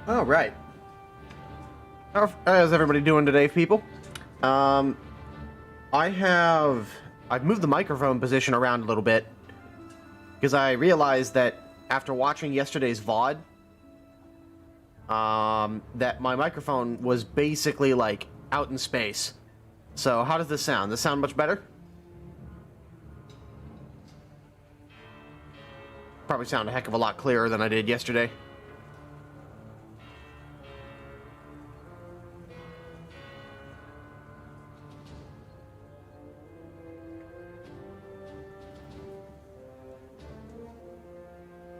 All right. How's everybody doing today, people? I've moved the microphone position around a little bit because I realized that after watching yesterday's VOD, that my microphone was basically like out in space. So how does this sound? Does this sound much better? Probably sound a heck of a lot clearer than I did yesterday.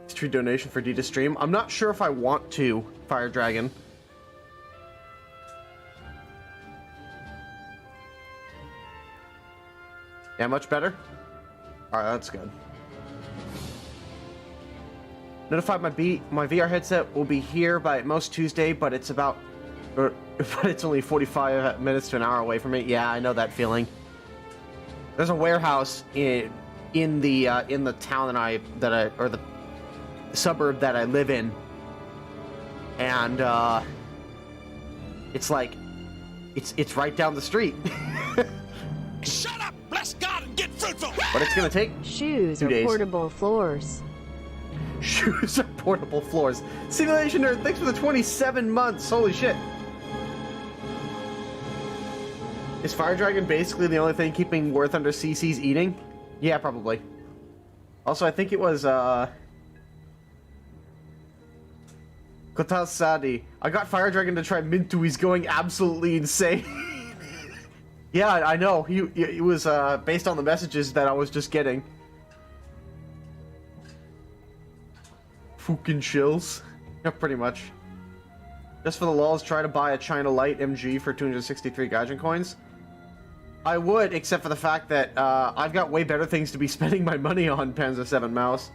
History donation for D to stream. I'm not sure if I want to, Fire Dragon. Yeah, much better? Alright, that's good. Notified my VR headset will be here by at most Tuesday, but it's but it's only 45 minutes to an hour away from me. Yeah, I know that feeling. There's a warehouse in the town or the suburb that I live in, and it's like it's right down the street. Shut up, bless God, and get fruitful. But it's gonna take shoes 2 or days. portable floors. Shoes or portable floors. Simulation Nerd, thanks for the 27 months. Holy shit. Is Fire Dragon basically the only thing keeping Worth under CC's eating? Yeah, probably. Also, I think it was Kotas Sadi. I got Fire Dragon to try Mintu. He's going absolutely insane. Yeah, I know. He was based on the messages that I was just getting. Fucking chills. Yeah, pretty much. Just for the lulz, try to buy a China Light MG for 263 Gaijin coins. I would, except for the fact that I've got way better things to be spending my money on, Panzer 7 mouse.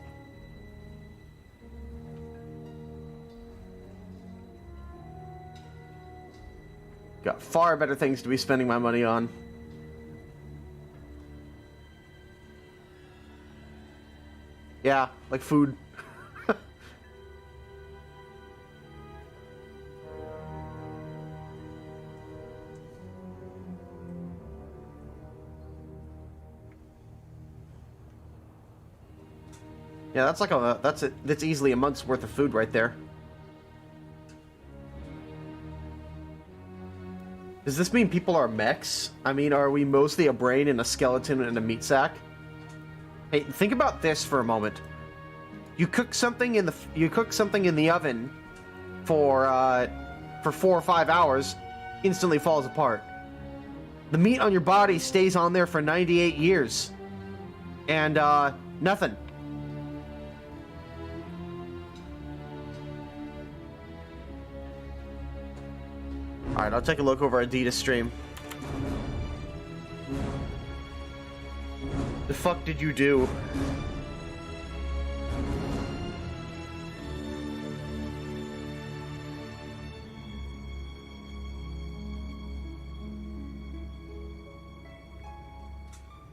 Got far better things to be spending my money on. Yeah, like food. Yeah, that's like that's easily a month's worth of food right there. Does this mean people are mechs? I mean, are we mostly a brain and a skeleton and a meat sack? Hey, think about this for a moment. You cook something in the oven for 4 or 5 hours, instantly falls apart. The meat on your body stays on there for 98 years. And nothing. Alright, I'll take a look over Adidas stream. The fuck did you do?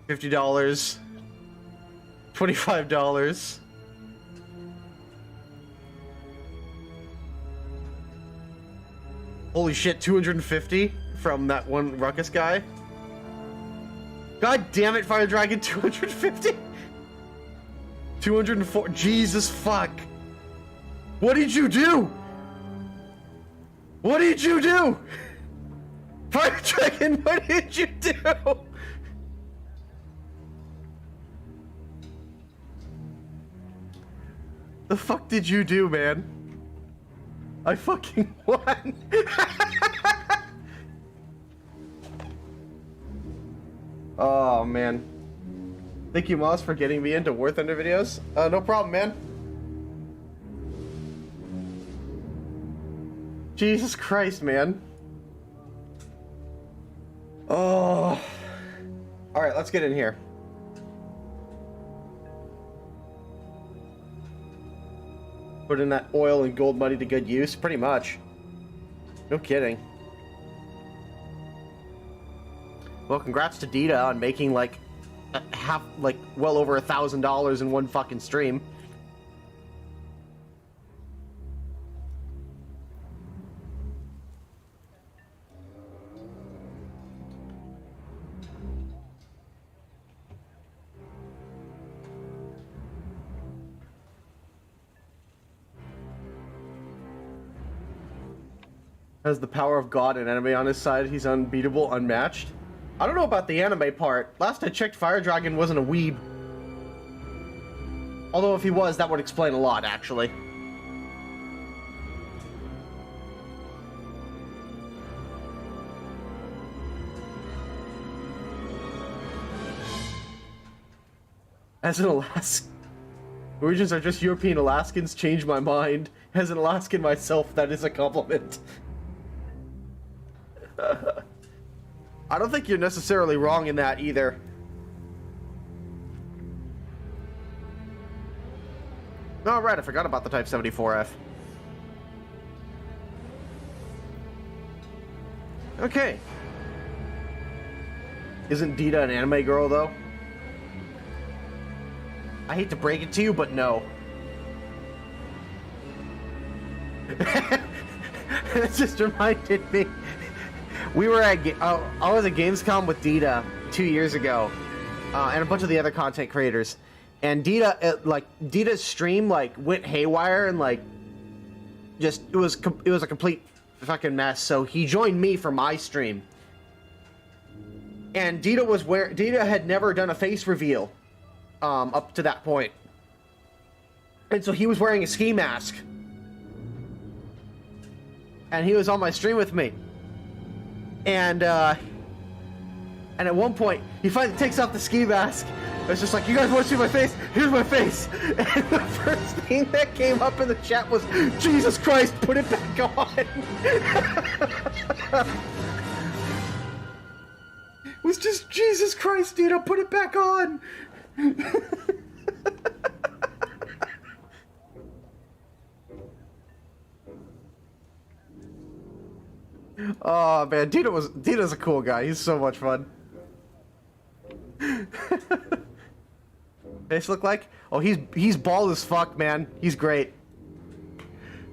$50. $25. Holy shit, 250 from that one ruckus guy. God damn it, Fire Dragon, 250? 204, Jesus fuck. What did you do? What did you do? Fire Dragon, what did you do? The fuck did you do, man? I fucking won. Oh, man. Thank you, Moss, for getting me into War Thunder videos. No problem, man. Jesus Christ, man. Oh. Alright, let's get in here. Put in that oil and gold money to good use, pretty much. No kidding. Well, congrats to Dita on making like well over $1,000 in one fucking stream. Has the power of God and anime on his side. He's unbeatable, unmatched. I don't know about the anime part. Last I checked, Fire Dragon wasn't a weeb. Although if he was, that would explain a lot, actually. As an Alaskan... Norwegians are just European Alaskans, change my mind. As an Alaskan myself, that is a compliment. I don't think you're necessarily wrong in that either. Oh, right, I forgot about the Type 74F. Okay. Isn't Dita an anime girl, though? I hate to break it to you, but no. It just reminded me. We were at... I was at Gamescom with Dita 2 years ago. And a bunch of the other content creators. And Dita, Dita's stream, went haywire and, just... It was a complete fucking mess. So he joined me for my stream. And Dita had never done a face reveal. Up to that point. And so he was wearing a ski mask. And he was on my stream with me. And at one point, he finally takes off the ski mask. It's just like, you guys want to see my face? Here's my face. And the first thing that came up in the chat was, Jesus Christ, put it back on. It was just, Jesus Christ, Dita, put it back on. Oh man, Dita's a cool guy. He's so much fun. Face look like? Oh, he's bald as fuck, man. He's great.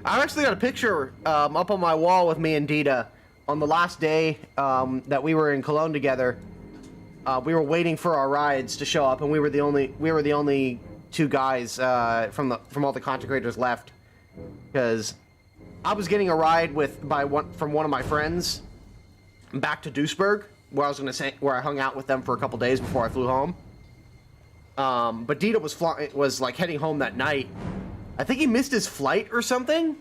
I've actually got a picture up on my wall with me and Dita on the last day that we were in Cologne together. We were waiting for our rides to show up, and we were the only two guys from all the content creators left, because I was getting a ride from one of my friends back to Duisburg, where I hung out with them for a couple days before I flew home. But Dita was heading home that night. I think he missed his flight or something,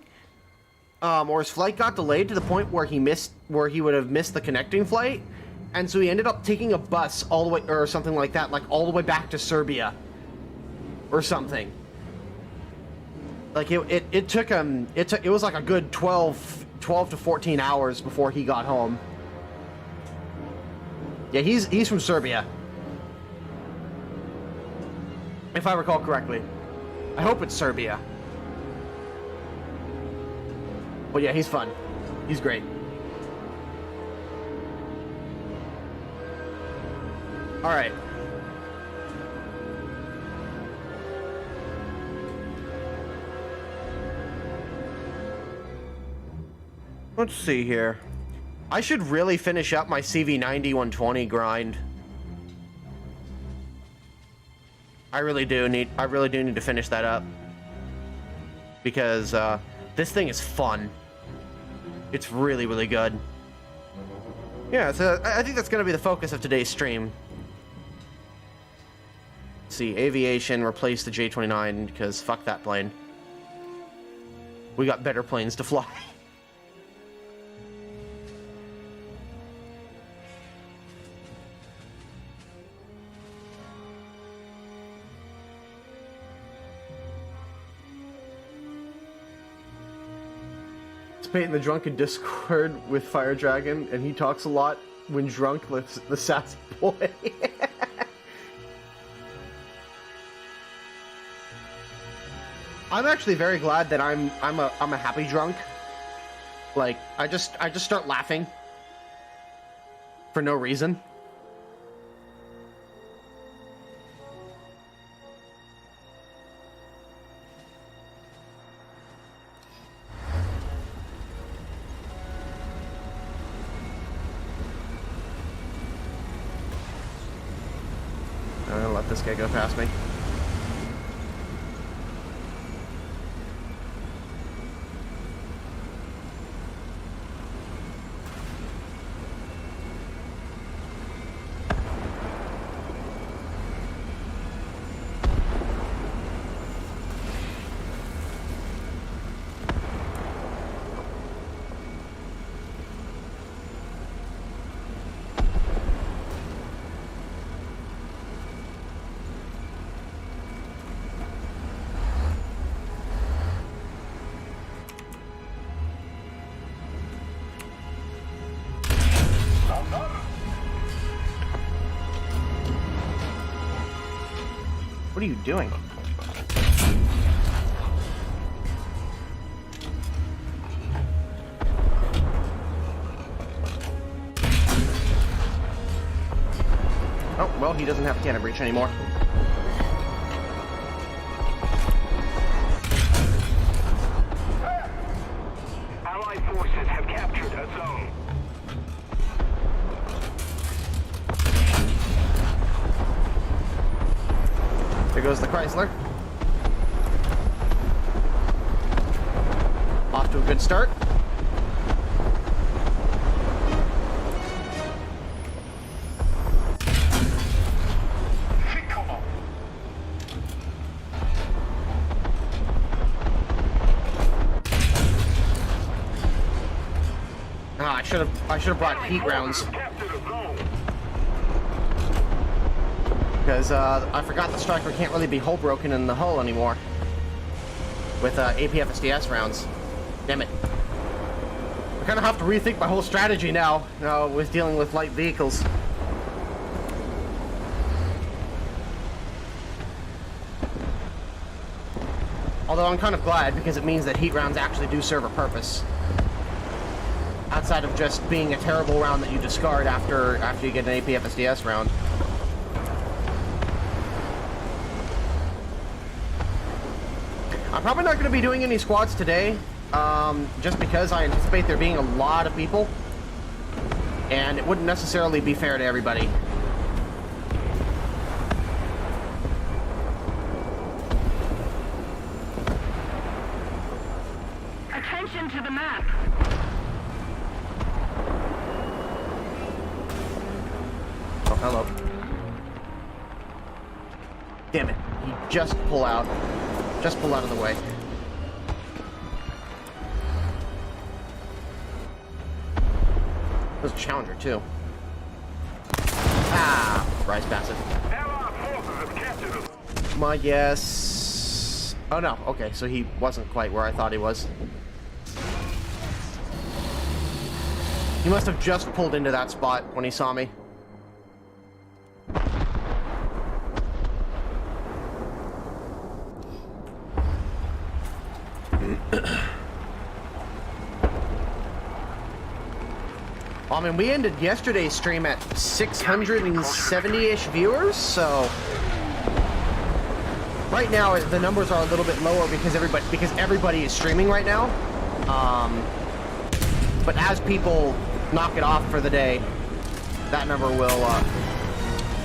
or his flight got delayed to the point where he would have missed the connecting flight. And so he ended up taking a bus all the way, or something like that, all the way back to Serbia. Or something. It took him, it was like a good 12 to 14 hours before he got home. Yeah, he's from Serbia. If I recall correctly. I hope it's Serbia. But yeah, he's fun. He's great. Alright. Let's see here. I should really finish up my CV90 120 grind. I really do need to finish that up. Because this thing is fun. It's really, really good. Yeah, so I think that's going to be the focus of today's stream. See, aviation, replace the J-29, because fuck that plane. We got better planes to fly. Participate in the drunken Discord with Fire Dragon, and he talks a lot when drunk, like the sassy boy. I'm actually very glad that I'm a happy drunk. Like I just start laughing for no reason. I'm gonna let this guy go past me. What are you doing? Oh, well, he doesn't have cannon breach anymore. Allied forces have captured a zone. There goes the Chrysler. Off to a good start. Ah, I should have brought heat rounds. Because I forgot the striker can't really be hull broken in the hull anymore with APFSDS rounds. Damn it. I kind of have to rethink my whole strategy now with dealing with light vehicles. Although I'm kind of glad because it means that heat rounds actually do serve a purpose. Outside of just being a terrible round that you discard after you get an APFSDS round. I'm probably not going to be doing any squads today, just because I anticipate there being a lot of people, and it wouldn't necessarily be fair to everybody. Attention to the map. Oh, hello. Damn it. He just pull out. Just pull out of the way. There's a Challenger, too. Ah! Rise passive. My guess... Oh, no. Okay, so he wasn't quite where I thought he was. He must have just pulled into that spot when he saw me. I mean, we ended yesterday's stream at 670-ish viewers, so right now the numbers are a little bit lower because everybody is streaming right now. But as people knock it off for the day, that number will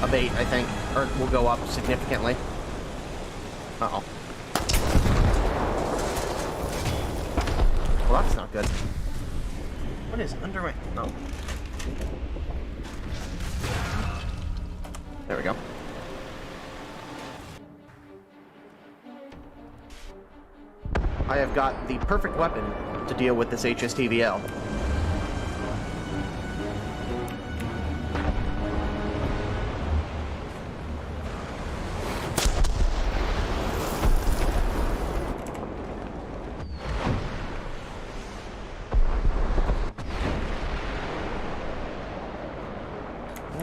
abate, I think, or will go up significantly. Uh-oh. Well, that's not good. What is under my... Oh. There we go. I have got the perfect weapon to deal with this HSTVL.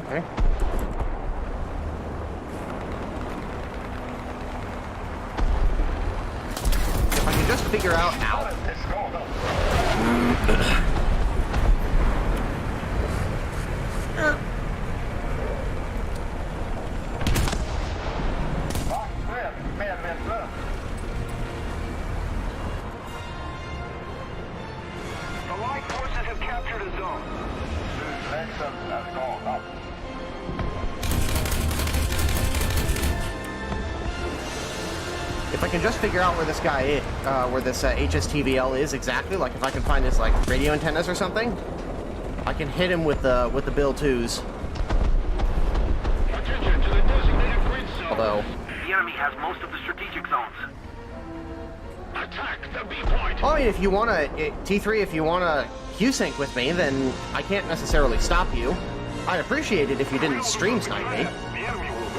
Okay. If I can just figure out how. The light forces have captured a zone. If I can just figure out where this guy is, where this HSTVL is exactly, like if I can find his like radio antennas or something, I can hit him with the Bill 2s. Attention to the designated grid zone. Although The enemy has most of the strategic zones. Attack the B point. I mean, if you want to, T3, if you want to Q-Sync with me, then I can't necessarily stop you. I'd appreciate it if you didn't stream snipe me.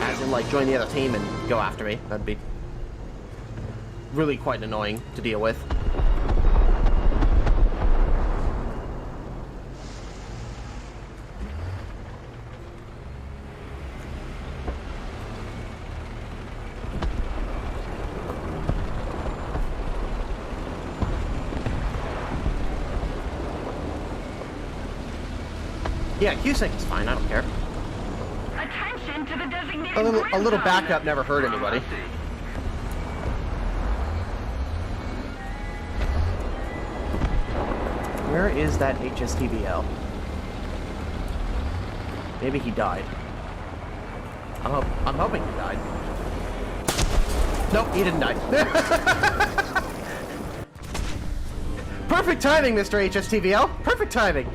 As in, like, join the other team and go after me. That'd be really quite annoying to deal with. Yeah, Q-Sync is fine. I don't care. Attention to the designated A little grid zone. backup never hurt anybody. Where is that HSTVL? Maybe he died. I'm hoping he died. Nope, he didn't die. Perfect timing, Mr. HSTVL. Perfect timing.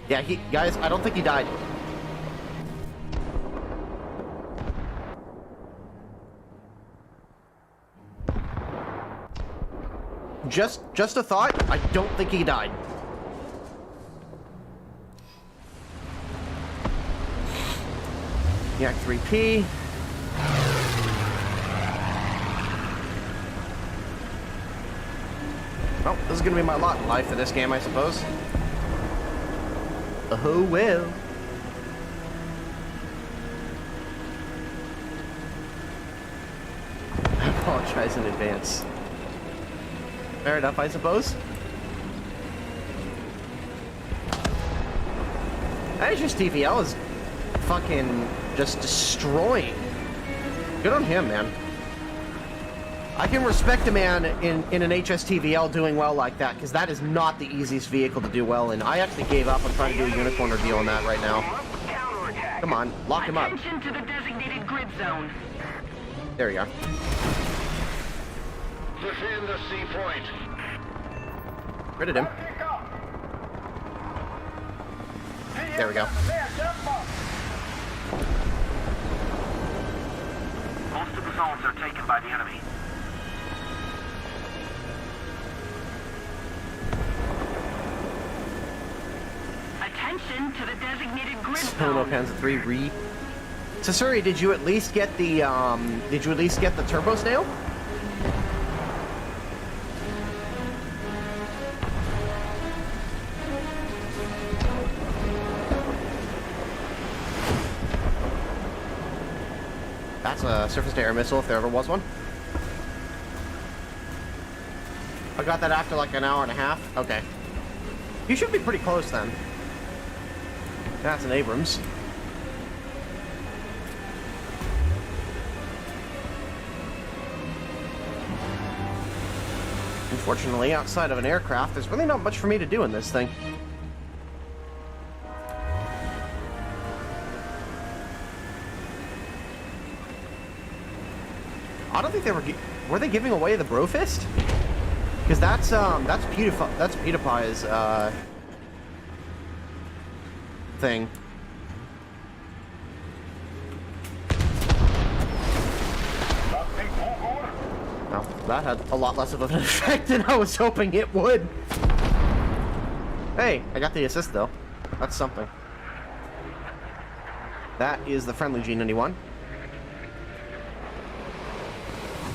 Yeah, guys, I don't think he died. Just a thought. I don't think he died. Yak 3P. Well, this is gonna be my lot in life for this game, I suppose. Oh well. I apologize in advance. Fair enough, I suppose. HSTVL is fucking just destroying. Good on him, man. I can respect a man in an HSTVL doing well like that, because that is not the easiest vehicle to do well in. I actually gave up on trying to do a unicorn reveal on that right now. Come on, lock him up. Attention to the designated grid zone. There you are. Defend the sea point. Rid of him. There we go. Most of the zones are taken by the enemy. Attention to the designated grid Solo zone. Panzer 3 re. Sasuri, did you at least get the turbo snail? That's a surface-to-air missile, if there ever was one. I got that after like an hour and a half. Okay. You should be pretty close then. That's an Abrams. Unfortunately, outside of an aircraft, there's really not much for me to do in this thing. I don't think they were they giving away the Brofist? Because that's PewDiePie's thing. Well, that had a lot less of an effect than I was hoping it would. Hey, I got the assist though. That's something. That is the friendly G91.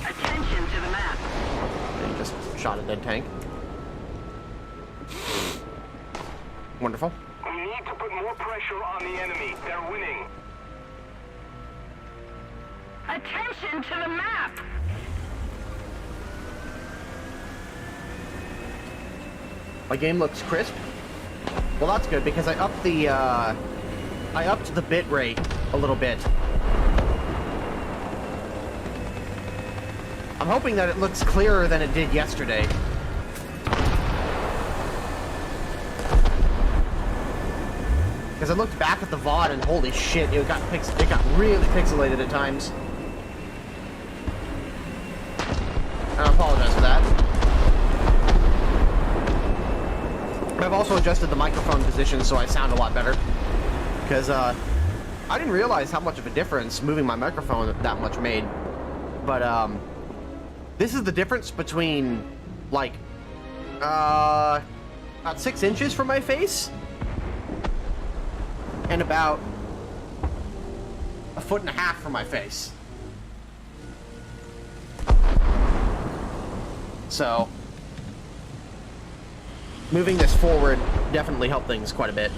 Attention to the map. And he just shot a dead tank. Wonderful. We need to put more pressure on the enemy. They're winning. Attention to the map. My game looks crisp. Well, that's good because I upped the bit rate a little bit. I'm hoping that it looks clearer than it did yesterday. Because I looked back at the VOD and holy shit, it got really pixelated at times. And I apologize for that. I've also adjusted the microphone position so I sound a lot better. Because I didn't realize how much of a difference moving my microphone that much made. But this is the difference between like about 6 inches from my face and about 1.5 feet from my face. So moving this forward definitely helped things quite a bit.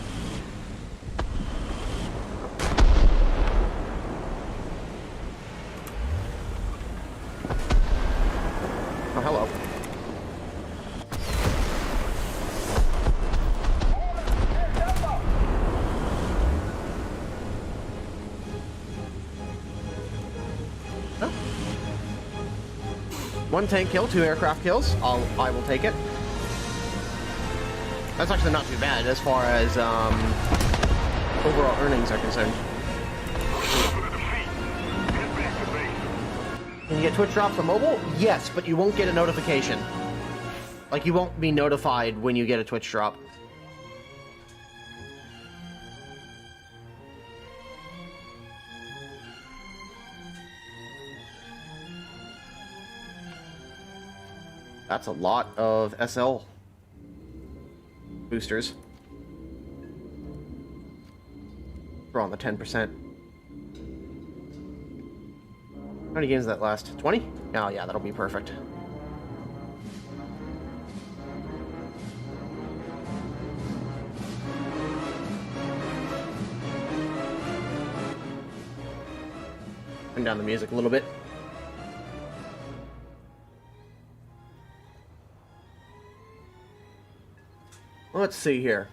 Oh, hello. 1 tank kill, 2 aircraft kills. I will take it. That's actually not too bad as far as overall earnings are concerned. Can you get Twitch drops on mobile? Yes, but you won't get a notification. Like, you won't be notified when you get a Twitch drop. That's a lot of SL boosters. We're on the 10%. How many games does that last? 20? Oh yeah, that'll be perfect. Turn down the music a little bit. Let's see here.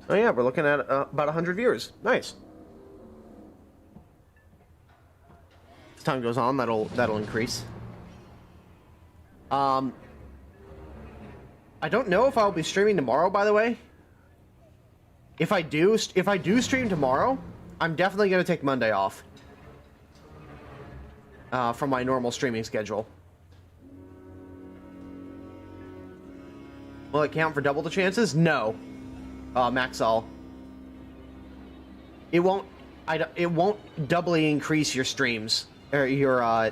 Oh yeah, we're looking at about 100 viewers. Nice. As time goes on, that'll increase. I don't know if I'll be streaming tomorrow, by the way. If I do stream tomorrow, I'm definitely going to take Monday off from my normal streaming schedule. Will it count for double the chances? No, Maxall. It won't. It won't doubly increase your streams or your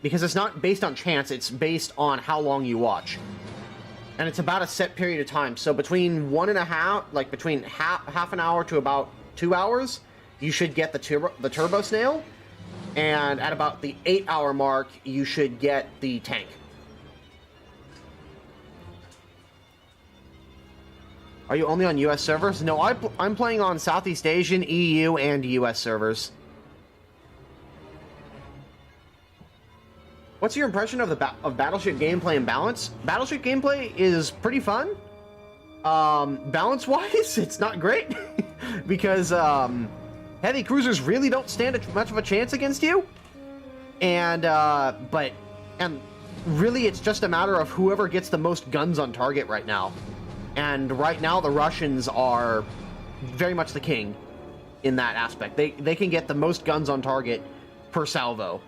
because it's not based on chance. It's based on how long you watch. And it's about a set period of time. So between 1.5, like between half an hour to about 2 hours, you should get the turbo snail. And at about the 8-hour mark, you should get the tank. Are you only on US servers? No, I'm playing on Southeast Asian, EU, and US servers. What's your impression of Battleship gameplay and balance? Battleship gameplay is pretty fun. Balance-wise, it's not great because heavy cruisers really don't stand much of a chance against you. And really, it's just a matter of whoever gets the most guns on target right now. And right now, the Russians are very much the king in that aspect. They can get the most guns on target per salvo.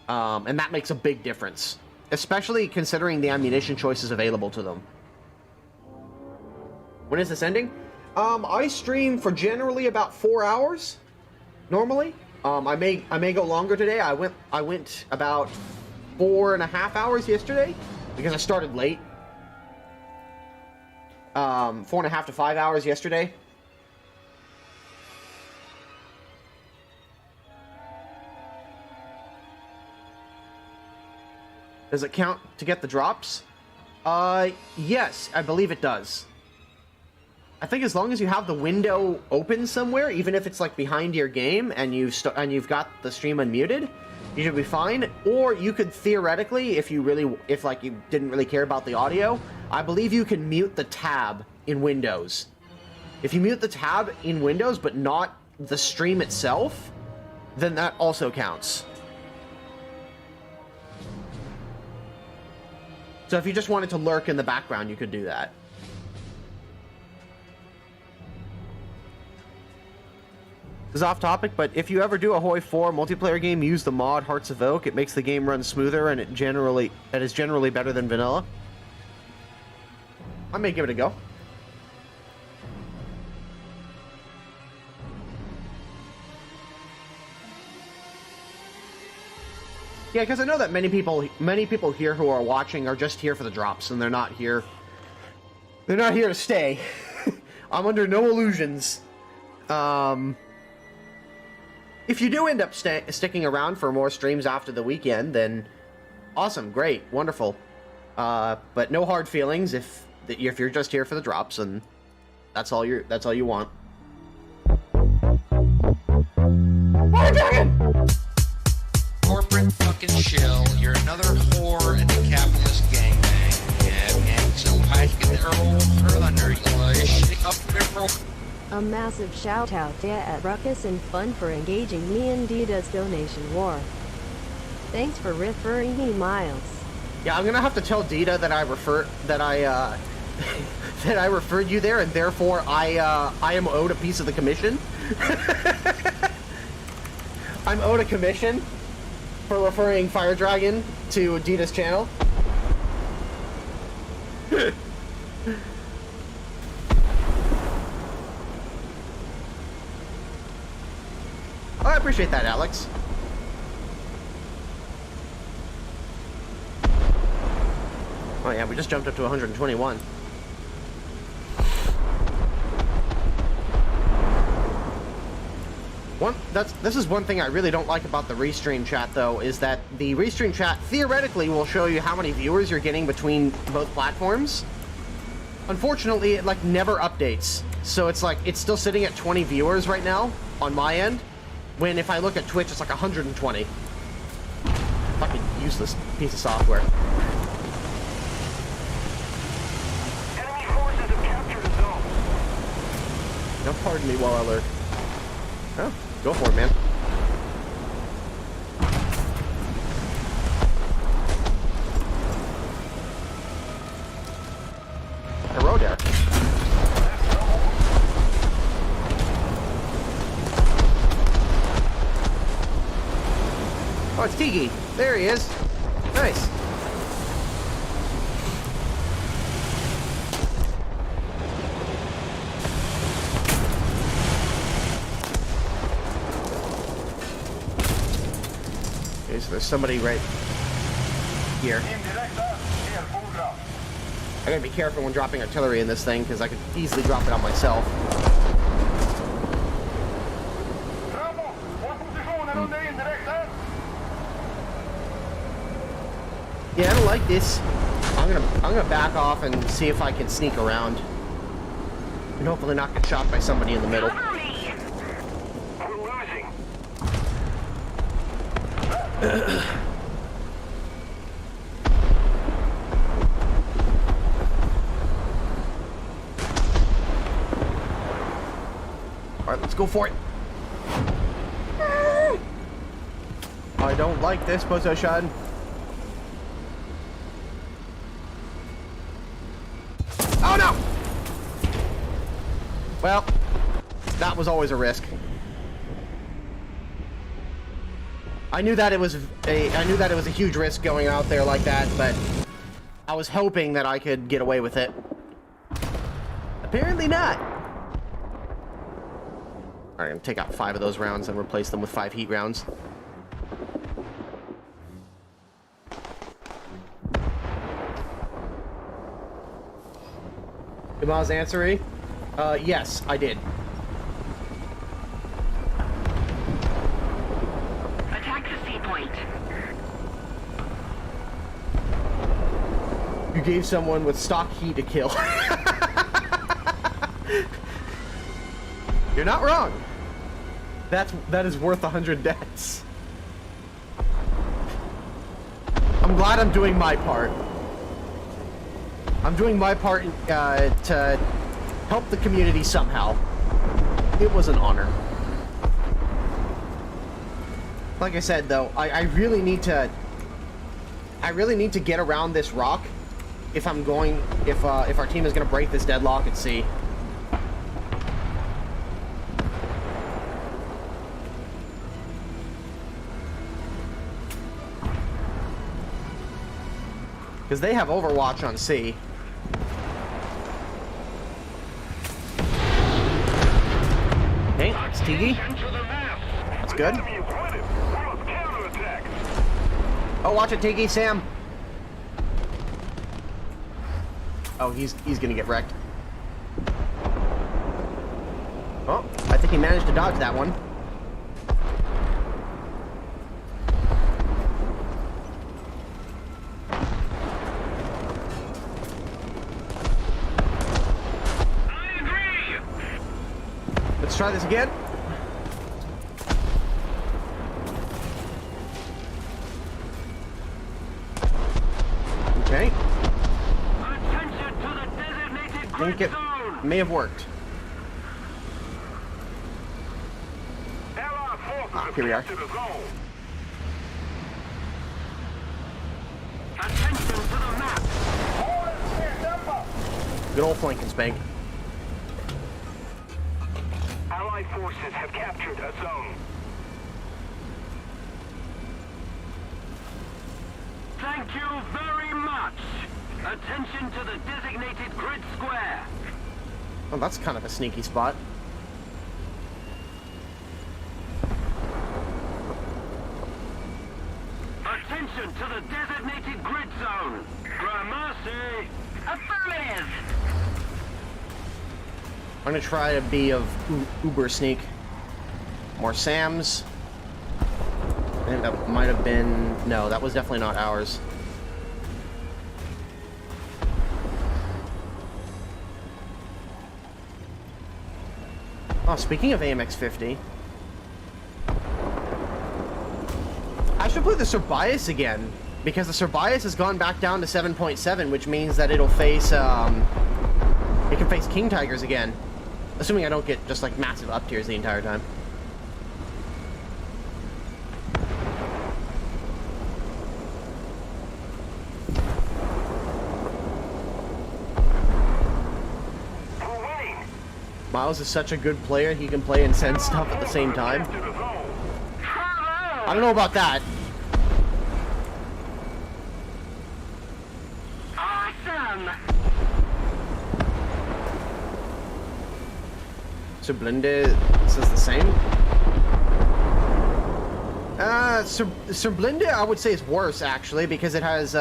And that makes a big difference, especially considering the ammunition choices available to them. When is this ending? I stream for generally about 4 hours, normally. I may go longer today. I went about 4.5 hours yesterday because I started late. 4.5 to 5 hours yesterday. Does it count to get the drops? Yes, I believe it does. I think as long as you have the window open somewhere, even if it's like behind your game and you've got the stream unmuted, you should be fine. Or you could theoretically, if you didn't really care about the audio, I believe you can mute the tab in Windows. If you mute the tab in Windows but not the stream itself, then that also counts. So if you just wanted to lurk in the background, you could do that. This is off topic, but if you ever do a Hoi 4 multiplayer game, use the mod Hearts of Oak. It makes the game run smoother, and it is generally better than vanilla. I may give it a go. Yeah, because I know that many people here who are watching are just here for the drops, and they're not here. They're not here to stay. I'm under no illusions. If you do end up sticking around for more streams after the weekend, then awesome, great, wonderful. But no hard feelings if you're just here for the drops, and that's all you want. What dragon? Corporate fucking shill. You're another whore in the capitalist gangbang. Yeah, gang. So why you get A massive shout out to Ruckus and Fun for engaging me in Dita's donation war. Thanks for referring me, Miles. Yeah, I'm gonna have to tell Dita that I that I referred you there, and therefore I am owed a piece of the commission. I'm owed a commission for referring Fire Dragon to Dita's channel. Oh, I appreciate that, Alex. Oh yeah, we just jumped up to 121. This is one thing I really don't like about the Restream chat, though, is that the Restream chat theoretically will show you how many viewers you're getting between both platforms. Unfortunately, it like never updates. So it's like, it's still sitting at 20 viewers right now on my end, when if I look at Twitch, it's like 120. Fucking useless piece of software. Enemy forces have captured a zone. Now pardon me while I lurk. Oh, go for it, man. Hello there. Oh, it's Tiki. There he is. Nice. Okay, so there's somebody right here. I gotta be careful when dropping artillery in this thing, because I could easily drop it on myself. Yeah, I don't like this. I'm gonna back off and see if I can sneak around. And hopefully not get shot by somebody in the middle. We're losing. Alright, let's go for it. I don't like this position. Oh no! Well, that was always a risk. I knew that it was a huge risk going out there like that, but I was hoping that I could get away with it. Apparently not. Alright, I'm gonna take out 5 of those rounds and replace them with 5 heat rounds. Gamal's answering? Yes, I did. Attack the C point. You gave someone with stock heat a kill. You're not wrong. That is worth 100 deaths. I'm glad I'm doing my part. I'm doing my part to help the community somehow. It was an honor. Like I said, though, I really need to get around this rock if I'm going, if our team is going to break this deadlock at sea. Because they have Overwatch on C. Hey, it's Tiki. That's good. Oh, watch it, Tiki, Sam. Oh, he's gonna get wrecked. Oh, I think he managed to dodge that one. Let's try this again. Okay. Attention to the designated think it may have worked. Ah, here we are. Attention to the map. Good old flank and spank. Allied forces have captured a zone. Thank you very much. Attention to the designated grid square. Oh, that's kind of a sneaky spot. Attention to the designated grid zone. Gramercy. Affirmative. I'm gonna try to be of uber sneak. More Sams. I think that might have been... No, that was definitely not ours. Oh, speaking of AMX50, I should play the Surbias again, because the Surbias has gone back down to 7.7, which means that it'll face, it can face King Tigers again. Assuming I don't get just, like, massive up tiers the entire time. Miles is such a good player, he can play and send stuff at the same time. I don't know about that. Awesome. So Blinde says the same. Sir Blinde, I would say is worse actually, because it has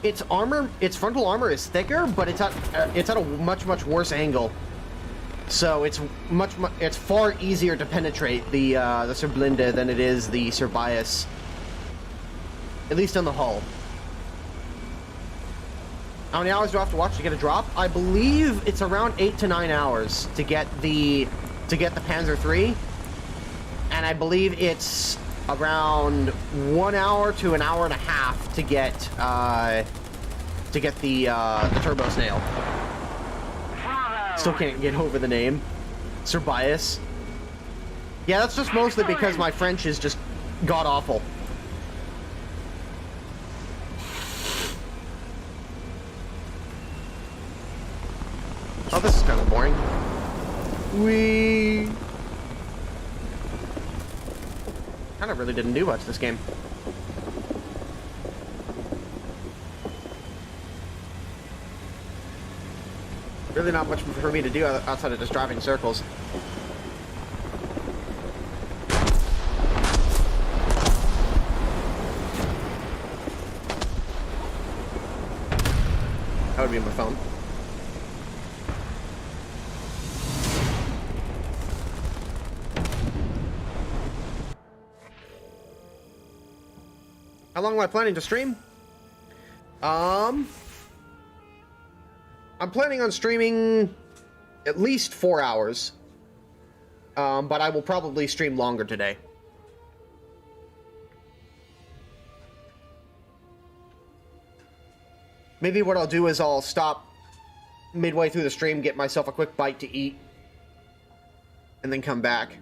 its armor, its frontal armor is thicker, but it's at a much worse angle. So it's it's far easier to penetrate the Sir Blinde than it is the Sir Bias. At least on the hull. How many hours do I have to watch to get a drop? I believe it's around 8 to 9 hours to get the Panzer III, and I believe it's around 1 hour to an hour and a half to get the Turbo Snail. Still can't get over the name. Sir Bias. Yeah, that's just mostly because my French is just god-awful. Oh, this is kind of boring. We kind of really didn't do much this game. Really not much for me to do outside of just driving circles. That would be my phone. How long am I planning to stream? I'm planning on streaming at least 4 hours, but I will probably stream longer today. Maybe what I'll do is I'll stop midway through the stream, get myself a quick bite to eat, and then come back.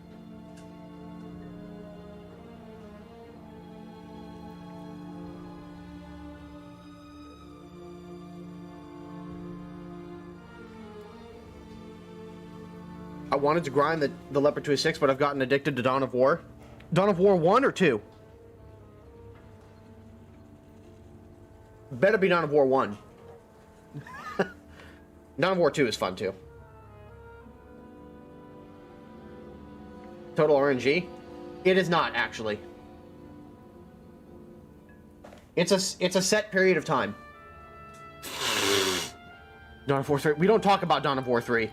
I wanted to grind the Leopard 2A6, but I've gotten addicted to Dawn of War. Dawn of War 1 or 2? Better be Dawn of War 1. Dawn of War 2 is fun, too. Total RNG? It is not, actually. It's a set period of time. Dawn of War 3. We don't talk about Dawn of War 3.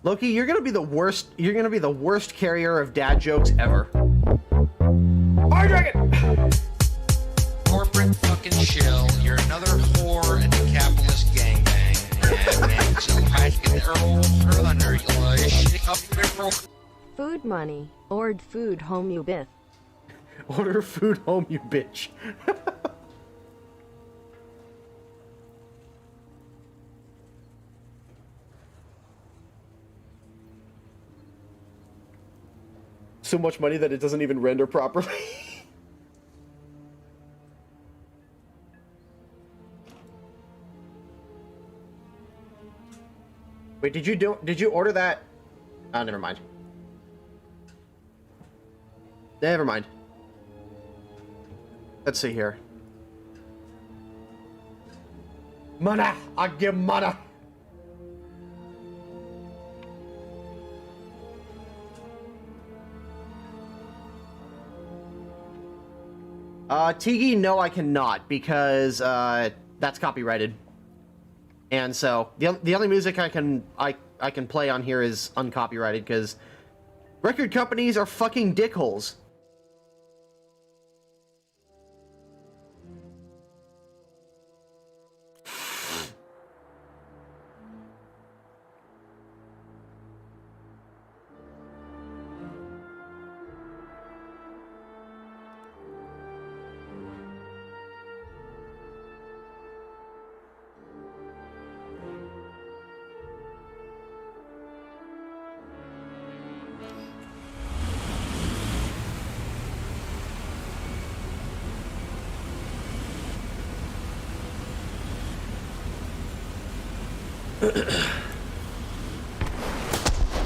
Loki, you're gonna be the worst. You're gonna be the worst carrier of dad jokes ever. Fire Dragon! Corporate fucking shill. You're another whore in the capitalist gangbang. And man, so I can earl under you. food money. Ord food home you bith. Order food home, you bitch. So much money that it doesn't even render properly. Wait, did you order that? Oh, never mind. Never mind. Let's see here. Mana! I give mana! Tigi, no, I cannot, because, that's copyrighted. And so, the only music I can play on here is uncopyrighted, because record companies are fucking dickholes.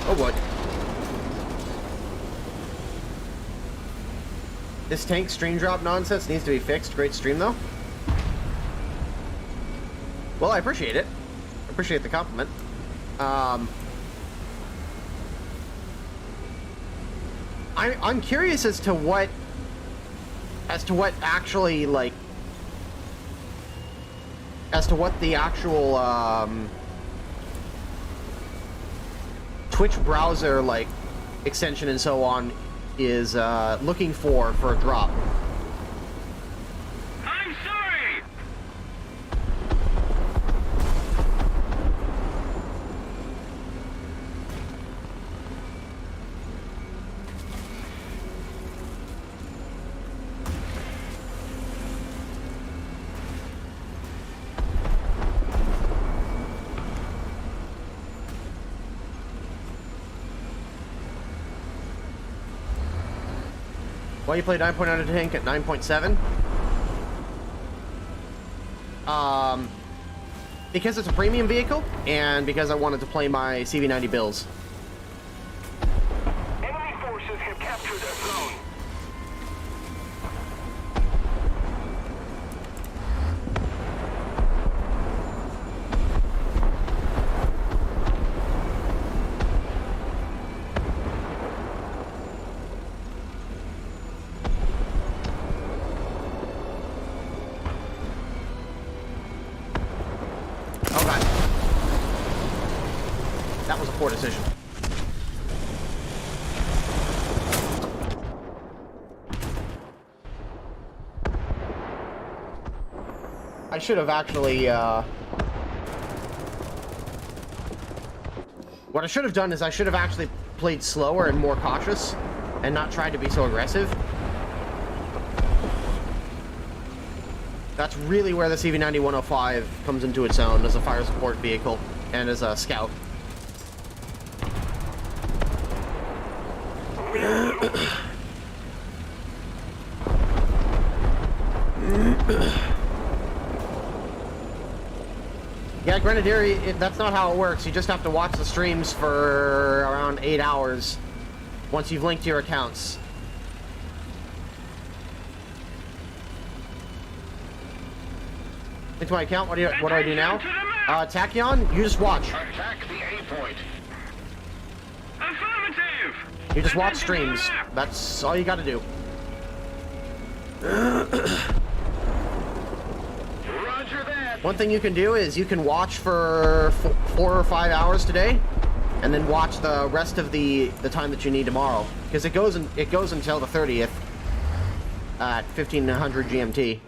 Oh, what? This tank stream drop nonsense needs to be fixed. Great stream, though. Well, I appreciate it. I appreciate the compliment. I'm curious as to what actually, like, as to what the actual Twitch browser, like, extension and so on is looking for a drop. I'm sorry! Why you play 9.9 tank at 9.7? Because it's a premium vehicle, and because I wanted to play my CV90 bills. Enemy forces have captured a zone. Poor decision. I should have actually, what I should have done is I should have actually played slower and more cautious and not tried to be so aggressive. That's really where the CV90-105 comes into its own as a fire support vehicle and as a scout. Yeah, Grenadier, that's not how it works. You just have to watch the streams for around 8 hours once you've linked your accounts. Into my account, what do I do now? Tachyon, you just watch. Attack the A point. Affirmative! You just watch streams. That's all you gotta do. Roger that. One thing you can do is you can watch for 4 or 5 hours today, and then watch the rest of the time that you need tomorrow, because it goes until the 30th at 1500 GMT.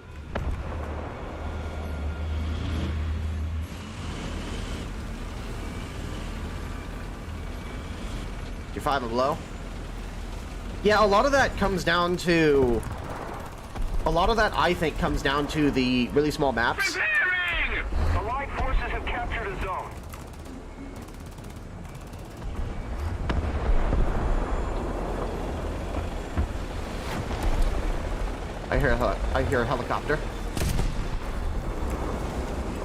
You're 5 and below. Yeah, a lot of that comes down to... A lot of that, I think, comes down to the really small maps. Preparing! Allied forces have captured a zone. I hear a helicopter.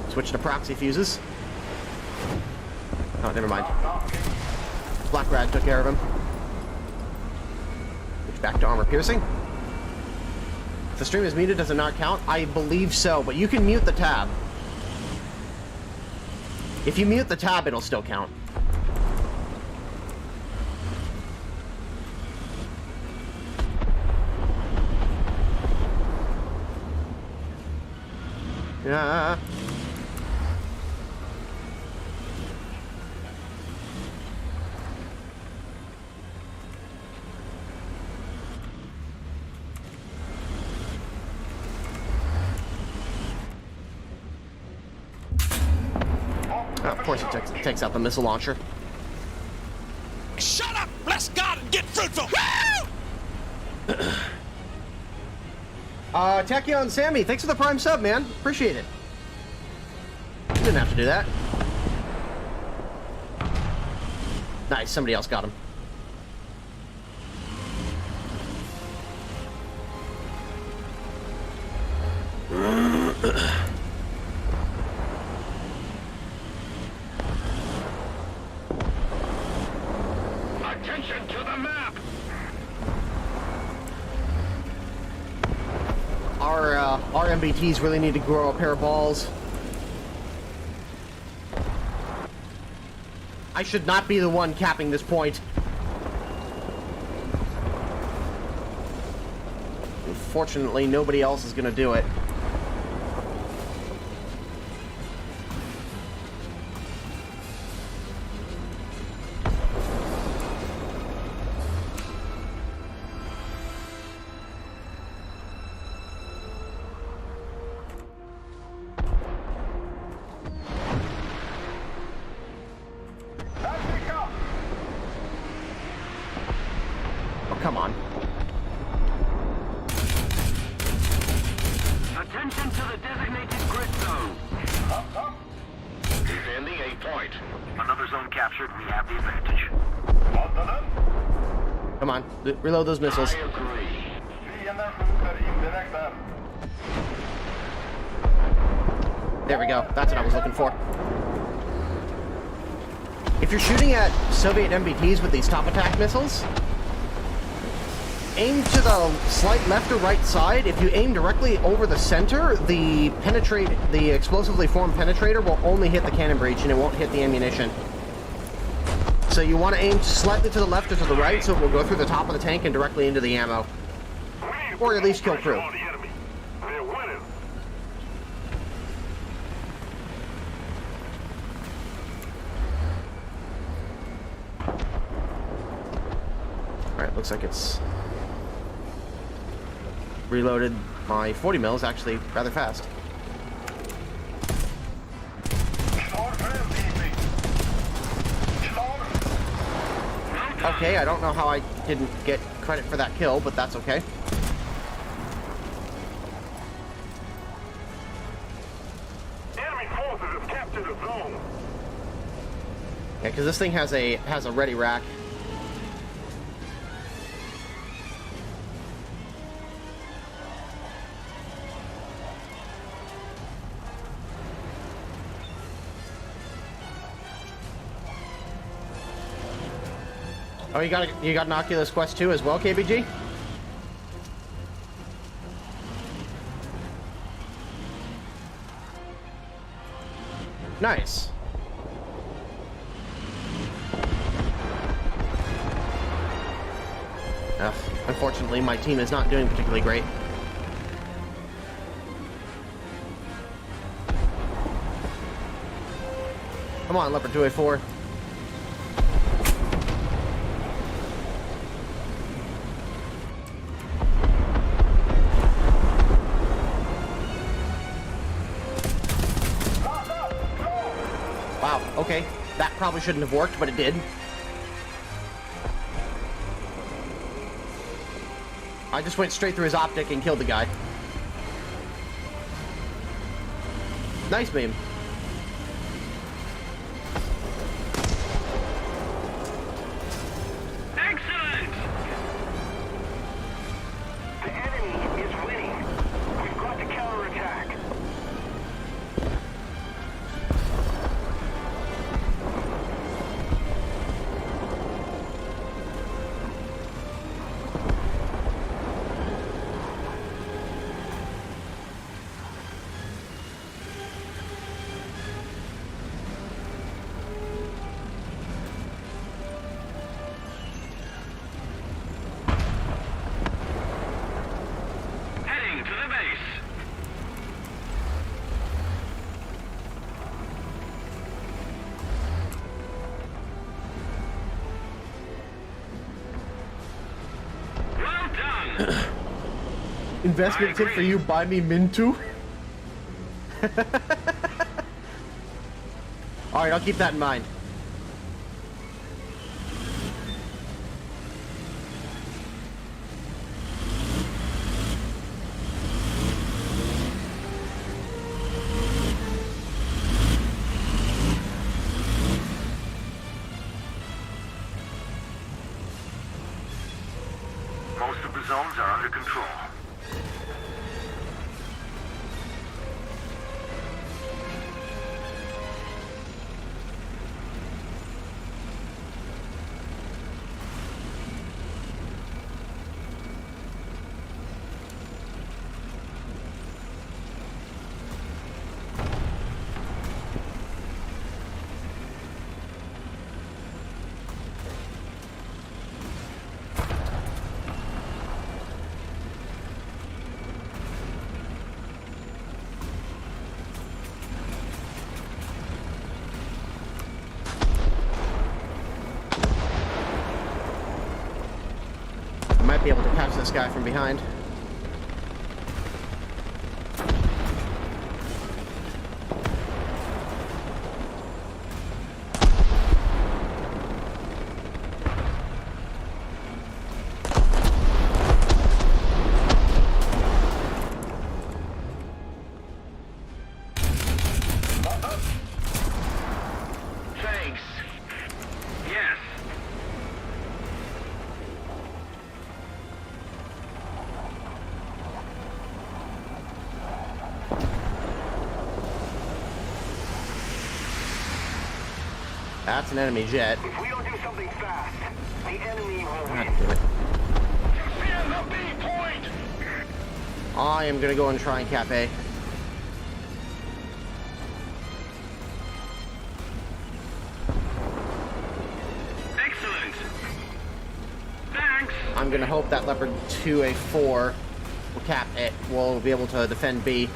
Switch to proxy fuses. Oh, never mind. Black Rad took care of him. Switch back to armor piercing. If the stream is muted, does it not count? I believe so, but you can mute the tab. If you mute the tab, it'll still count. Yeah. Of course, it takes out the missile launcher. Shut up! Bless God and get fruitful! Tachyon Sammy, thanks for the prime sub, man. Appreciate it. You didn't have to do that. Nice, somebody else got him. Attention to the map! Our MBTs really need to grow a pair of balls. I should not be the one capping this point. Unfortunately, nobody else is gonna do it. Come on. Attention to the designated grid zone. Defending a point. Another zone captured. We have the advantage. Come on. Reload those missiles. I agree. There we go. That's what I was looking for. If you're shooting at Soviet MBTs with these top attack missiles, aim to the slight left or right side. If you aim directly over the center, the explosively formed penetrator will only hit the cannon breech and it won't hit the ammunition. So you want to aim slightly to the left or to the right so it will go through the top of the tank and directly into the ammo. Or at least kill crew. Alright, looks like it's reloaded. My 40 mils actually rather fast. Okay, I don't know how I didn't get credit for that kill, but that's okay. Enemy forces have captured a zone. Yeah, because this thing has a ready rack. Oh, you got an Oculus Quest 2 as well, KBG? Nice. Unfortunately, my team is not doing particularly great. Come on, Leopard 2A4. Wow, okay. That probably shouldn't have worked, but it did. I just went straight through his optic and killed the guy. Nice beam. Excellent! The enemy is winning. We've got to counterattack. Heading to the base. Well done! Investment tip for you, buy me Mintu. Alright, I'll keep that in mind. Most of the zones are under control. I might be able to catch this guy from behind. Thanks. Yes. That's an enemy jet. If we don't do something fast, the enemy will God win. damn it. Defend the B point! I am gonna go and try and cap A. Excellent. Thanks. I'm gonna hope that Leopard 2A4 will cap it. Will be able to defend B.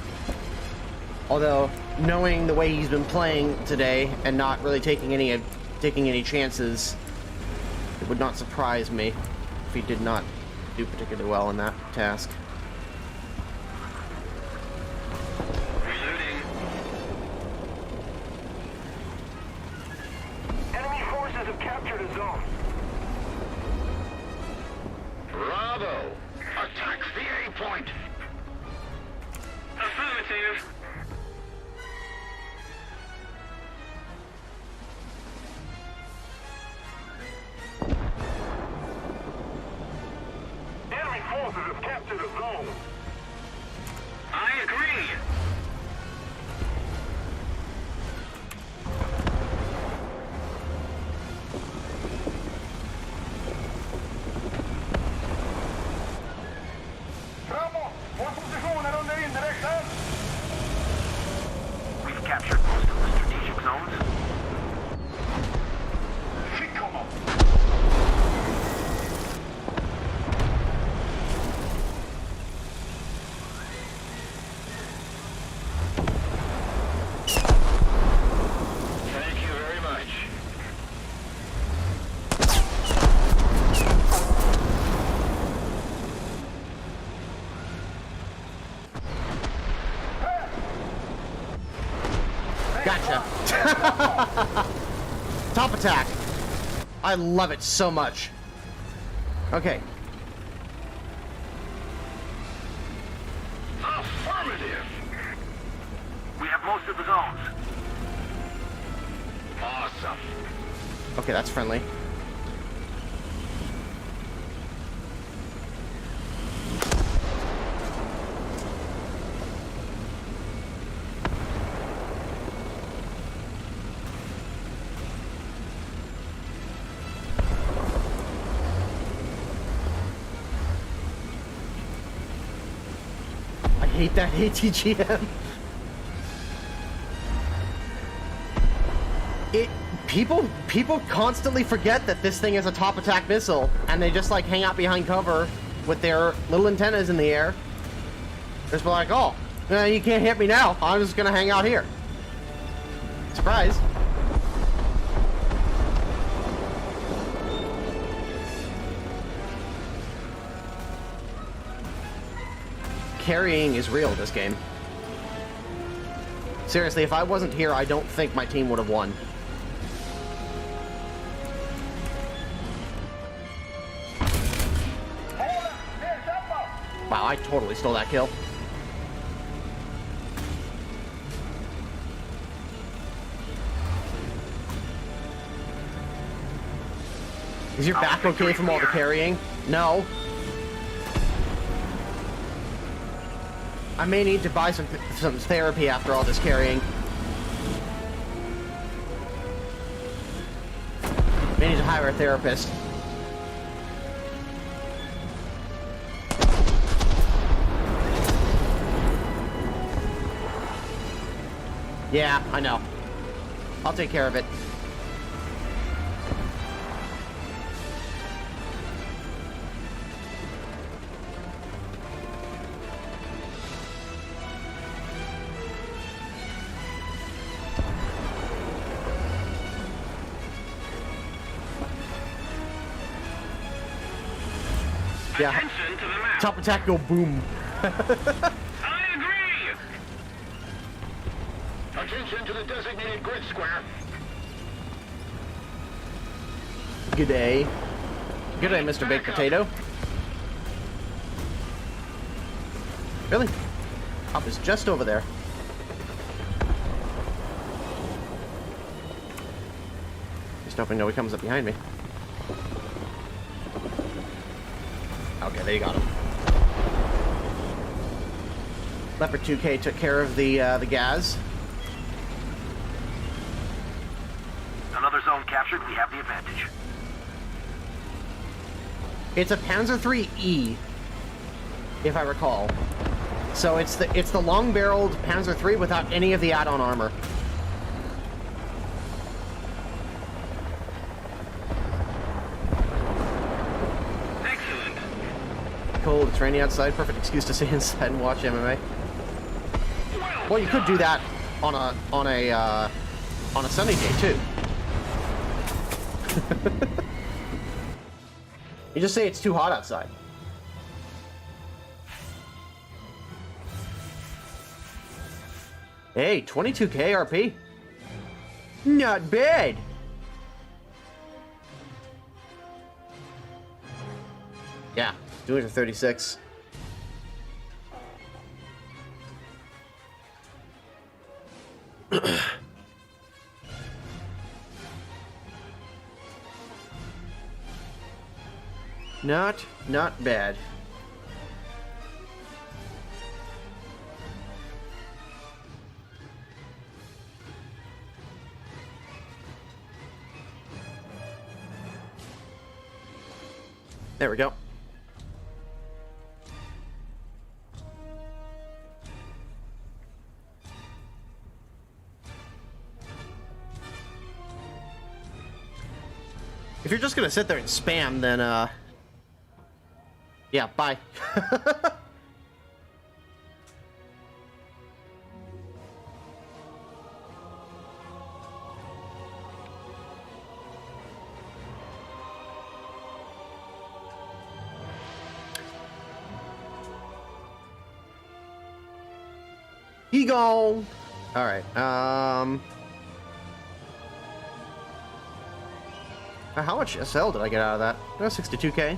Although, knowing the way he's been playing today and not really taking any chances, it would not surprise me if he did not do particularly well in that task. Reloading. Enemy forces have captured a zone. Bravo! Attack the A point! Affirmative. Enemy forces have captured a zone. I agree. We've captured most of the strategic zones. Thank you very much. Gotcha. Top attack. I love it so much. Okay. the zones. Awesome. Okay, that's friendly. I hate that ATGM. People constantly forget that this thing is a top attack missile, and they just like hang out behind cover with their little antennas in the air. Just be like, oh, you can't hit me now. I'm just gonna hang out here. Surprise. Carrying is real this game. Seriously, if I wasn't here, I don't think my team would have won. Wow, I totally stole that kill. Is your back okay from all the carrying? No. I may need to buy some therapy after all this carrying. May need to hire a therapist. Yeah, I know. I'll take care of it. Yeah. Attention to the map. Top attack go boom. I agree. Attention to the designated grid square. Good day. Good day, Mr. Baked Potato. Really? Hop is just over there. Just hoping nobody comes up behind me. Okay, there you got him. Leopard 2K took care of the Gaz. Another zone captured. We have the advantage. It's a Panzer III-E, if I recall. So it's the long-barreled Panzer III without any of the add-on armor. Excellent. Cold, it's rainy outside. Perfect excuse to stay inside and watch MMA. Well, you could do that on a sunny day too. You just say it's too hot outside. Hey, 22k RP. Not bad. Yeah, doing it for 36. Not bad. There we go. If you're just gonna sit there and spam, then yeah, bye. He gone. All right. How much SL did I get out of that? 62k.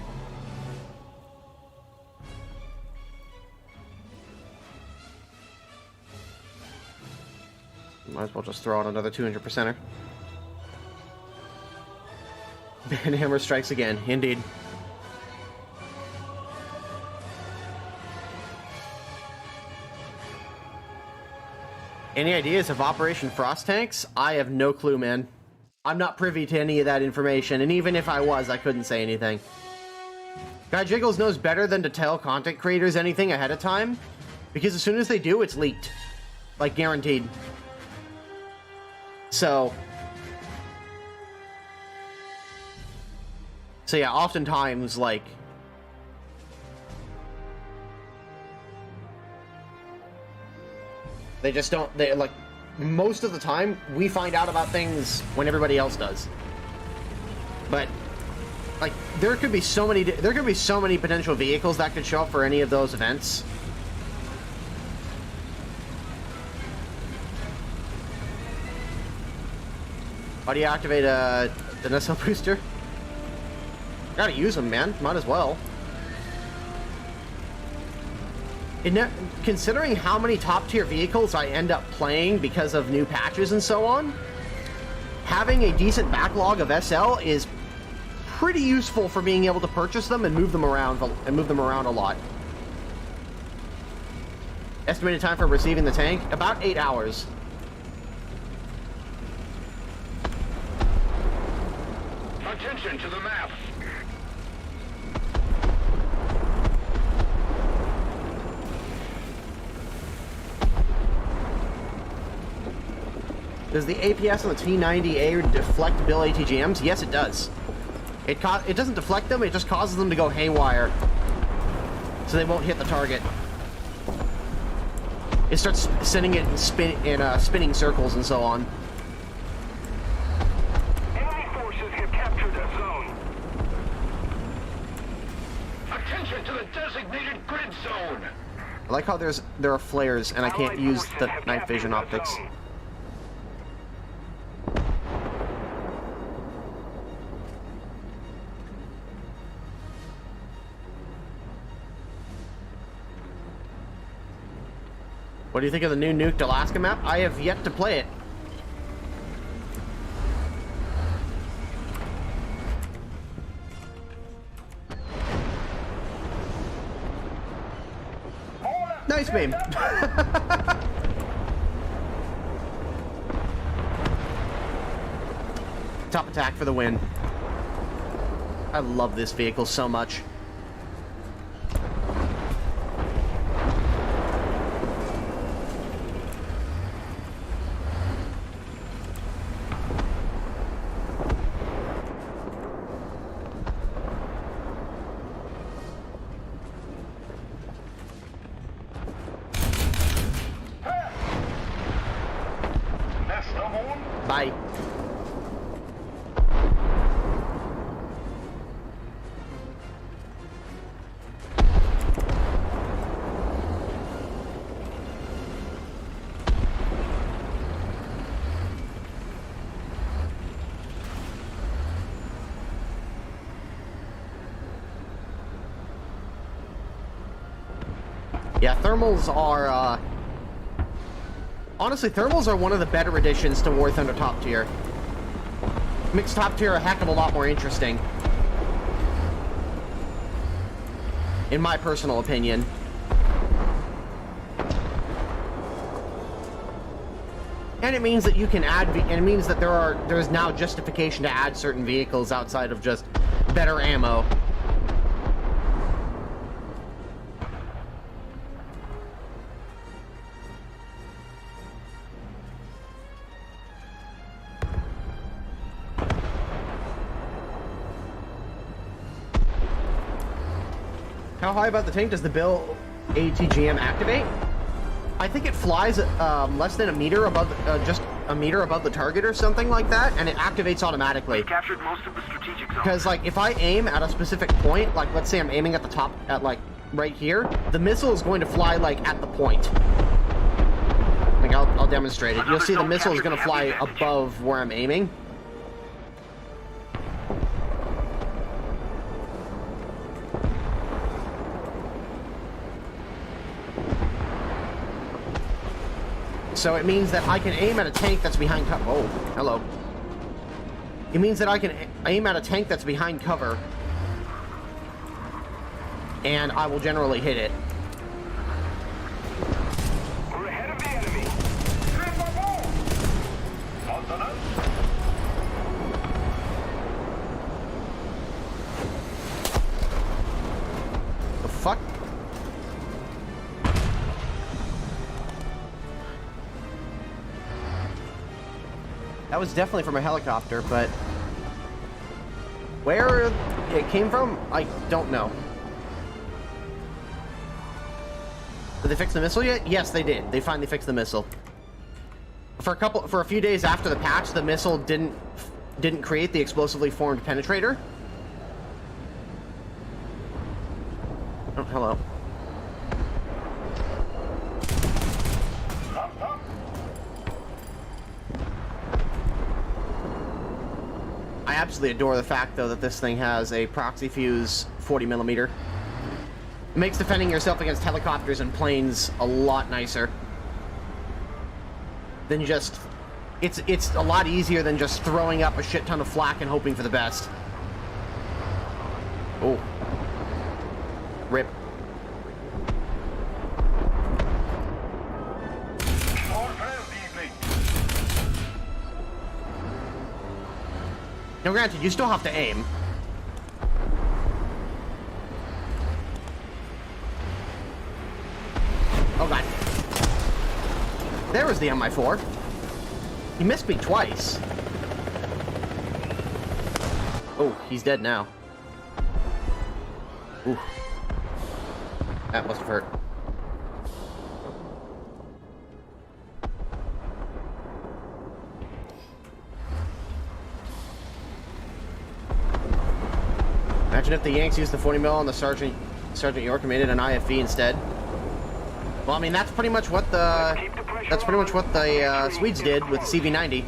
Might as well just throw out another 200%er. And hammer strikes again, indeed. Any ideas of Operation Frost Tanks? I have no clue, man. I'm not privy to any of that information, and even if I was, I couldn't say anything. Guy Jiggles knows better than to tell content creators anything ahead of time, because as soon as they do, it's leaked. Like, guaranteed. So yeah, oftentimes, like, they just don't, they, like, most of the time, we find out about things when everybody else does. But, like, there could be so many potential vehicles that could show up for any of those events. How do you activate the NSL booster? Gotta use them, man. Might as well. Considering how many top-tier vehicles I end up playing because of new patches and so on, having a decent backlog of SL is pretty useful for being able to purchase them and move them around a lot. Estimated time for receiving the tank? About 8 hours. Attention to the map. Does the APS on the T90A deflect Bill ATGMs? Yes, it does. It doesn't deflect them, it just causes them to go haywire. So they won't hit the target. It starts sending it in spinning circles and so on. Enemy forces have captured a zone. Attention to the designated grid zone. I like how there are flares and I can't Allied use forces the have night vision captured a optics. zone. What do you think of the new Nuked Alaska map? I have yet to play it. Nice beam. Top attack for the win. I love this vehicle so much. Bye. Yeah, thermals are, honestly, thermals are one of the better additions to War Thunder Top Tier. Makes Top Tier a heck of a lot more interesting. In my personal opinion. And it means that you can add, and it means that there's now justification to add certain vehicles outside of just better ammo. How high above the tank does the Bill ATGM activate? I think it flies less than a meter above, just a meter above the target or something like that, and it activates automatically. We've captured most of the strategic zones. Because, like, if I aim at a specific point, like, let's say I'm aiming at the top, at, like, right here, the missile is going to fly, like, at the point. Like, I'll demonstrate it. You'll see the missile is going to fly above where I'm aiming. So it means that I can aim at a tank that's behind cover. Oh, hello. It means that I can aim at a tank that's behind cover, and I will generally hit it. We're ahead of the enemy. The fuck? That was definitely from a helicopter, but where it came from, I don't know. Did they fix the missile yet? Yes, they did. They finally fixed the missile. For a few days after the patch, the missile didn't create the explosively formed penetrator. Oh, hello. I absolutely adore the fact, though, that this thing has a proxy fuse 40mm. It makes defending yourself against helicopters and planes a lot nicer than just... It's a lot easier than just throwing up a shit ton of flak and hoping for the best. Oh. Rip. Now, granted, you still have to aim. Oh, God. There was the MI4. He missed me twice. Oh, he's dead now. Ooh. That must have hurt. Imagine if the Yanks used the 40mm on the Sergeant York and made it an IFV instead. Well, I mean, that's pretty much what the Swedes did with the CV90.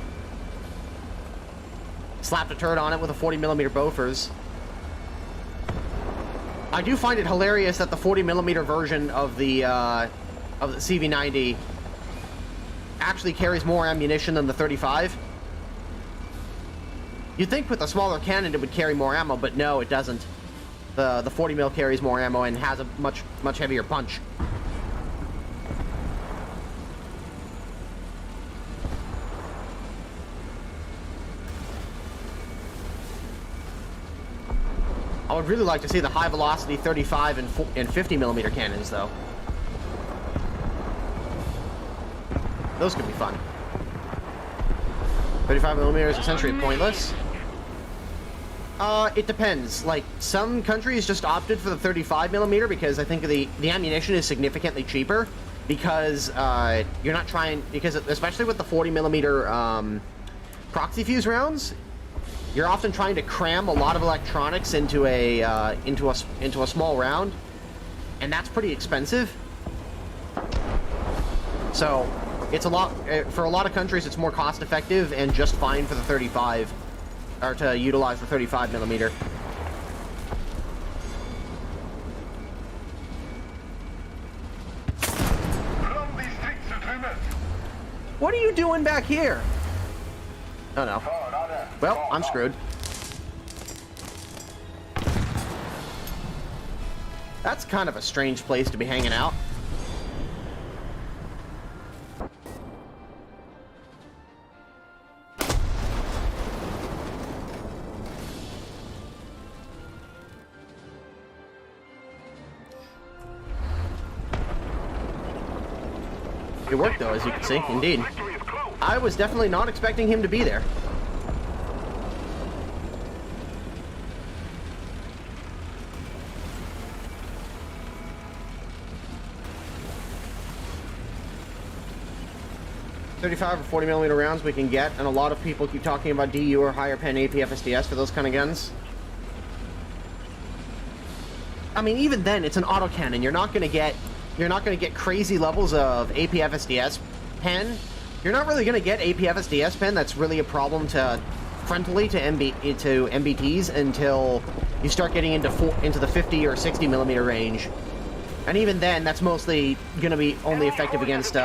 Slapped a turret on it with a 40mm Bofors. I do find it hilarious that the 40mm version of the CV90 actually carries more ammunition than the 35. You'd think with a smaller cannon it would carry more ammo, but no, it doesn't. The 40mm carries more ammo and has a much heavier punch. I would really like to see the high velocity 35 and 50mm cannons, though. Those could be fun. 35mm is essentially pointless. It depends. Like, some countries just opted for the 35mm because I think the ammunition is significantly cheaper because you're not trying, because especially with the 40mm proxy fuse rounds, you're often trying to cram a lot of electronics into a small round, and that's pretty expensive. So it's a lot for a lot of countries. It's more cost effective and just fine for the 35, or to utilize the 35mm. What are you doing back here? Oh no. Well, I'm screwed. That's kind of a strange place to be hanging out. It worked though, as you can see, indeed. I was definitely not expecting him to be there. .35 or 40mm rounds we can get, and a lot of people keep talking about DU or higher pen APFSDS for those kind of guns. I mean, even then, it's an autocannon. You're not going to get crazy levels of APFSDS pen. You're not really going to get APFSDS pen that's really a problem to frontally to MBTs until you start getting into the 50 or 60mm range. And even then, that's mostly going to be only effective against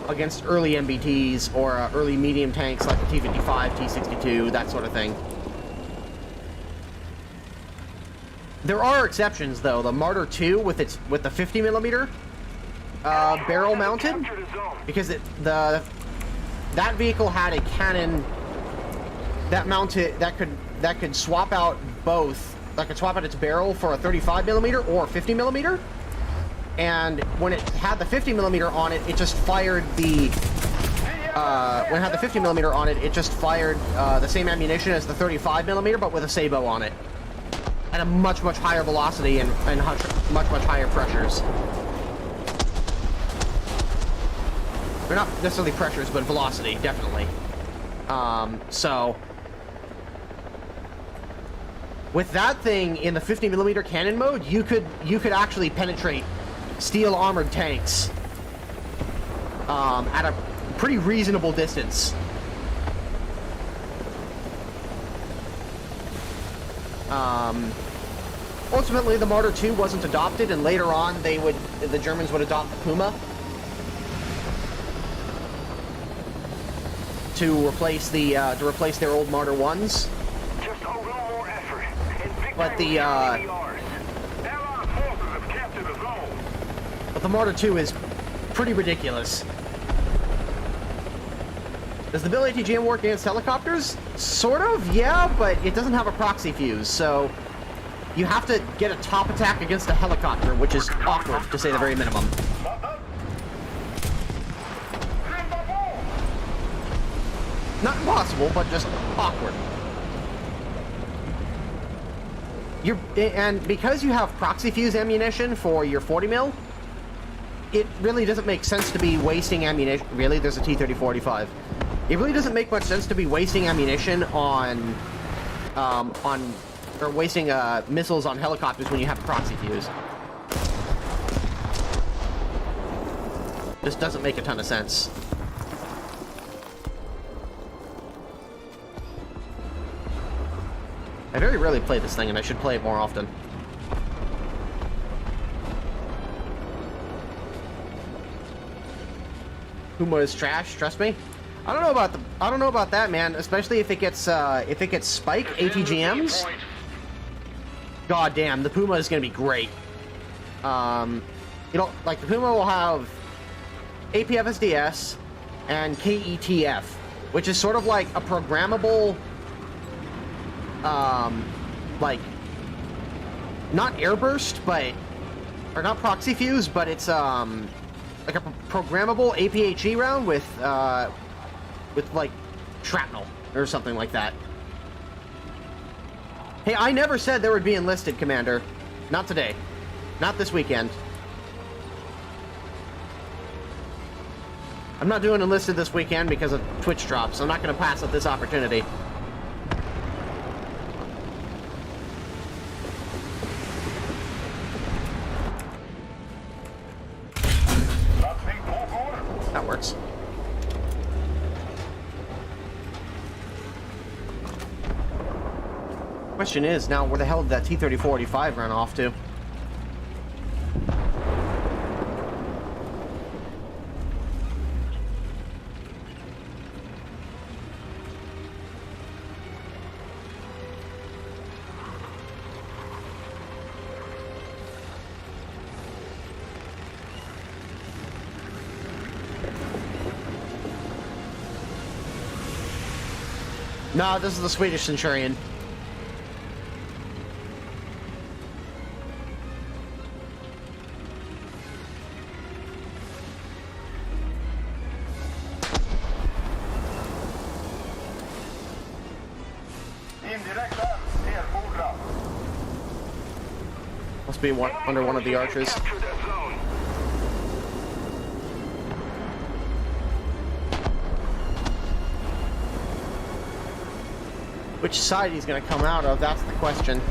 against early MBTs or early medium tanks like the T-55, T-62, that sort of thing. There are exceptions, though. The Martyr 2 with the 50mm barrel mounted, because that vehicle had a cannon that could swap out both. That could swap out its barrel for a 35mm or 50mm. And when it had the 50mm on it, it just fired the. When it had the 50mm on it, it just fired the same ammunition as the 35mm, but with a sabot on it, at a much higher velocity and much higher pressures. They're not necessarily pressures, but velocity, definitely. So with that thing in the 50mm cannon mode, you could actually penetrate steel armored tanks at a pretty reasonable distance. Ultimately, the Martyr 2 wasn't adopted, and later on, the Germans would adopt the Puma to replace their old Martyr 1s. Just a little more effort, and victory But the will be ours. Allied forces have captured the zone. But the Martyr 2 is pretty ridiculous. Does the Bill ATGM work against helicopters? Sort of, yeah, but it doesn't have a proxy fuse, so you have to get a top attack against a helicopter, which is awkward, to say the very minimum. Not impossible, but just awkward. And because you have proxy fuse ammunition for your 40mm, it really doesn't make sense to be wasting ammunition. Really? There's a T-3045. It really doesn't make much sense to be wasting ammunition on wasting missiles on helicopters when you have a proxy fuse. This doesn't make a ton of sense. I very rarely play this thing, and I should play it more often. Puma is trash, trust me. I don't know about that, man. Especially if it gets spike ATGMs. God damn, the Puma is gonna be great. You know, like the Puma will have APFSDS and KETF, which is sort of like a programmable, like not airburst, or not proxy fuse, but it's like a programmable APHE round with like shrapnel or something like that. Hey, I never said there would be Enlisted, Commander. Not today. Not this weekend. I'm not doing Enlisted this weekend because of Twitch drops. I'm not going to pass up this opportunity. That works. Question is now, where the hell did that T-3045 run off to? No, this is the Swedish Centurion. Must be under one of the archers. Which side he's going to come out of, that's the question.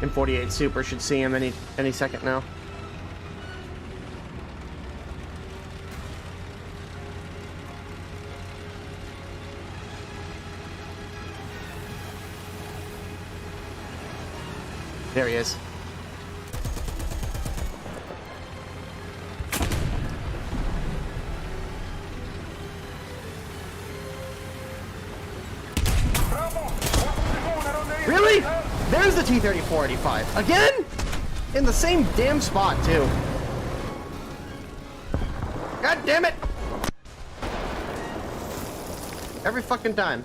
M48 Super should see him any second now. There he is. Really? There's the T-3485. Again? In the same damn spot, too. God damn it! Every fucking time.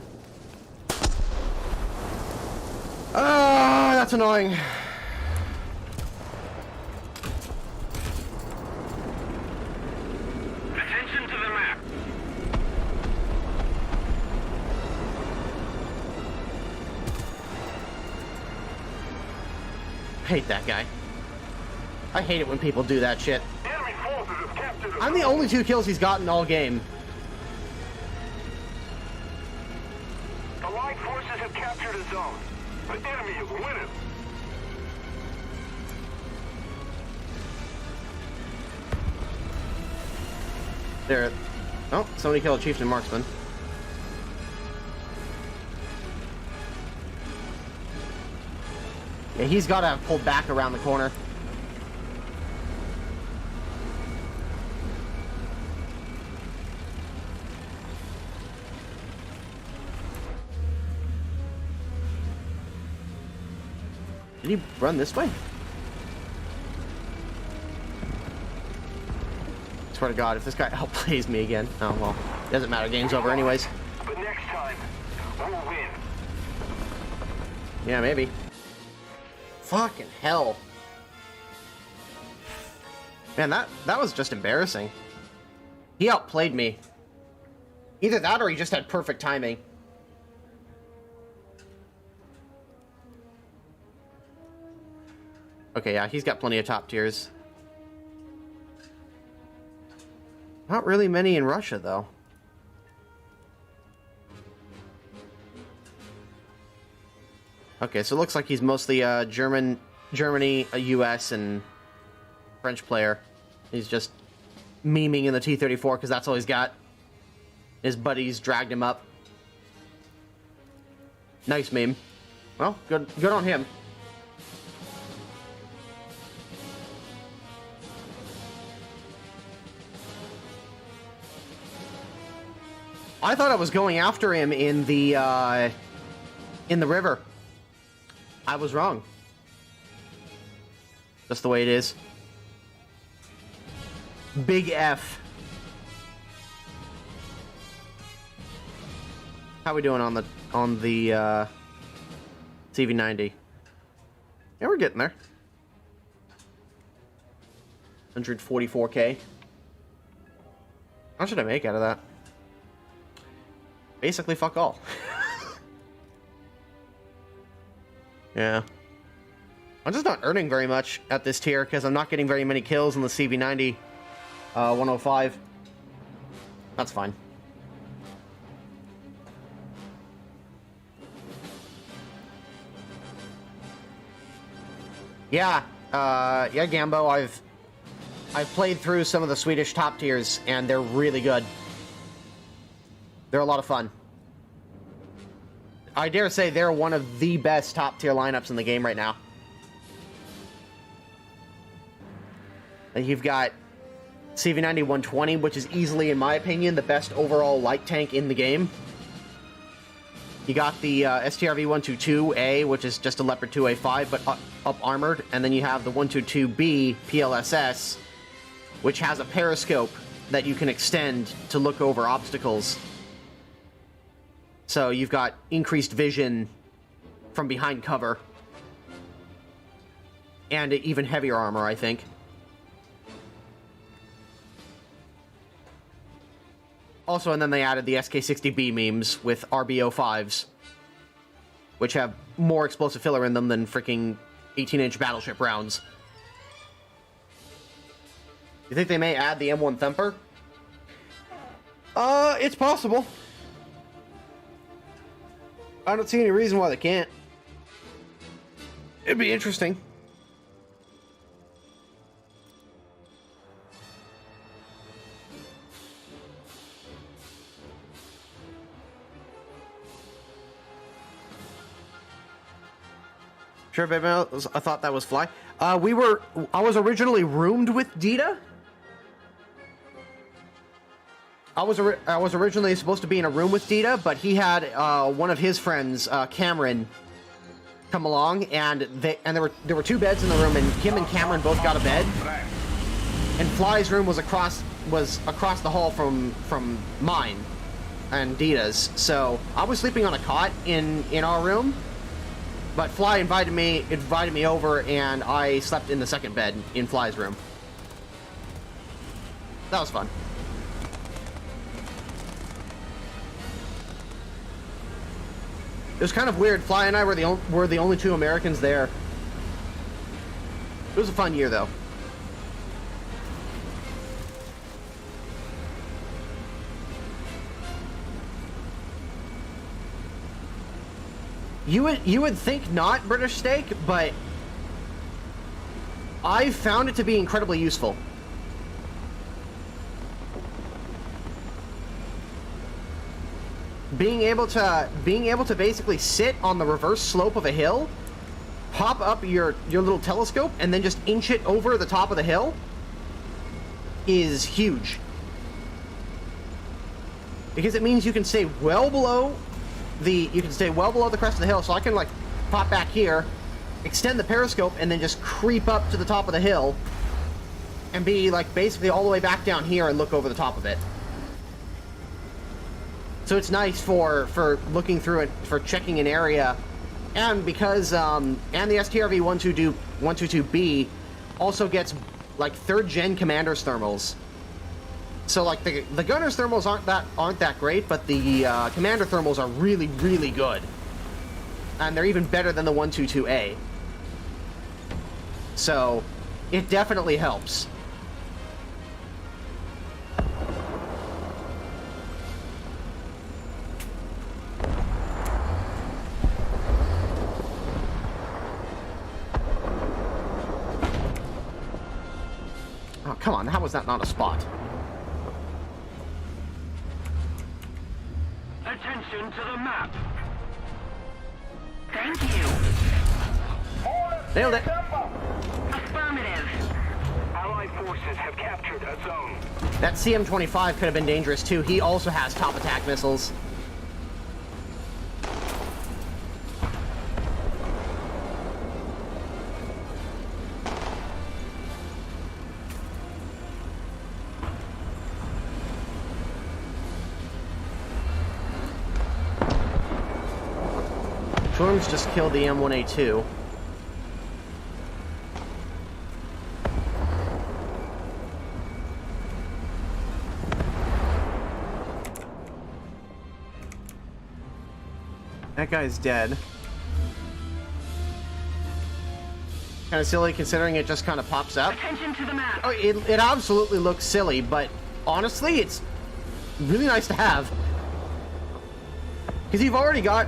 Ah, that's annoying. Attention to the map. Hate that guy. I hate it when people do that shit. Enemy forces have captured a I'm the only 2 kills he's gotten all game. Allied forces have captured a zone. The enemy is winning. There. Oh, somebody killed a chieftain marksman. Yeah, he's got to have pulled back around the corner. Did he run this way? Swear to God, if this guy outplays me again. Oh, well. Doesn't matter. Game's over anyways. But next time, we'll win. Yeah, maybe. Fucking hell. Man, that was just embarrassing. He outplayed me. Either that or he just had perfect timing. Okay, yeah, he's got plenty of top tiers. Not really many in Russia, though. Okay, so it looks like he's mostly Germany, a US, and French player. He's just memeing in the T-34 because that's all he's got. His buddies dragged him up. Nice meme. Well, good on him. I thought I was going after him in the river. I was wrong. Just the way it is. Big F. How we doing on the CV90? Yeah, we're getting there. 144K. How should I make out of that? Basically, fuck all. Yeah. I'm just not earning very much at this tier because I'm not getting very many kills in the CV90 105. That's fine. Yeah, yeah, Gambo, I've played through some of the Swedish top tiers and they're really good. They're a lot of fun. I dare say they're one of the best top tier lineups in the game right now. And you've got CV90 120, which is easily, in my opinion, the best overall light tank in the game. You got the STRV 122A, which is just a Leopard 2A5, but up armored. And then you have the 122B PLSS, which has a periscope that you can extend to look over obstacles. So you've got increased vision from behind cover. And even heavier armor, I think. Also, and then they added the SK60B memes with RB05s, which have more explosive filler in them than freaking 18-inch battleship rounds. You think they may add the M1 Thumper? It's possible. I don't see any reason why they can't. It'd be interesting. Sure, baby. I thought that was Fly. I was originally roomed with Dita. I was originally supposed to be in a room with Dita, but he had one of his friends, Cameron, come along, and there were two beds in the room, and him and Cameron both got a bed. And Fly's room was across the hall from mine and Dita's. So I was sleeping on a cot in our room. But Fly invited me over, and I slept in the second bed in Fly's room. That was fun. It was kind of weird. Fly and I were the only two Americans there. It was a fun year, though. You would think not, British Steak, but I found it to be incredibly useful. Being able to basically sit on the reverse slope of a hill, pop up your little telescope, and then just inch it over the top of the hill is huge. Because it means you can stay well below the crest of the hill, so I can like pop back here, extend the periscope, and then just creep up to the top of the hill and be like basically all the way back down here and look over the top of it. So it's nice for looking through it, for checking an area, and because and the STRV 122B also gets like 3rd gen commander's thermals. So like the gunner's thermals aren't that great, but the commander thermals are really, really good, and they're even better than the 122A. So it definitely helps. Oh, come on, how was that not a spot? Attention to the map. Thank you. Nailed it. Affirmative. Allied forces have captured a zone. That CM-25 could have been dangerous too. He also has top attack missiles. Storms just killed the M1A2. That guy's dead. Kind of silly considering it just kind of pops up. Attention to the map. Oh, it absolutely looks silly, but honestly, it's really nice to have. Because you've already got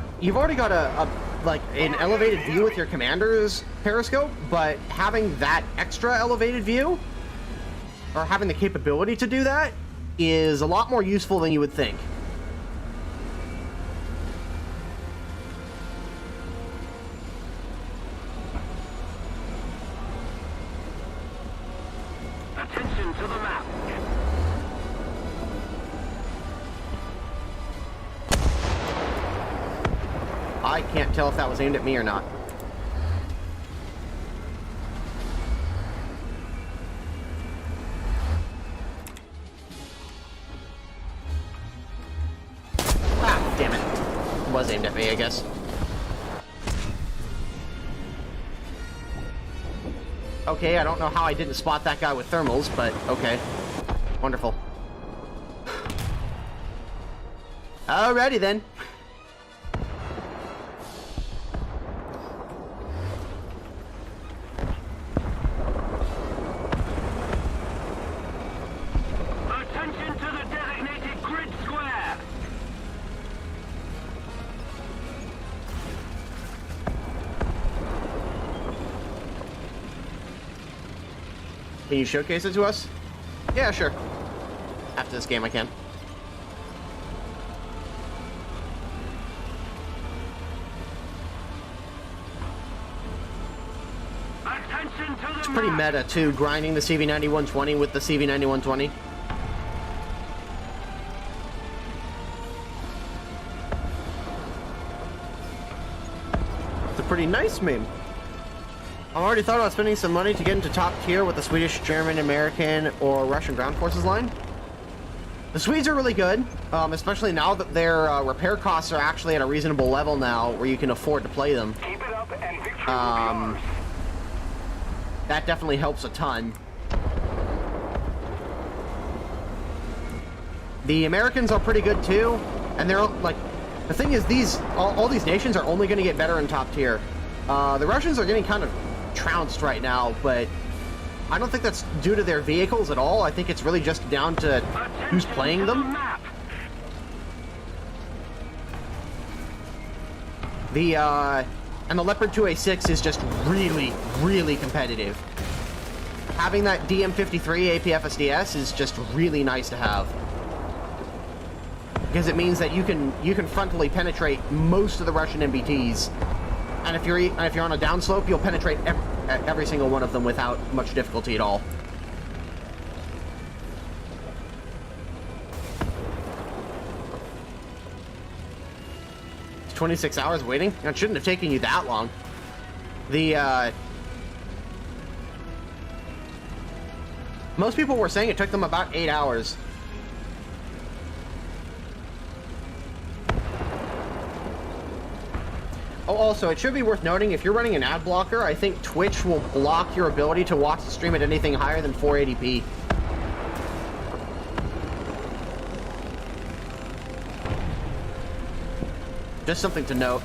a like an elevated view with your commander's periscope, but having that extra elevated view, or having the capability to do that, is a lot more useful than you would think. Attention to the map. I can't tell if that was aimed at me or not. Ah, damn it. It was aimed at me, I guess. Okay, I don't know how I didn't spot that guy with thermals, but okay. Wonderful. Alrighty then. Attention to the designated grid square. Can you showcase it to us? Yeah, sure. After this game, I can. Attention to the It's pretty map. meta, too, grinding the CV9120 with the CV9120. It's a pretty nice meme. I've already thought about spending some money to get into top tier with the Swedish, German, American, or Russian ground forces line. The Swedes are really good, especially now that their repair costs are actually at a reasonable level now where you can afford to play them. Keep it up and victory will be ours. That definitely helps a ton. The Americans are pretty good too, and they're like, the thing is, all these nations are only going to get better in top tier. The Russians are getting kind of trounced right now, but I don't think that's due to their vehicles at all. I think it's really just down to who's playing them. And the Leopard 2A6 is just really, really competitive. Having that DM53 APFSDS is just really nice to have, because it means that you can frontally penetrate most of the Russian MBTs. And if you're on a downslope, you'll penetrate every single one of them without much difficulty at all. It's 26 hours waiting? It shouldn't have taken you that long. Most people were saying it took them about 8 hours. Oh, also, it should be worth noting, if you're running an ad blocker, I think Twitch will block your ability to watch the stream at anything higher than 480p. Just something to note.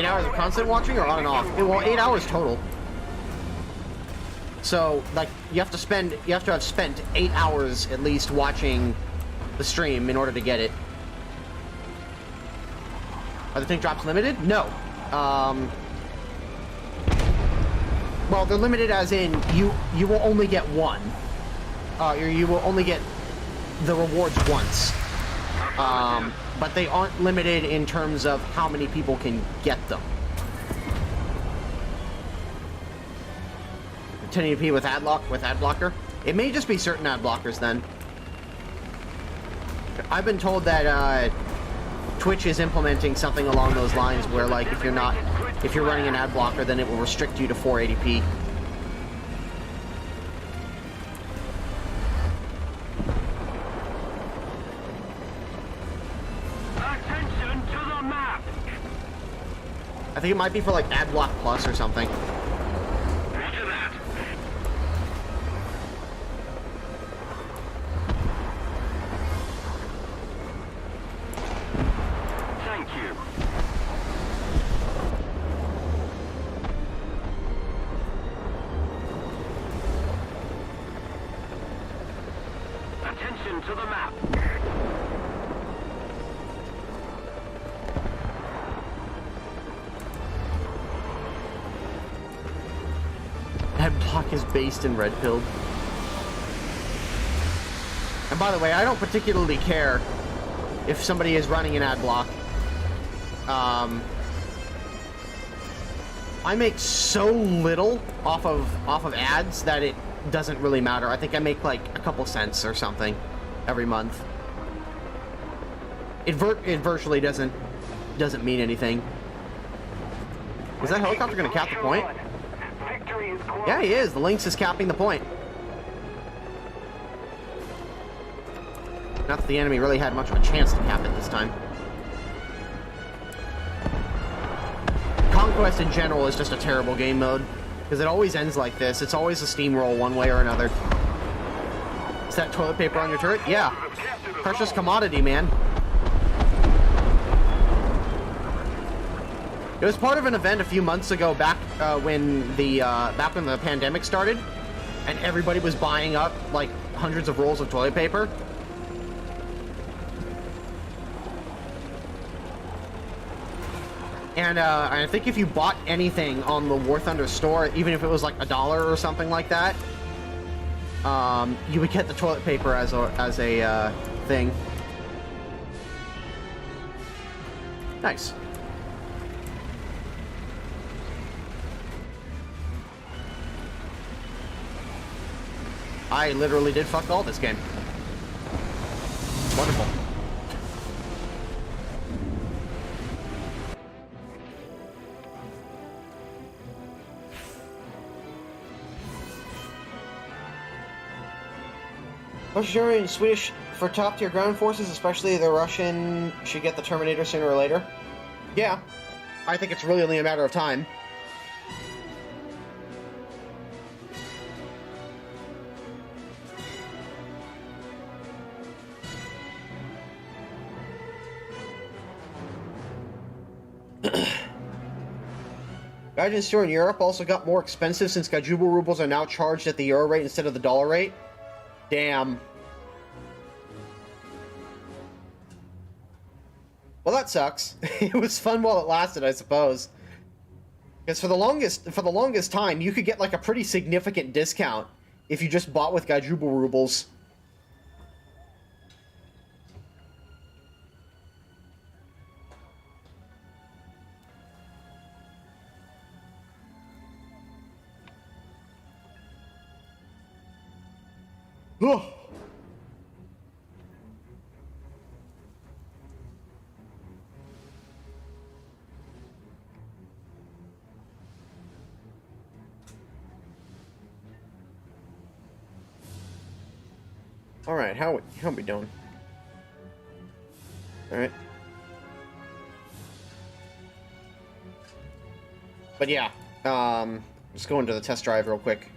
Hours of constant watching or on and off? Well, 8 hours total. So, like, you have to have spent 8 hours at least watching the stream in order to get it. Are the tank drops limited? No. Well, they're limited as in you will only get one. You will only get the rewards once. But they aren't limited in terms of how many people can get them. 1080p with ad blocker? It may just be certain ad blockers then. I've been told that Twitch is implementing something along those lines where, like, if you're running an ad blocker, then it will restrict you to 480p. I think it might be for, like, AdBlock Plus or something. Roger that. Thank you. Attention to the map. Adblock is based in Red Pill. And by the way, I don't particularly care if somebody is running an ad block. I make so little off of ads that it doesn't really matter. I think I make like a couple cents or something every month. It virtually doesn't mean anything. Is that helicopter going to cap the point? Yeah, he is. The Lynx is capping the point. Not that the enemy really had much of a chance to cap it this time. Conquest in general is just a terrible game mode. Because it always ends like this. It's always a steamroll one way or another. Is that toilet paper on your turret? Yeah. Precious commodity, man. It was part of an event a few months ago, back when the pandemic started, and everybody was buying up like hundreds of rolls of toilet paper. And I think if you bought anything on the War Thunder store, even if it was like $1 or something like that, you would get the toilet paper as a thing. Nice. I literally did fuck all this game. Wonderful. German and Swedish for top-tier ground forces, especially the Russian, should get the Terminator sooner or later. Yeah, I think it's really only a matter of time. Gaijin store in Europe also got more expensive since Gajubu rubles are now charged at the euro rate instead of the dollar rate. Damn. Well, that sucks. It was fun while it lasted, I suppose. Because for the longest time, you could get like a pretty significant discount if you just bought with Gajubu rubles. Oh. All right, how are we doing? All right. But yeah, just go into the test drive real quick.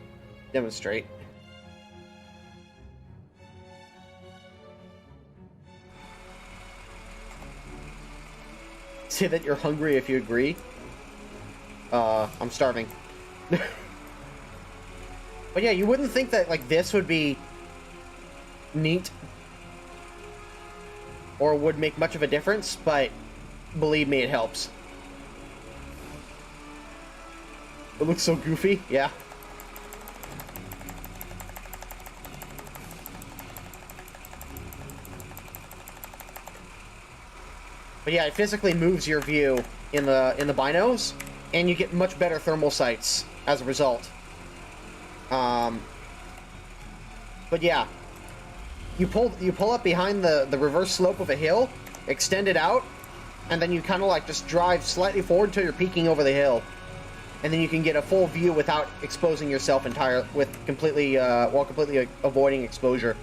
Demonstrate. Say that you're hungry if you agree. I'm starving. But yeah, you wouldn't think that like this would be neat or would make much of a difference, but believe me, it helps. It looks so goofy, yeah. But yeah, it physically moves your view in the binos, and you get much better thermal sights as a result. But yeah, you pull up behind the reverse slope of a hill, extend it out, and then you kind of like just drive slightly forward until you're peeking over the hill, and then you can get a full view without exposing yourself completely avoiding exposure.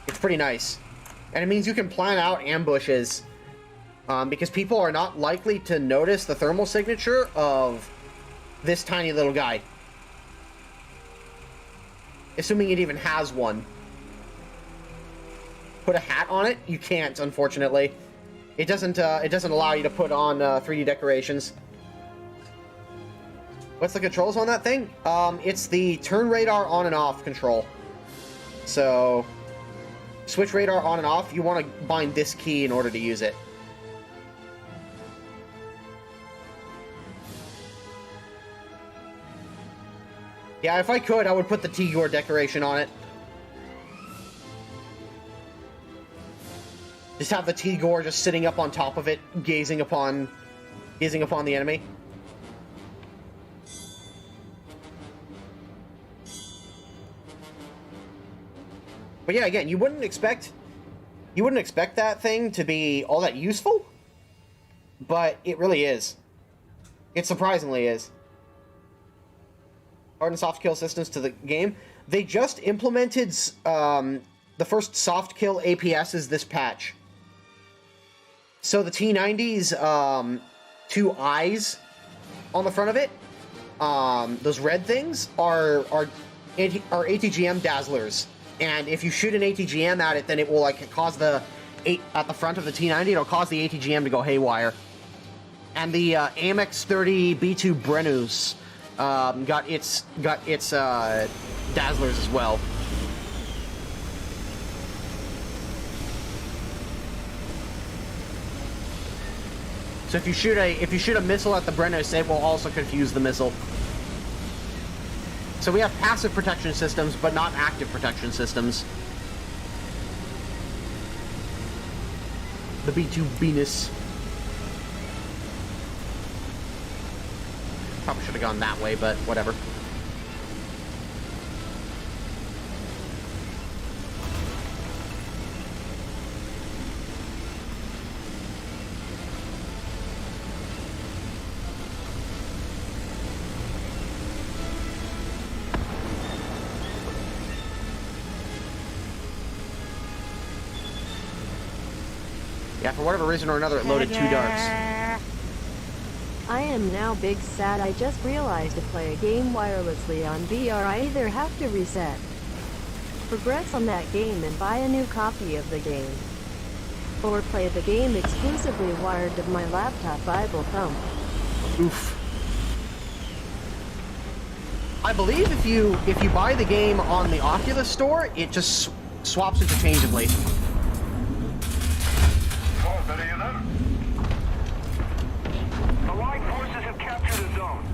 It's pretty nice, and it means you can plan out ambushes. Because people are not likely to notice the thermal signature of this tiny little guy. Assuming it even has one. Put a hat on it? You can't, unfortunately. It doesn't allow you to put on 3D decorations. What's the controls on that thing? It's the turn radar on and off control. So, switch radar on and off, you want to bind this key in order to use it. Yeah, if I could, I would put the Tigor decoration on it. Just have the Tigor just sitting up on top of it, gazing upon the enemy. But yeah, again, you wouldn't expect that thing to be all that useful, but it really is. It surprisingly is. Hard and soft kill systems to the game. They just implemented the first soft kill APSs this patch. So the T90's 2 eyes on the front of it those red things are ATGM dazzlers, and if you shoot an ATGM at it, then it will like cause at the front of the T90, it'll cause the ATGM to go haywire. And the AMX30 B2 Brennus got its dazzlers as well. So if you shoot a missile at the Brennus, it will also confuse the missile. So we have passive protection systems, but not active protection systems. The B2 Venus. Probably should have gone that way, but whatever. Yeah, for whatever reason or another, it loaded 2 darks. I am now big sad. I just realized to play a game wirelessly on VR, I either have to reset, progress on that game and buy a new copy of the game, or play the game exclusively wired to my laptop Bible thumb. Oof. I believe if you buy the game on the Oculus store, it just swaps interchangeably. Allied forces have captured a zone.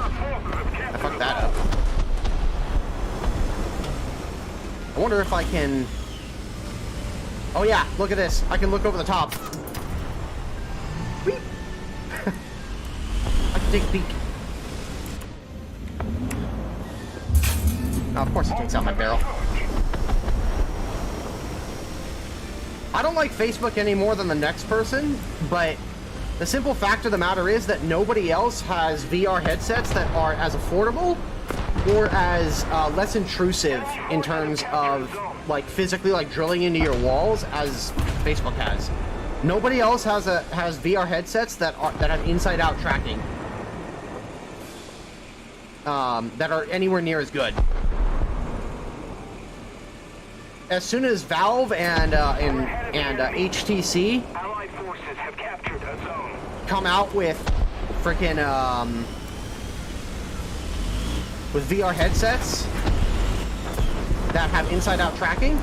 Allied forces have I captured fucked a that zone. up. I wonder if I can... Oh yeah, look at this. I can look over the top. Whee! I can take a peek. Oh, of course it takes out my barrel. I don't like Facebook any more than the next person, but the simple fact of the matter is that nobody else has VR headsets that are as affordable or as less intrusive in terms of like physically like drilling into your walls as Facebook has. Nobody else has VR headsets that have inside out tracking that are anywhere near as good. As soon as Valve and HTC Allied forces have captured a zone. come out with freaking with VR headsets that have inside-out tracking,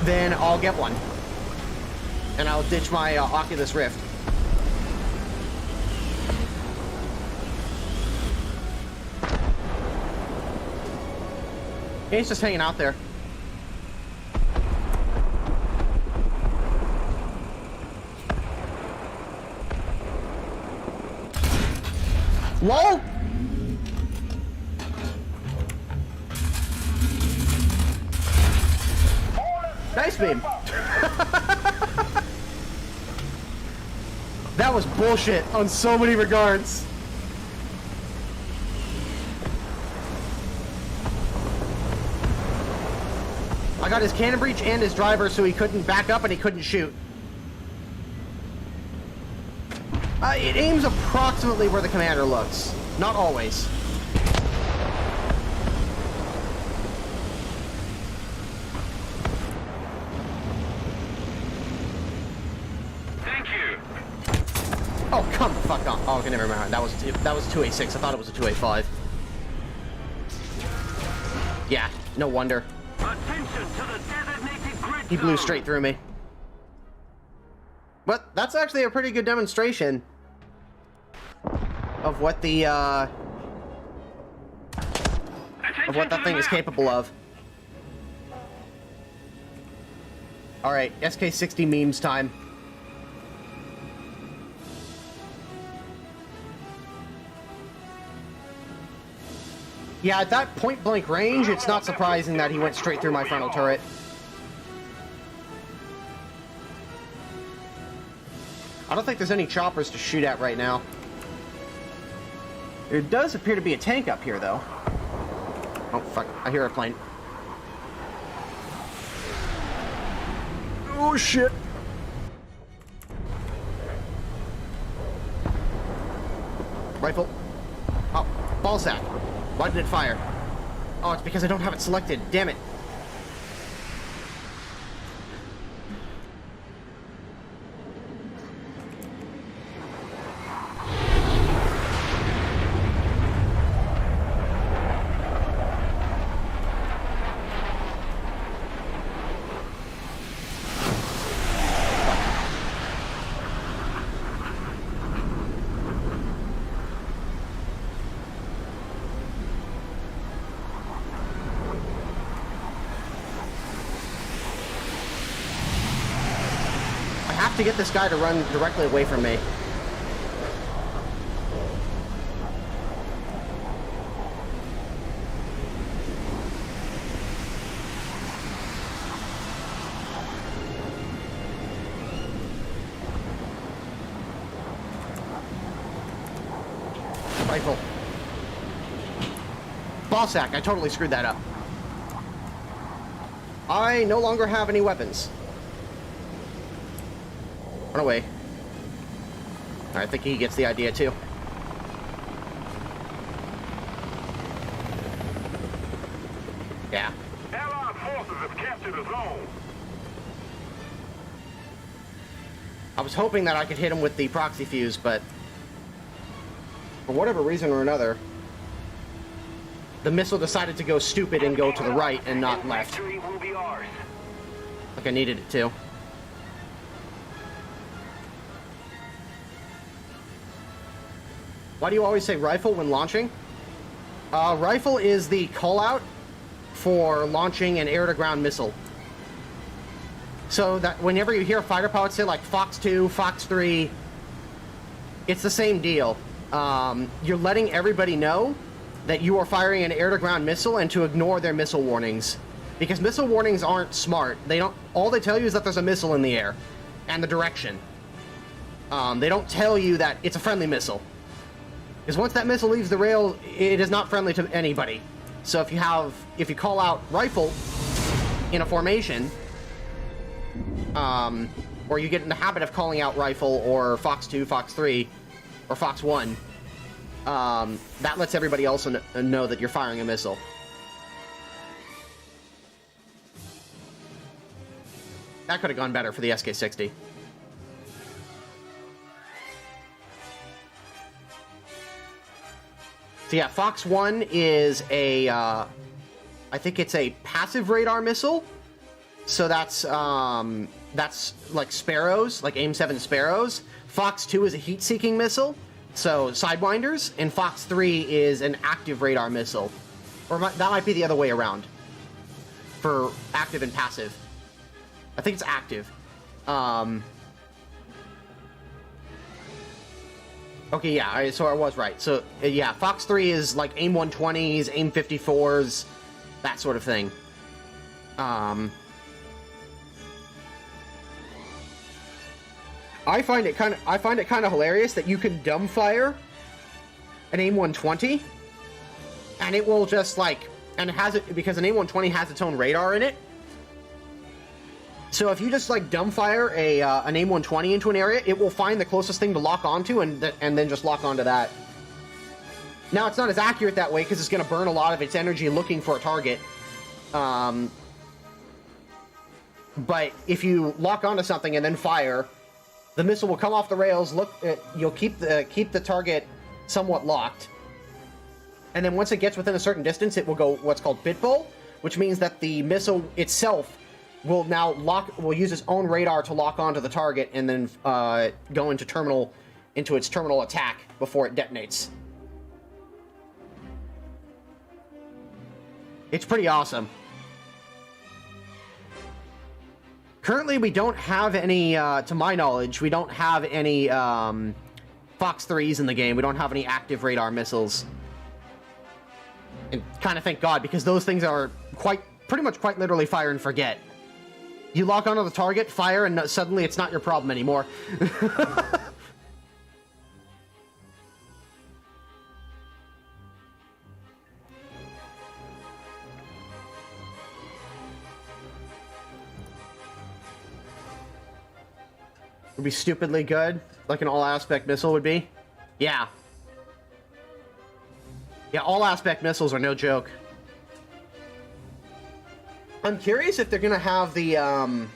then I'll get one, and I'll ditch my Oculus Rift. He's just hanging out there. LOL! Nice beam. That was bullshit on so many regards. I got his cannon breach and his driver so he couldn't back up and he couldn't shoot. It aims approximately where the commander looks. Not always. Thank you. Oh, come the fuck on. Oh, okay, never mind. That was 2A6. I thought it was a 2A5. Yeah, no wonder. Attention to the designated grid He blew zone. straight through me. But that's actually a pretty good demonstration of what the of what that thing is capable of. All right, SK60 memes time. Yeah, at that point-blank range, it's not surprising that he went straight through my frontal turret. I don't think there's any choppers to shoot at right now. There does appear to be a tank up here, though. Oh, fuck. I hear a plane. Oh, shit. Rifle. Oh, ball sack. Why didn't it fire? Oh, it's because I don't have it selected. Damn it. To get this guy to run directly away from me. Rifle. Ball sack, I totally screwed that up. I no longer have any weapons. Run away. I think he gets the idea too. Yeah. Allied forces have captured a zone. I was hoping that I could hit him with the proxy fuse, but for whatever reason or another, the missile decided to go stupid and go to the right and not left. Victory will be ours. Like I needed it to. Why do you always say rifle when launching? Rifle is the call-out for launching an air-to-ground missile. So that whenever you hear fighter pilots say like Fox 2, Fox 3, it's the same deal. You're letting everybody know that you are firing an air-to-ground missile and to ignore their missile warnings. Because missile warnings aren't smart. They don't. All they tell you is that there's a missile in the air and the direction. They don't tell you that it's a friendly missile. Because once that missile leaves the rail, it is not friendly to anybody. So if you call out rifle in a formation, or you get in the habit of calling out rifle or Fox 2, Fox 3, or Fox 1, that lets everybody else know that you're firing a missile. That could have gone better for the SK60. So yeah, Fox 1 is a, I think it's a passive radar missile. So that's like Sparrows, like AIM-7 Sparrows. Fox 2 is a heat-seeking missile, so Sidewinders. And Fox 3 is an active radar missile. Or that might be the other way around. For active and passive. I think it's active. Okay, yeah, so I was right. So, yeah, Fox 3 is like AIM-120s, AIM-54s, that sort of thing. I find it kind of hilarious that you can dumbfire an AIM-120, and it will just like, and it has it because an AIM-120 has its own radar in it. So if you just like dumbfire an AIM-120 into an area, it will find the closest thing to lock onto and then just lock onto that. Now it's not as accurate that way because it's going to burn a lot of its energy looking for a target. But if you lock onto something and then fire, the missile will come off the rails. You'll keep the target somewhat locked, and then once it gets within a certain distance, it will go what's called bitbowl, which means that the missile itself will now will use its own radar to lock onto the target and then go into its terminal attack before it detonates. It's pretty awesome. Currently, we don't have any, to my knowledge, we don't have any Fox 3s in the game. We don't have any active radar missiles. And kind of thank God, because those things are pretty much quite literally fire and forget. You lock onto the target, fire, and suddenly it's not your problem anymore. Would be stupidly good, like an all-aspect missile would be. Yeah. Yeah, all-aspect missiles are no joke. I'm curious if they're gonna have the, I'm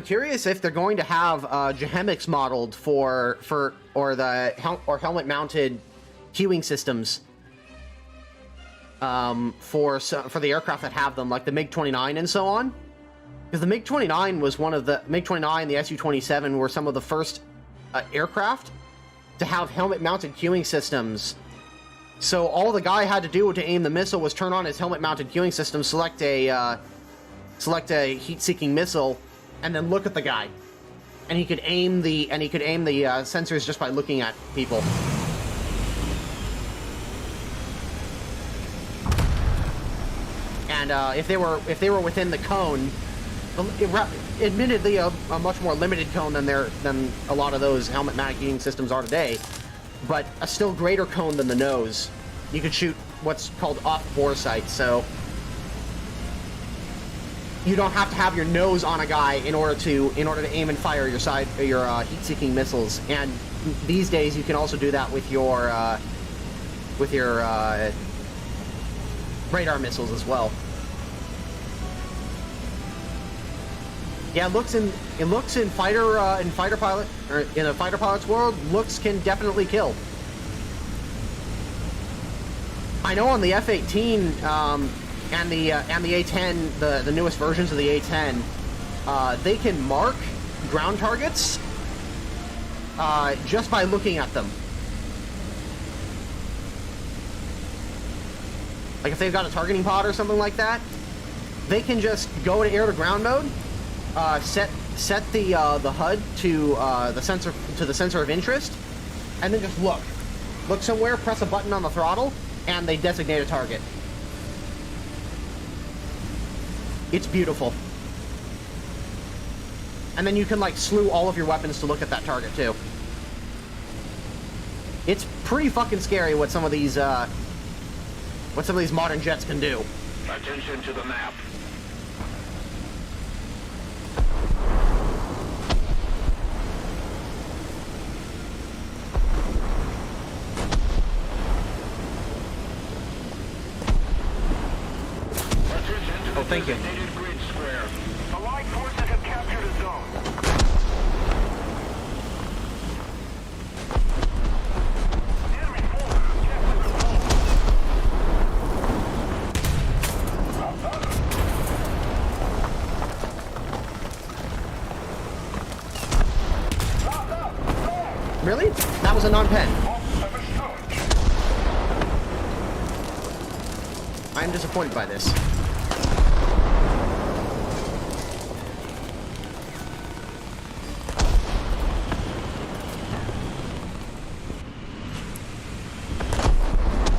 curious if they're going to have Jehemix modeled for helmet-mounted queuing systems for the aircraft that have them, like the MiG-29 and so on. Because the MiG-29 was one of the MiG-29, the Su-27 were some of the first aircraft to have helmet-mounted queuing systems. So all the guy had to do to aim the missile was turn on his helmet-mounted queuing system, select a heat-seeking missile, and then look at the guy, and he could aim the sensors just by looking at people. And if they were within the cone, admittedly a much more limited cone than a lot of those helmet-mounted queuing systems are today, but a still greater cone than the nose. You could shoot what's called off-bore sights, so you don't have to have your nose on a guy in order to aim and fire your heat-seeking missiles. And these days, you can also do that with your radar missiles as well. Yeah, in a fighter pilot's world, looks can definitely kill. I know on the F-18 and the A-10, the newest versions of the A-10, they can mark ground targets just by looking at them. Like if they've got a targeting pod or something like that, they can just go in air-to-ground mode. Set the HUD to the sensor of interest, and then just look somewhere, press a button on the throttle, and they designate a target. It's beautiful. And then you can like slew all of your weapons to look at that target too. It's pretty fucking scary what some of these modern jets can do. Attention to the map. Oh, thank you. Grid square. Allied forces have captured a zone. Enemy forces have captured the zone. Really? That was a non-pen. I'm disappointed by this.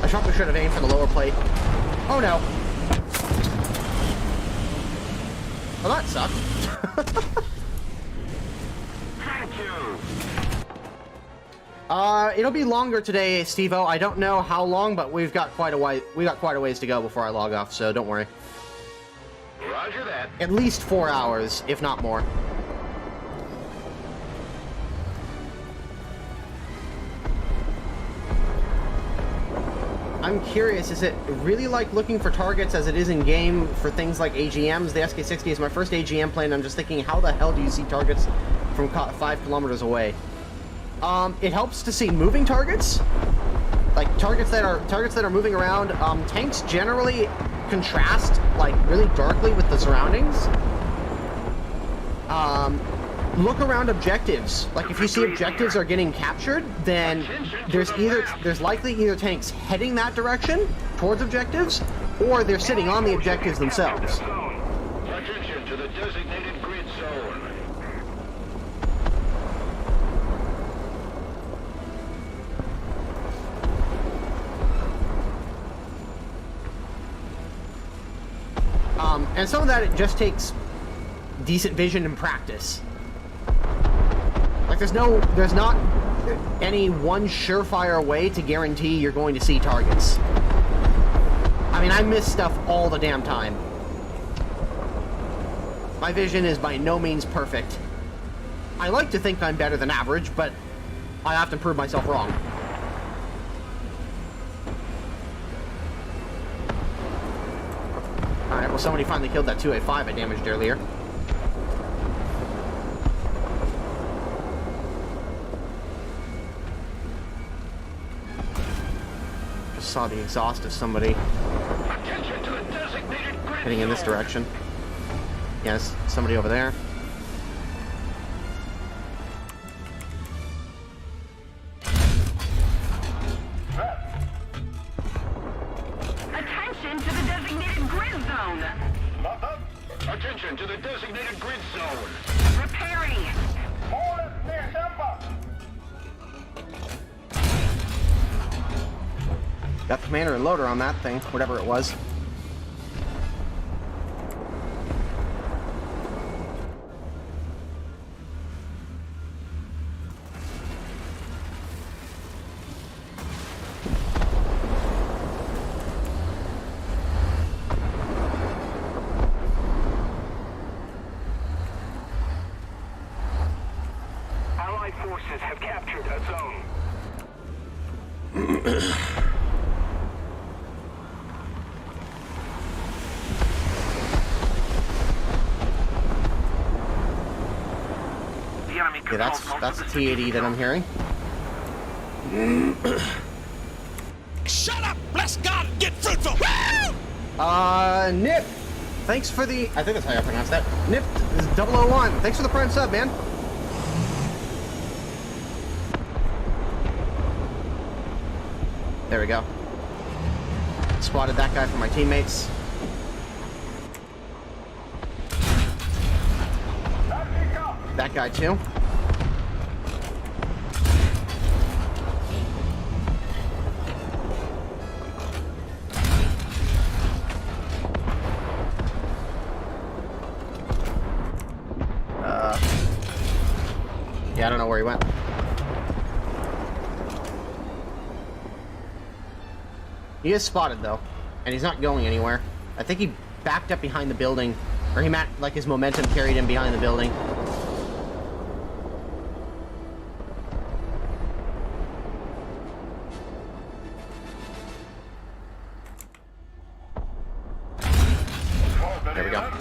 I probably should have aimed for the lower plate. Oh no. Well, that sucked. Thank you. It'll be longer today, Steve-O. I don't know how long, but we've got quite a ways to go before I log off, so don't worry. Roger that. At least 4 hours, if not more. I'm curious, is it really like looking for targets as it is in game for things like AGMs? The SK-60 is my first AGM plane. I'm just thinking, how the hell do you see targets from 5 kilometers away? It helps to see moving targets, like targets that are moving around. Tanks generally contrast like really darkly with the surroundings. Look around objectives. Like if you see objectives are getting captured, then there's likely either tanks heading that direction towards objectives, or they're sitting on the objectives themselves. Attention to the designated grid zone. And some of that, it just takes decent vision and practice. Like there's not any one surefire way to guarantee you're going to see targets. I mean, I miss stuff all the damn time. My vision is by no means perfect. I like to think I'm better than average, but I often prove myself wrong. Alright, well somebody finally killed that 2A5 I damaged earlier. Just saw the exhaust of somebody Attention to the designated grid heading in this zone. direction. Yes, somebody over there. Attention to the designated grid zone. Attention to the designated grid zone. Repairing. Got the commander and loader on that thing, whatever it was. Allied forces have captured a zone. The enemy Yeah, that's the T80 that I'm hearing. Shut up! Bless God and get fruitful! Woo! Nip! Thanks for the... I think that's how you pronounce that. Nip is 001. Thanks for the prime sub, man. There we go. Spotted that guy for my teammates. That guy too. Yeah, I don't know where he went. He is spotted though, and he's not going anywhere. I think he backed up behind the building, or like his momentum carried him behind the building. There we go.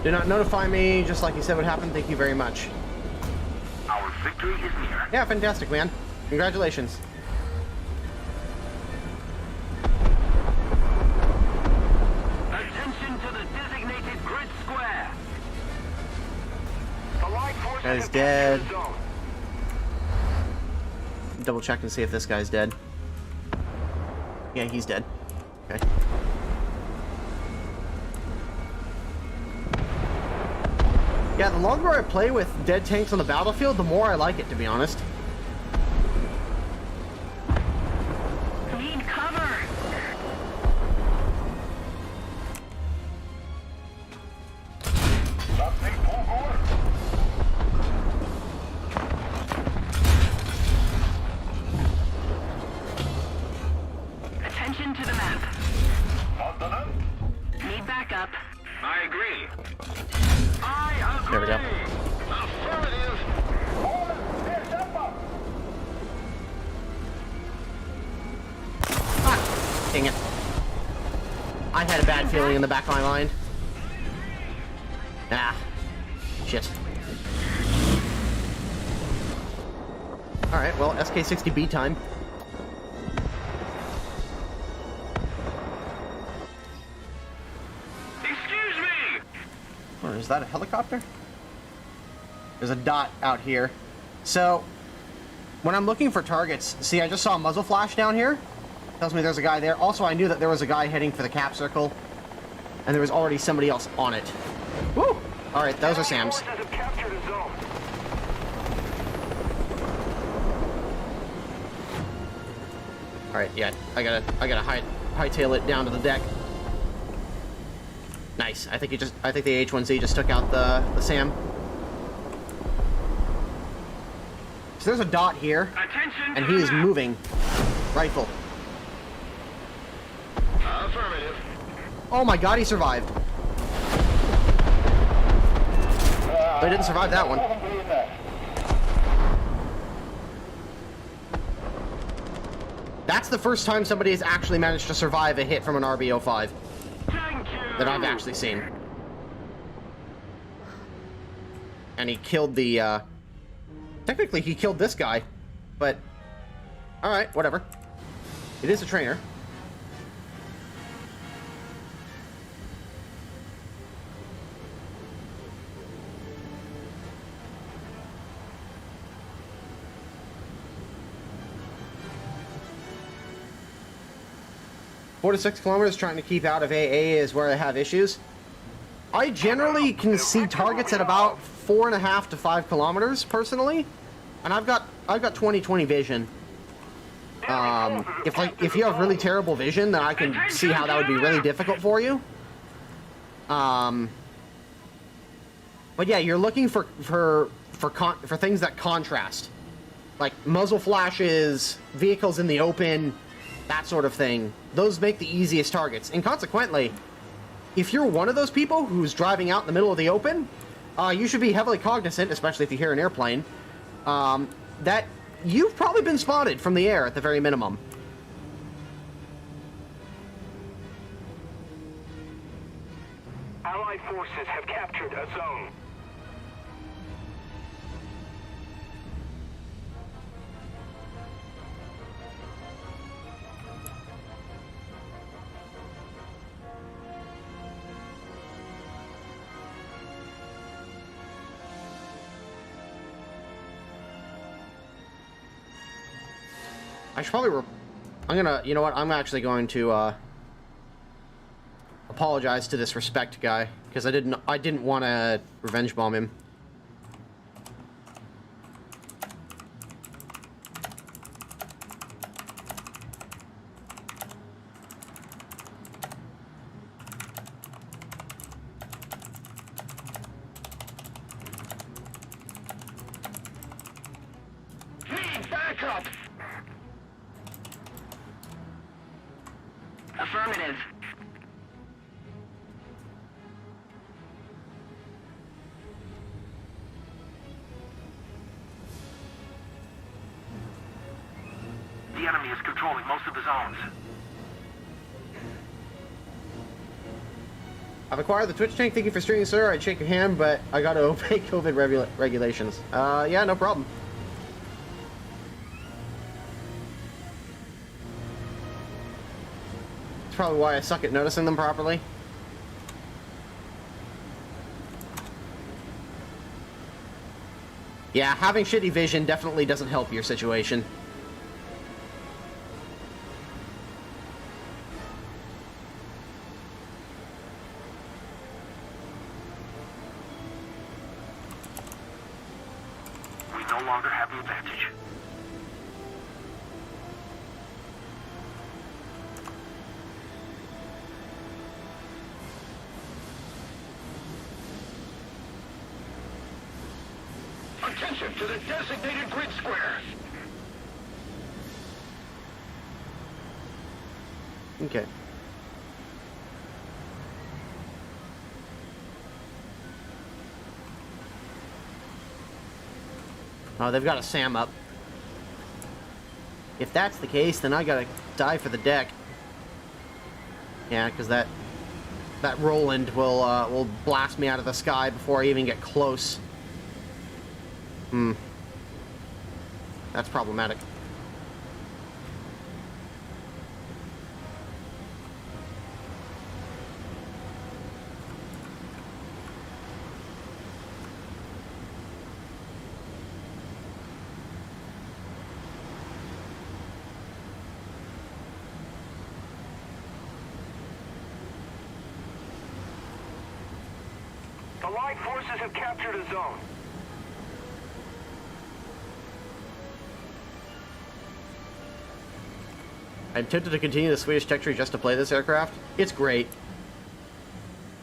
Do not notify me, just like you said would happen. Thank you very much. Our victory is near. Yeah, fantastic, man. Congratulations. Attention to the designated grid square. Allied forces Guy's have dead. captured a zone. Double check and see if this guy's dead. Yeah, he's dead. Okay. Yeah, the longer I play with dead tanks on the battlefield, the more I like it, to be honest. Need cover. Attention to the map. Need backup. I agree. I agree. There we go. Affirmative. Ah, dang it. I had a bad feeling in the back of my mind. Ah, shit. Alright, well, SK60B time. Excuse me. Or is that a helicopter? There's a dot out here. So, when I'm looking for targets, see, I just saw a muzzle flash down here. Tells me there's a guy there. Also, I knew that there was a guy heading for the cap circle, and there was already somebody else on it. Woo! Alright, those are Sam's. Forces have captured a zone. All right, yeah, I gotta hightail it down to the deck. Nice. I think the H1Z just took out the SAM. So there's a dot here, Attention and to he is the map. moving. Rifle. Affirmative. Oh my god, he survived. But he didn't survive that one. That's the first time somebody has actually managed to survive a hit from an RB05 Thank you. that I've actually seen. And he killed the, technically he killed this guy, but alright, whatever. It is a trainer. Four to 6 kilometers, trying to keep out of AA is where I have issues. I generally can see targets at about 4.5 to 5 kilometers personally, and I've got 20/20 vision. If you have really terrible vision, then I can see how that would be really difficult for you. But yeah, you're looking for things that contrast, like muzzle flashes, vehicles in the open, that sort of thing. Those make the easiest targets, and consequently, if you're one of those people who's driving out in the middle of the open, you should be heavily cognizant, especially if you hear an airplane, that you've probably been spotted from the air at the very minimum. Allied forces have captured a zone. I should probably you know what, I'm actually going to apologize to this respect guy, because I didn't want to revenge bomb him. Need backup. Affirmative. The enemy is controlling most of the zones. I've acquired the Twitch tank. Thank you for streaming, sir. I'd shake your hand, but I gotta obey COVID regulations. Yeah, no problem. It's probably why I suck at noticing them properly. Yeah, having shitty vision definitely doesn't help your situation. We no longer have the advantage. Attention to the designated grid square. Okay. Oh, they've got a SAM up. If that's the case, then I gotta dive for the deck. Yeah, because that Roland will blast me out of the sky before I even get close. That's problematic. Allied forces have captured a zone. I'm tempted to continue the Swedish tech tree just to play this aircraft. It's great.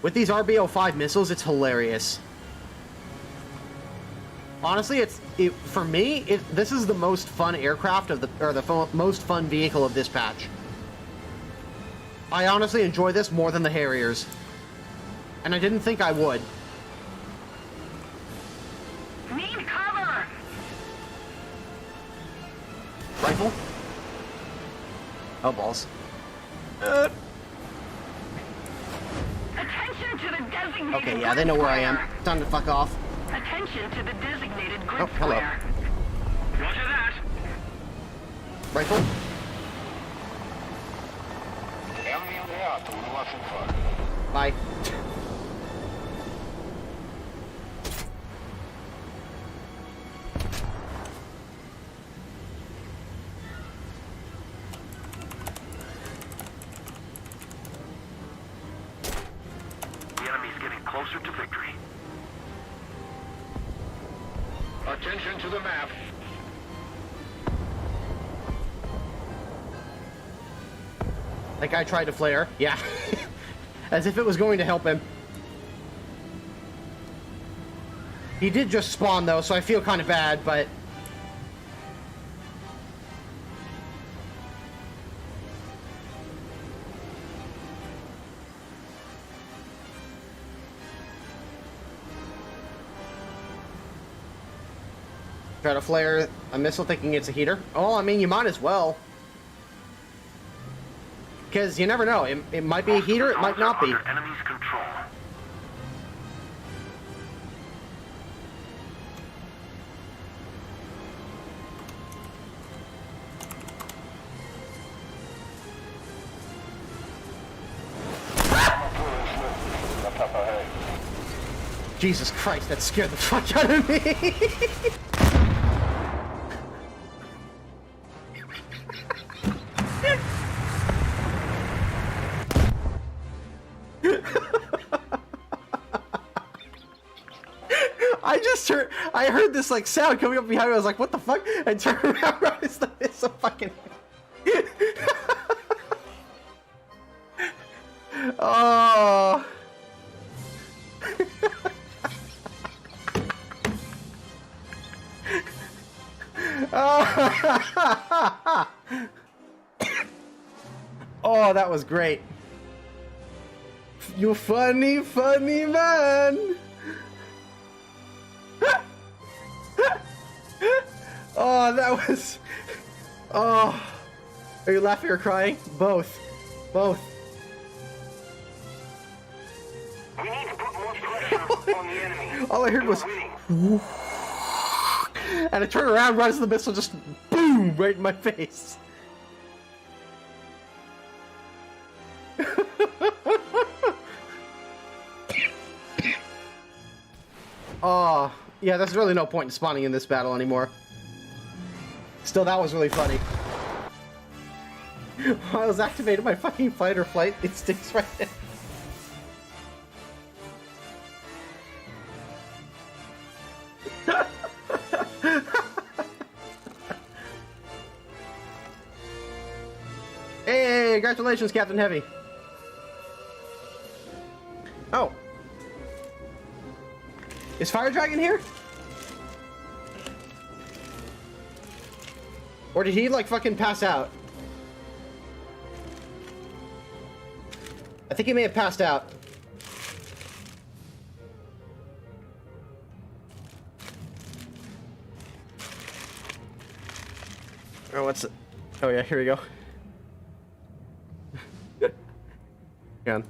With these RB-05 missiles, it's hilarious. Honestly, for me, this is the most fun aircraft of the most fun vehicle of this patch. I honestly enjoy this more than the Harriers, and I didn't think I would. Need cover! Rifle? Oh, balls. Attention to the designated Okay, yeah, they know where I am. Time to fuck off. Attention to the designated grid Oh, hello. square. Roger that. Rifle? Bye. The enemy's getting closer to victory. Attention to the map. That guy tried to flare. Yeah. As if it was going to help him. He did just spawn, though, so I feel kind of bad, but... Try to flare a missile thinking it's a heater. Oh, I mean, you might as well. Because you never know. It might be a heater, it might not be. Under enemy's control. Jesus Christ, that scared the fuck out of me. I heard this like sound coming up behind me. I was like, "What the fuck?" And turned around. It's so fucking. Oh. Oh, that was great. You funny, funny man. Oh, that was... Oh. Are you laughing or crying? Both. Both. We need to put more pressure on the enemy. All I heard was... And I turn around, runs the missile, just boom, right in my face. Oh, yeah, there's really no point in spawning in this battle anymore. Still, that was really funny. I was activating my fucking fight or flight instincts right there. Hey, congratulations, Captain Heavy. Oh. Is Fire Dragon here? Or did he, like, fucking pass out? I think he may have passed out. Oh, what's it? Oh, yeah, here we go. Hang on.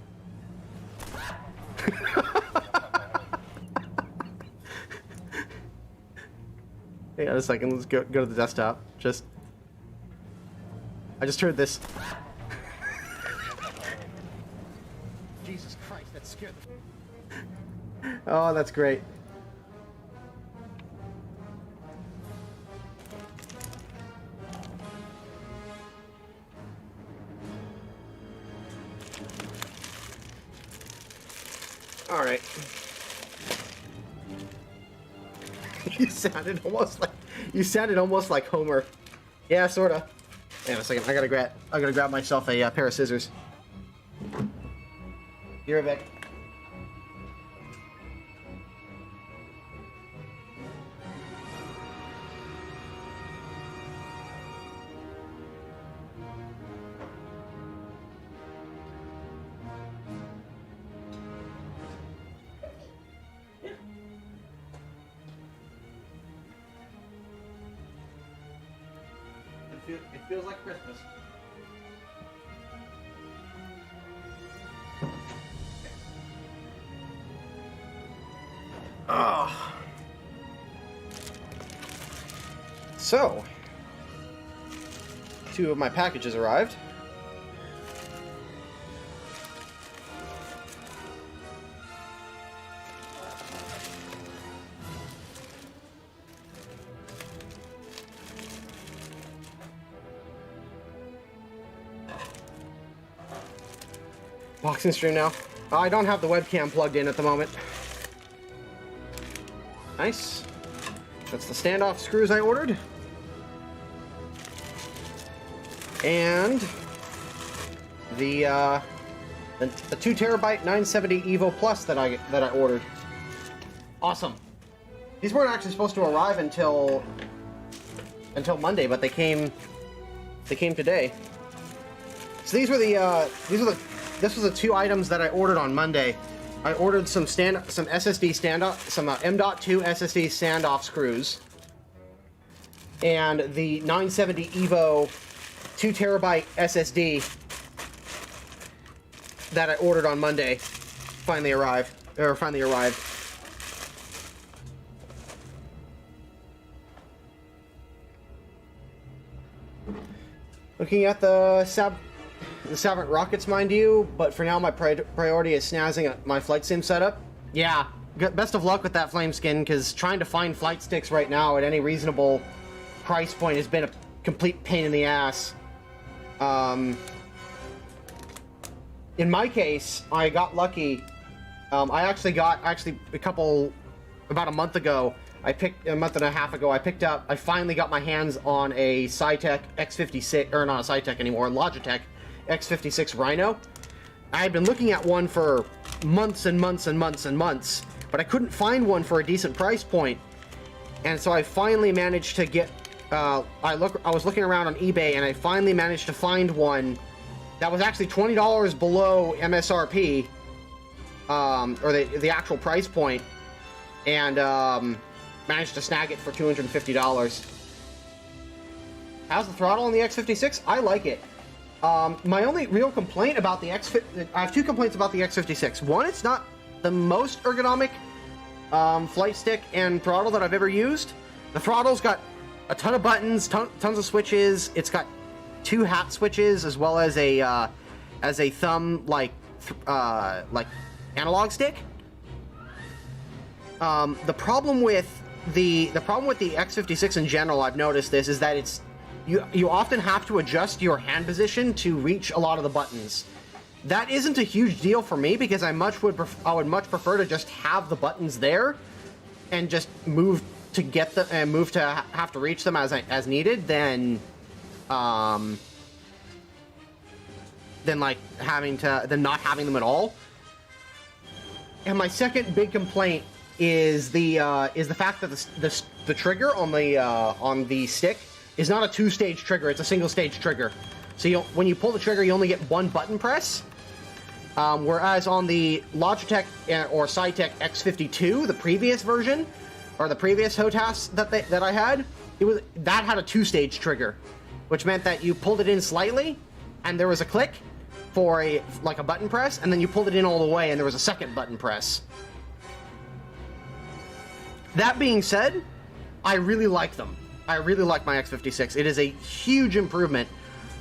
Hang on a second, let's go to the desktop. I just heard this. Jesus Christ, that scared the... Oh, that's great. All right. You sounded almost like Homer. Yeah, sorta. Hang on a second. I gotta grab myself a pair of scissors. You're back. It feels like Christmas. Oh. So, 2 of my packages arrived. Boxing stream now. I don't have the webcam plugged in at the moment. Nice. That's the standoff screws I ordered. And the 2 terabyte 970 Evo Plus that I ordered. Awesome. These weren't actually supposed to arrive until Monday, but they came today. So this was the 2 items that I ordered on Monday. I ordered some SSD standoff, some M.2 SSD standoff screws, and the 970 Evo 2 terabyte SSD that I ordered on Monday finally arrived. Looking at the Savant rockets, mind you, but for now my priority is snazzing my flight sim setup. Yeah, best of luck with that flame skin, because trying to find flight sticks right now at any reasonable price point has been a complete pain in the ass. In my case, I got lucky. I actually got about a month ago. A month and a half ago, I finally got my hands on a Saitek X56, or not a Saitek anymore, a Logitech X56 Rhino. I had been looking at one for months and months and months and months, but I couldn't find one for a decent price point. And so I finally managed to get, I was looking around on eBay, and I finally managed to find one that was actually $20 below MSRP, or the actual price point, and managed to snag it for $250. How's the throttle on the X56? I like it. My only real complaint about the I have 2 complaints about the X56. One, it's not the most ergonomic flight stick and throttle that I've ever used. The throttle's got a ton of buttons, tons of switches. It's got 2 hat switches as well as a thumb like analog stick. The problem with the X56 in general, I've noticed this, is that you often have to adjust your hand position to reach a lot of the buttons. That isn't a huge deal for me, because I would much prefer to just have the buttons there and just move to have to reach them as needed than not having them at all. And my second big complaint is the fact that the trigger on the stick is not a 2-stage trigger; it's a single-stage trigger. So when you pull the trigger, you only get 1 button press. Whereas on the Logitech or Saitek X52, the previous version, or the previous HOTAS that I had, that had a 2-stage trigger, which meant that you pulled it in slightly, and there was a click for a button press, and then you pulled it in all the way, and there was a second button press. That being said, I really like them. I really like my X56. It is a huge improvement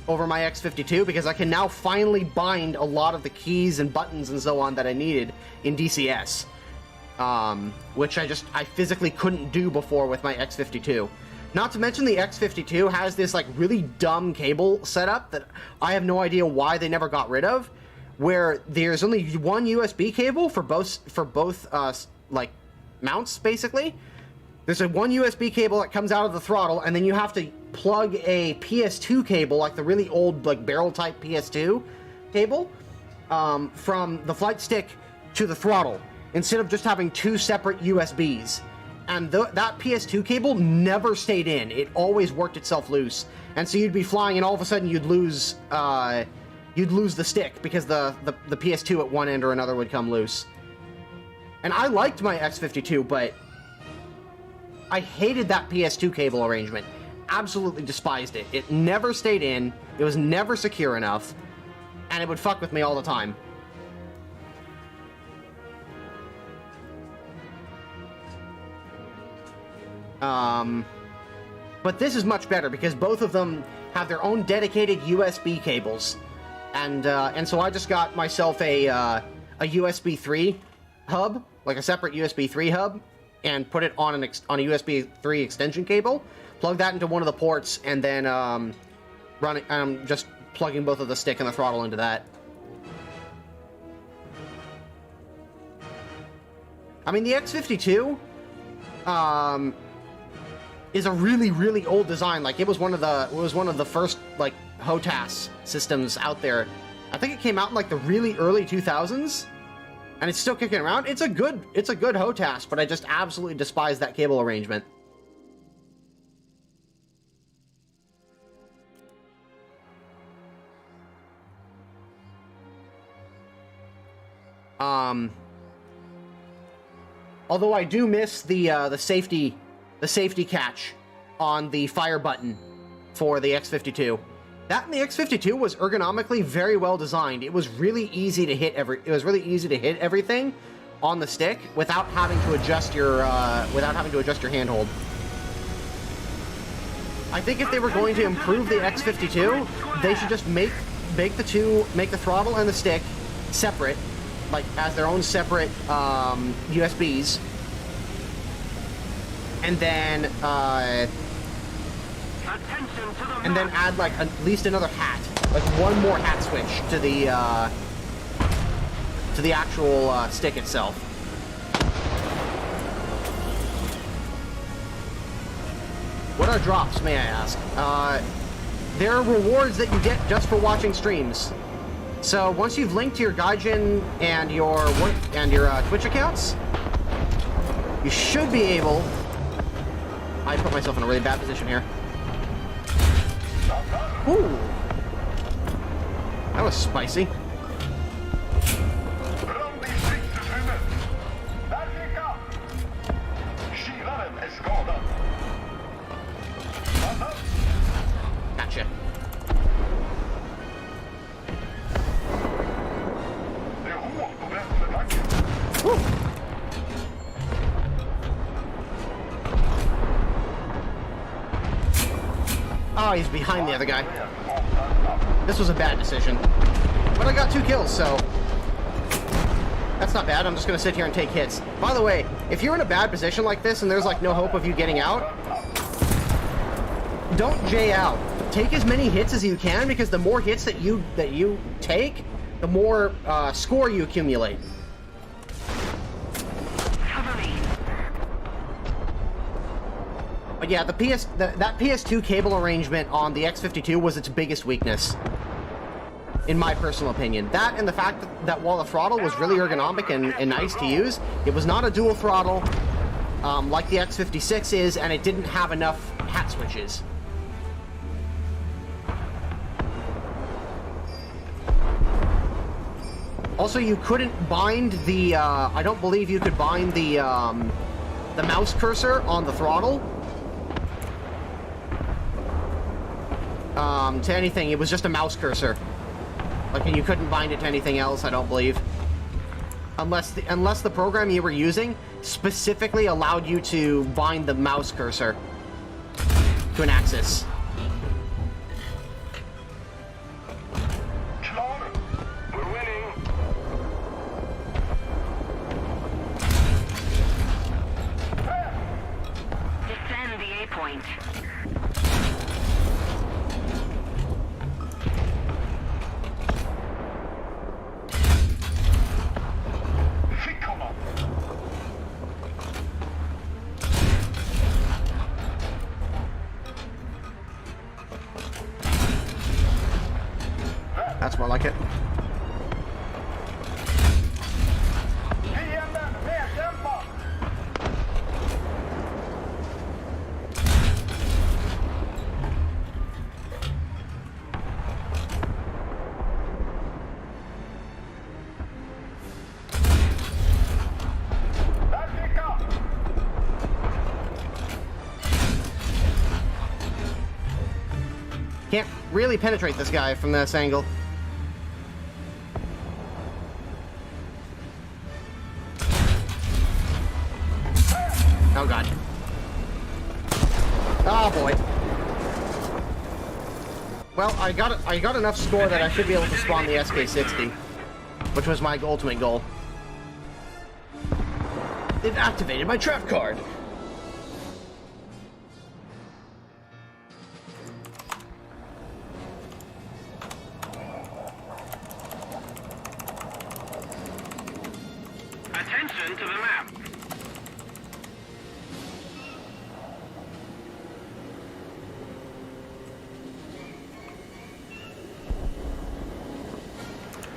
over my X52, because I can now finally bind a lot of the keys and buttons and so on that I needed in DCS, which I physically couldn't do before with my X52. Not to mention the X52 has this really dumb cable setup that I have no idea why they never got rid of, where there's only 1 USB cable for both mounts, basically. There's one USB cable that comes out of the throttle, and then you have to plug a PS2 cable, like the really old, like barrel-type PS2 cable, from the flight stick to the throttle, instead of just having two separate USBs. And that PS2 cable never stayed in. It always worked itself loose. And so you'd be flying, and all of a sudden you'd lose the stick, because the PS2 at one end or another would come loose. And I liked my X52, but I hated that PS2 cable arrangement. Absolutely despised it. It never stayed in, it was never secure enough, and it would fuck with me all the time. But this is much better, because both of them have their own dedicated USB cables. And so I just got myself a USB 3 hub, like a separate USB 3 hub, and put it on a USB 3 extension cable, plug that into one of the ports, and then just plugging both of the stick and the throttle into that. I mean, the X52 is a really, really old design. Like, it was one of the first, like, HOTAS systems out there. I think it came out in, like, the really early 2000s, and it's still kicking around. It's a good HOTAS, but I just absolutely despise that cable arrangement. Although I do miss the safety catch on the fire button for the X52. That and the X52 was ergonomically very well designed. It was really easy to hit everything on the stick without having to adjust your handhold. I think if they were going to improve the X52, they should just make the throttle and the stick separate, like as their own separate USBs, and then add like at least another hat, like one more hat switch to the actual stick itself. What are drops, may I ask? There are rewards that you get just for watching streams. So once you've linked to your Gaijin and your Twitch accounts, you should be able. I put myself in a really bad position here. Ooh, that was spicy. Gotcha. Woo. Oh, he's behind the other guy. This was a bad decision. But I got 2 kills, so that's not bad. I'm just going to sit here and take hits. By the way, if you're in a bad position like this and there's like no hope of you getting out, don't J out. Take as many hits as you can, because the more hits that you take, the more score you accumulate. But yeah, that PS2 cable arrangement on the X52 was its biggest weakness, in my personal opinion. That and the fact that while the throttle was really ergonomic and nice to use, it was not a dual throttle like the X56 is, and it didn't have enough hat switches. Also, you couldn't bind the, I don't believe you could bind the mouse cursor on the throttle to anything. It was just a mouse cursor. Like, and you couldn't bind it to anything else, I don't believe. Unless the program you were using specifically allowed you to bind the mouse cursor to an axis. We're winning. Defend the A point. That's more like it. Can't really penetrate this guy from this angle. Oh god. Oh boy. Well, I got enough score that I should be able to spawn the SK60, which was my ultimate goal. It activated my trap card. Attention to the map.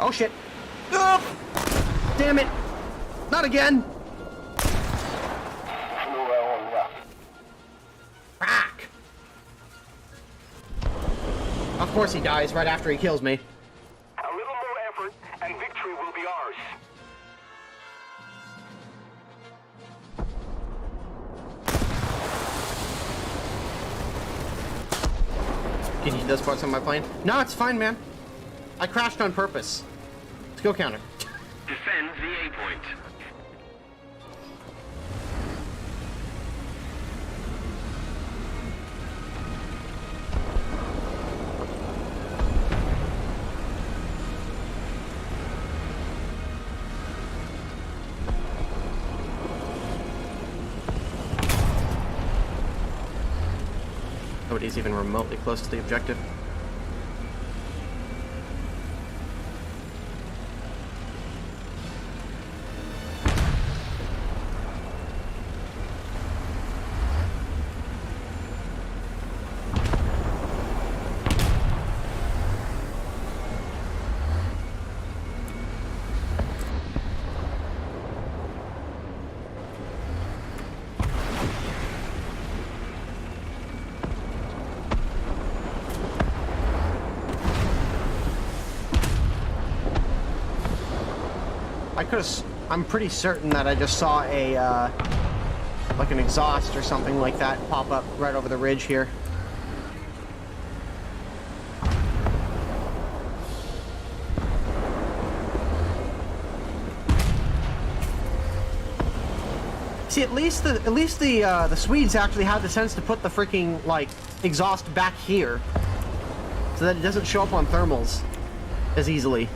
Oh shit. Oh! Damn it! Not again! Fuck! Of course he dies right after he kills me. A little more effort, and victory will be ours. Can you those parts on my plane? No, it's fine, man. I crashed on purpose. Skill counter. Defend the A point. Nobody's even remotely close to the objective. I'm pretty certain that I just saw a, like an exhaust or something like that pop up right over the ridge here. See, at least the Swedes actually had the sense to put the freaking, like, exhaust back here so that it doesn't show up on thermals as easily.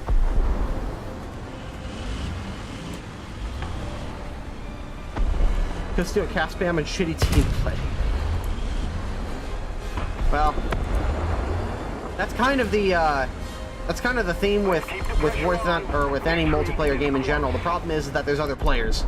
Just do a cast spam and shitty team play. Well, that's kind of the theme with Warzone or with any multiplayer game in general. The problem is that there's other players.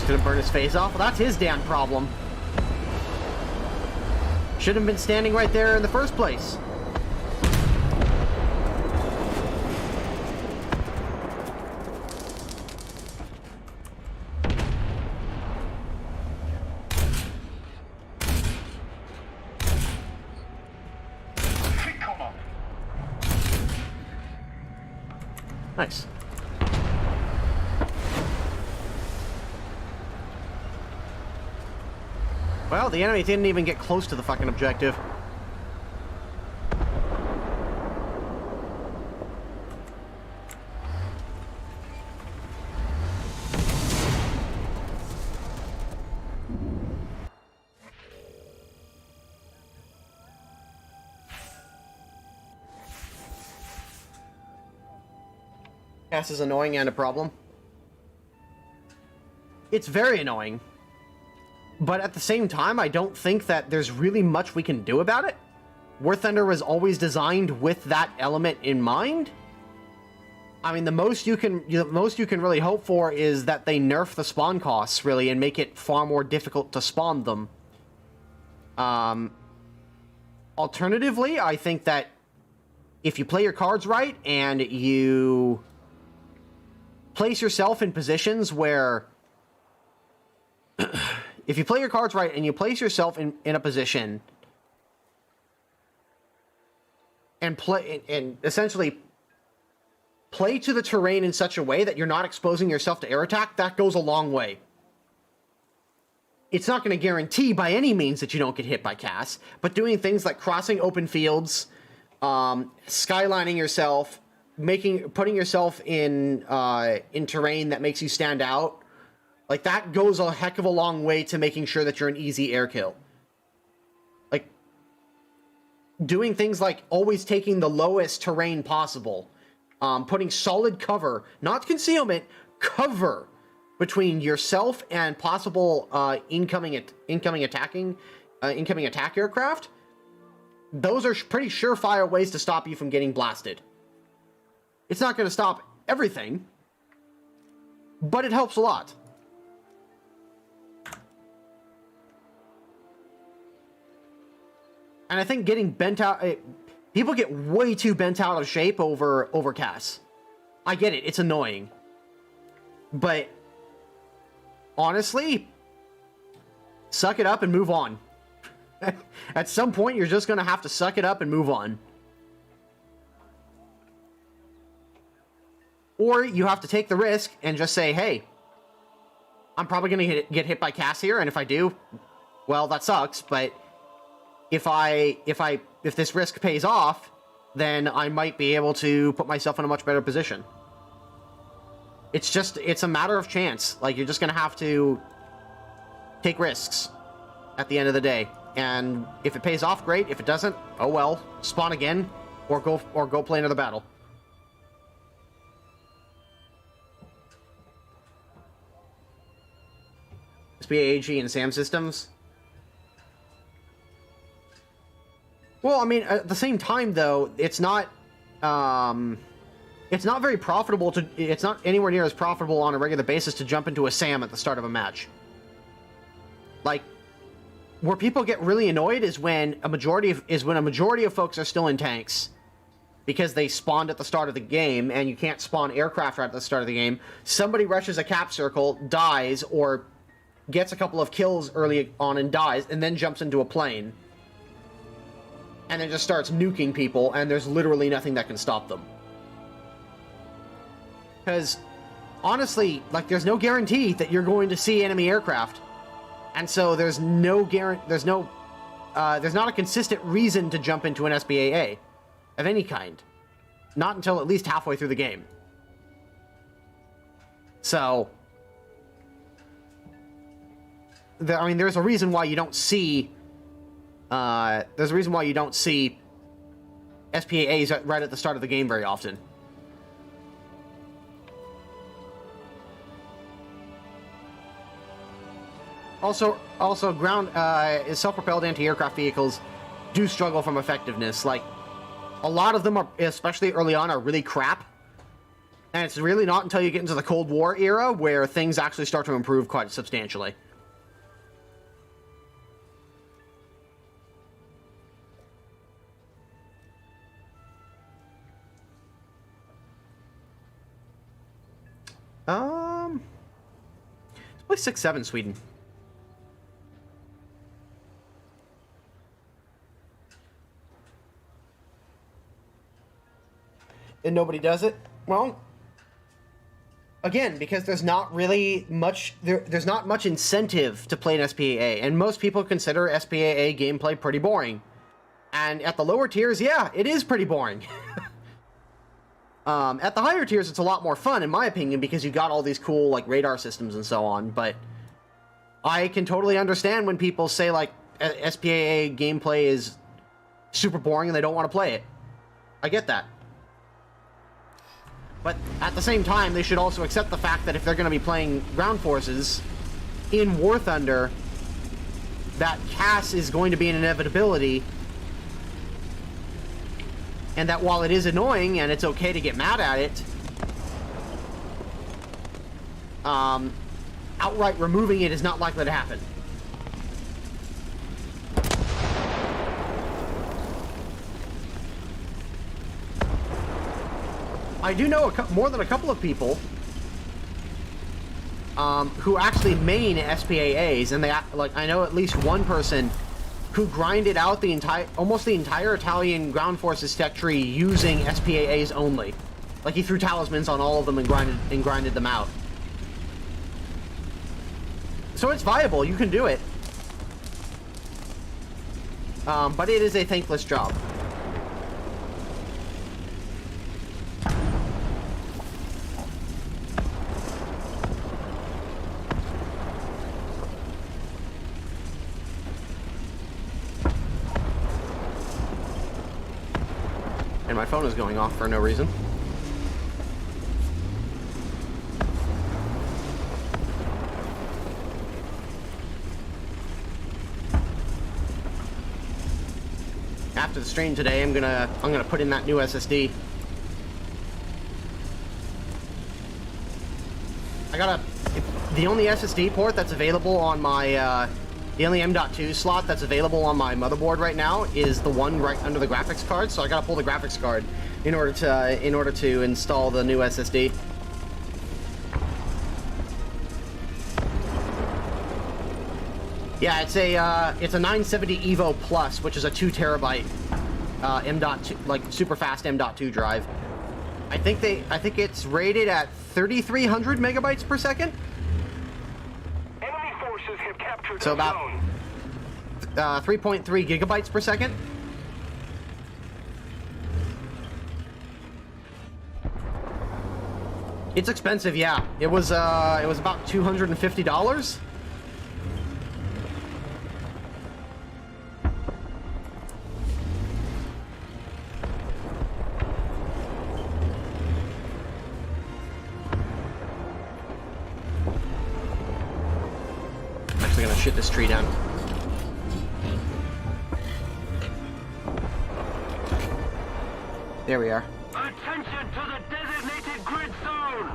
Gonna burn his face off? Well, that's his damn problem. Should have been standing right there in the first place. Nice. Well, the enemy didn't even get close to the fucking objective. Gas is annoying and a problem. It's very annoying. But at the same time, I don't think that there's really much we can do about it. War Thunder was always designed with that element in mind. I mean, the most you can really hope for is that they nerf the spawn costs, really, and make it far more difficult to spawn them. Alternatively, I think that if you play your cards right and you place yourself in positions where... if you play your cards right and you place yourself in a position and essentially play to the terrain in such a way that you're not exposing yourself to air attack, that goes a long way. It's not going to guarantee by any means that you don't get hit by CAS, but doing things like crossing open fields, skylining yourself, putting yourself in terrain that makes you stand out, like that goes a heck of a long way to making sure that you're an easy air kill. Like doing things like always taking the lowest terrain possible. Putting solid cover, not concealment, cover between yourself and possible incoming attack aircraft. Those are pretty surefire ways to stop you from getting blasted. It's not going to stop everything, but it helps a lot. And I think getting bent out... people get way too bent out of shape over CAS. I get it, it's annoying. But honestly, suck it up and move on. At some point, you're just going to have to suck it up and move on. Or you have to take the risk and just say, hey, I'm probably going to get hit by CAS here, and if I do, well, that sucks, but if this risk pays off, then I might be able to put myself in a much better position. It's a matter of chance. Like, you're just gonna have to take risks at the end of the day. And if it pays off, great. If it doesn't, oh well, spawn again, or go play another battle. SPA, AG, and SAM systems. Well, I mean, at the same time, though, it's not very profitable to... It's not anywhere near as profitable on a regular basis to jump into a SAM at the start of a match. Like, where people get really annoyed is when a majority of folks are still in tanks because they spawned at the start of the game, and you can't spawn aircraft right at the start of the game. Somebody rushes a cap circle, dies, or gets a couple of kills early on and dies, and then jumps into a plane. And then just starts nuking people, and there's literally nothing that can stop them. Because, honestly, like, there's no guarantee that you're going to see enemy aircraft. And so there's not a consistent reason to jump into an SPAA of any kind. Not until at least halfway through the game. So, there's a reason why you don't see... there's a reason why you don't see SPAAs right at the start of the game very often. Also, ground self-propelled anti-aircraft vehicles do struggle from effectiveness. Like, a lot of them are, especially early on, are really crap. And it's really not until you get into the Cold War era where things actually start to improve quite substantially. Let's play 6-7 Sweden. And nobody does it? Well, again, because there's not really much... There's not much incentive to play an SPAA, and most people consider SPAA gameplay pretty boring. And at the lower tiers, yeah, it is pretty boring. At the higher tiers, it's a lot more fun, in my opinion, because you got all these cool, like, radar systems and so on, but I can totally understand when people say, like, SPAA gameplay is super boring and they don't want to play it. I get that. But at the same time, they should also accept the fact that if they're going to be playing ground forces in War Thunder, that CAS is going to be an inevitability, and that while it is annoying and it's okay to get mad at it, outright removing it is not likely to happen. I do know more than a couple of people who actually main SPAAs, and I know at least one person who grinded out almost the entire Italian ground forces tech tree using SPAAs only. Like, he threw talismans on all of them and grinded them out. So it's viable, you can do it. But it is a thankless job. And my phone is going off for no reason. After the stream today, I'm gonna put in that new SSD. The only SSD port that's available on my the only M.2 slot that's available on my motherboard right now is the one right under the graphics card, so I gotta pull the graphics card in order to install the new SSD. Yeah, it's a 970 Evo Plus, which is a 2 terabyte M.2, like super fast M.2 drive. I think it's rated at 3,300 megabytes per second. Enemy forces have captured So the about zone. 3.3 gigabytes per second. It's expensive, yeah. It was about $250. Actually gonna shit this tree down. There we are. Attention to the designated grid zone!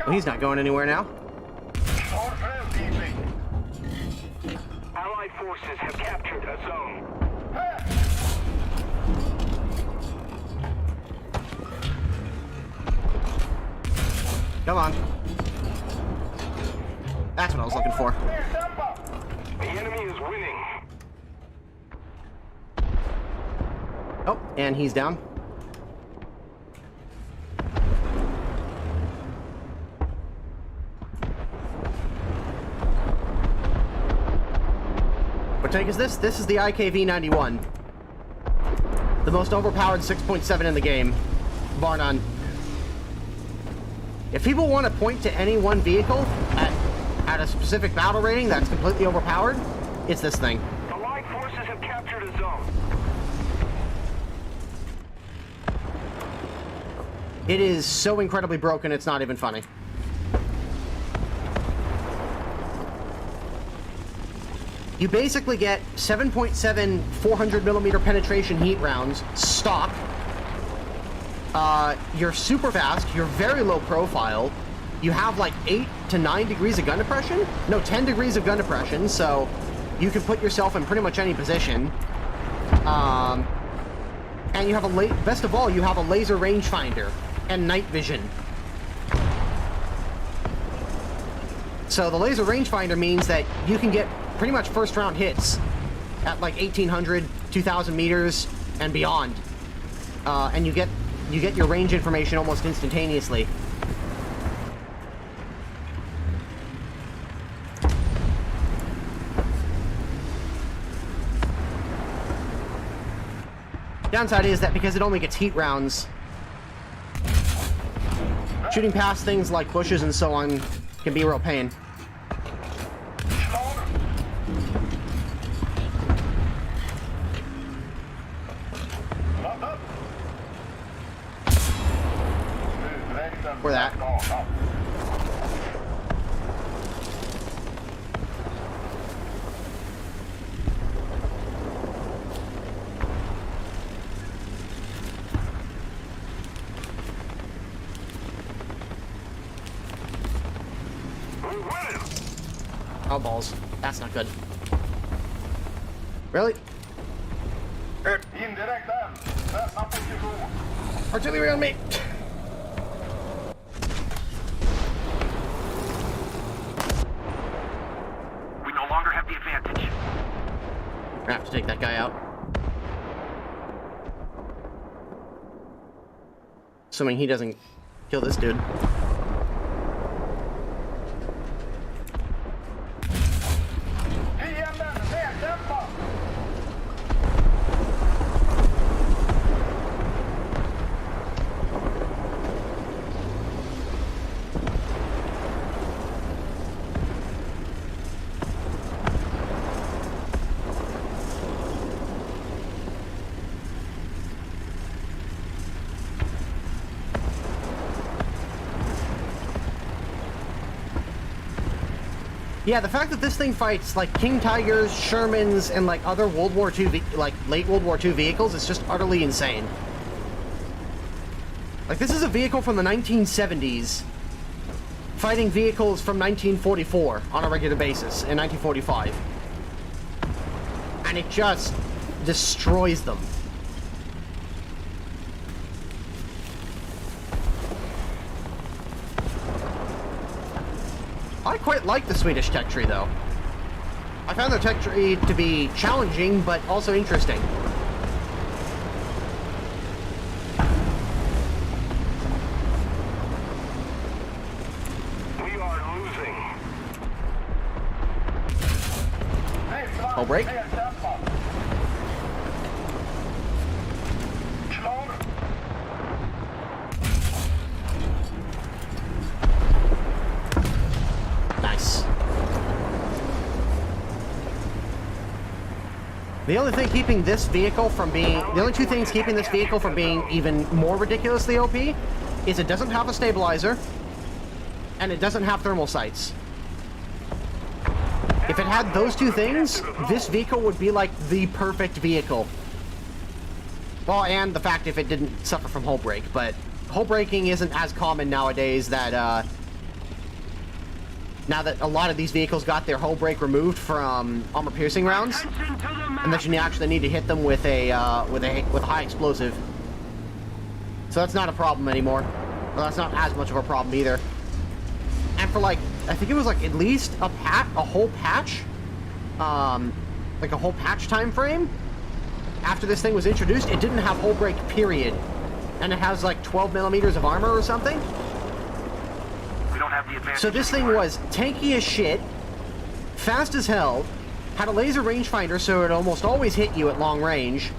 Well, he's not going anywhere now. Allied forces have captured a zone. Come on. That's what I was looking for. The enemy is winning. Oh, and he's down. What tank is this? This is the IKV-91. The most overpowered 6.7 in the game. Bar none. If people want to point to any one vehicle at a specific battle rating that's completely overpowered, it's this thing. Allied forces have captured a zone. It is so incredibly broken, it's not even funny. You basically get 7.7 400mm penetration heat rounds, stock. You're super fast, you're very low profile. You have like 8 to 9 degrees of gun depression? No, 10 degrees of gun depression, so you can put yourself in pretty much any position. And you have best of all, you have a laser rangefinder and night vision. So the laser rangefinder means that you can get pretty much first round hits at like 1,800, 2,000 meters and beyond. And you get your range information almost instantaneously. Downside is that because it only gets heat rounds, shooting past things like bushes and so on can be a real pain. For that. Oh, balls. That's not good. Really? Artillery on me! We no longer have the advantage. I have to take that guy out. Assuming he doesn't kill this dude. Yeah, the fact that this thing fights like King Tigers, Shermans, and like other World War II, like late World War II vehicles is just utterly insane. Like, this is a vehicle from the 1970s fighting vehicles from 1944 on a regular basis in 1945. And it just destroys them. I quite like the Swedish tech tree, though. I found the tech tree to be challenging, but also interesting. We are losing. Oh, break. Nice. The only thing keeping this vehicle from being... The only two things keeping this vehicle from being even more ridiculously OP is it doesn't have a stabilizer, and it doesn't have thermal sights. If it had those two things, this vehicle would be like the perfect vehicle. Well, and the fact if it didn't suffer from hull break, but hull breaking isn't as common nowadays that, now that a lot of these vehicles got their hull break removed from armor-piercing rounds, and that you actually need to hit them with a high explosive. So that's not a problem anymore. Well, that's not as much of a problem either. And for like, I think it was like at least a whole patch, like a whole patch time frame. After this thing was introduced, it didn't have hull break, period. And it has like 12 millimeters of armor or something. We don't have the advantage. So this thing was tanky as shit, fast as hell, had a laser rangefinder so it almost always hit you at long range,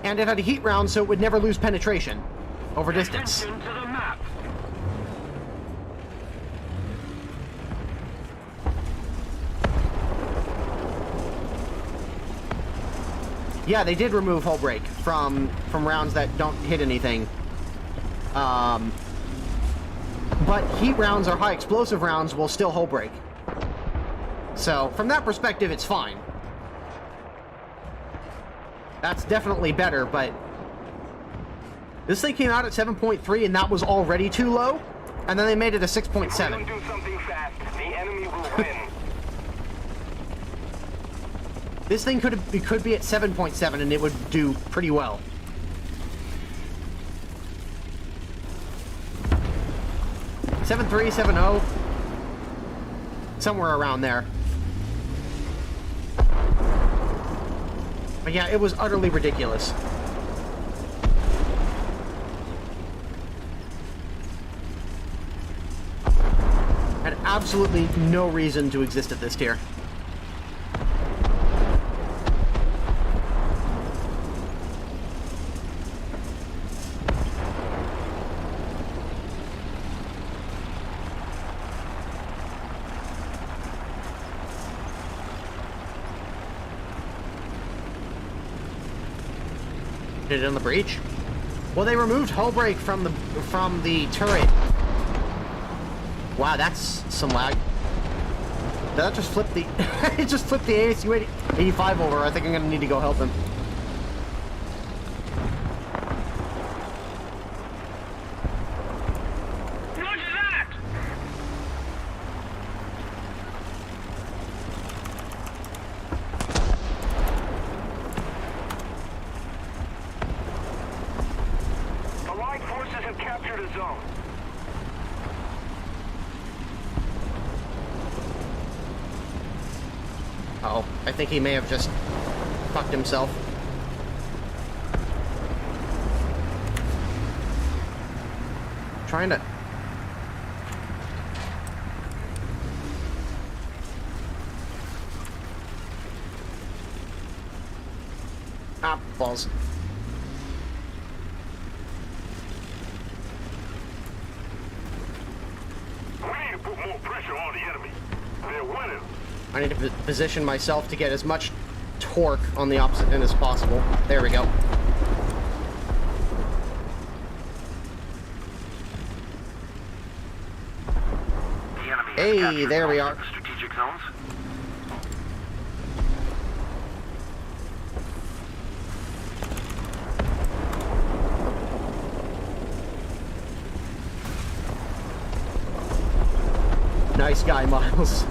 and it had a heat round so it would never lose penetration over distance. Attention to the map. Yeah, they did remove hull break from rounds that don't hit anything. But heat rounds or high explosive rounds will still hull break. So, from that perspective, it's fine. That's definitely better, but this thing came out at 7.3 and that was already too low, and then they made it a 6.7. Don't do something fast. The enemy will win. This thing could be at 7.7 and it would do pretty well. Seven 7.0, somewhere around there. But yeah, it was utterly ridiculous. Had absolutely no reason to exist at this tier. Did it on the breach? Well, they removed hull brake from the turret. Wow, that's some lag. Did that just flip the... it just flipped the ASU 85 over. I think I'm going to need to go help him. Roger that! Allied forces have captured a zone. Uh-oh. I think he may have just fucked himself. Trying to... Ah, balls. We need to put more pressure on the enemy. They're winning. I need to position myself to get as much torque on the opposite end as possible. There we go. The enemy Hey, there we are. strategic zones. Nice guy, Miles.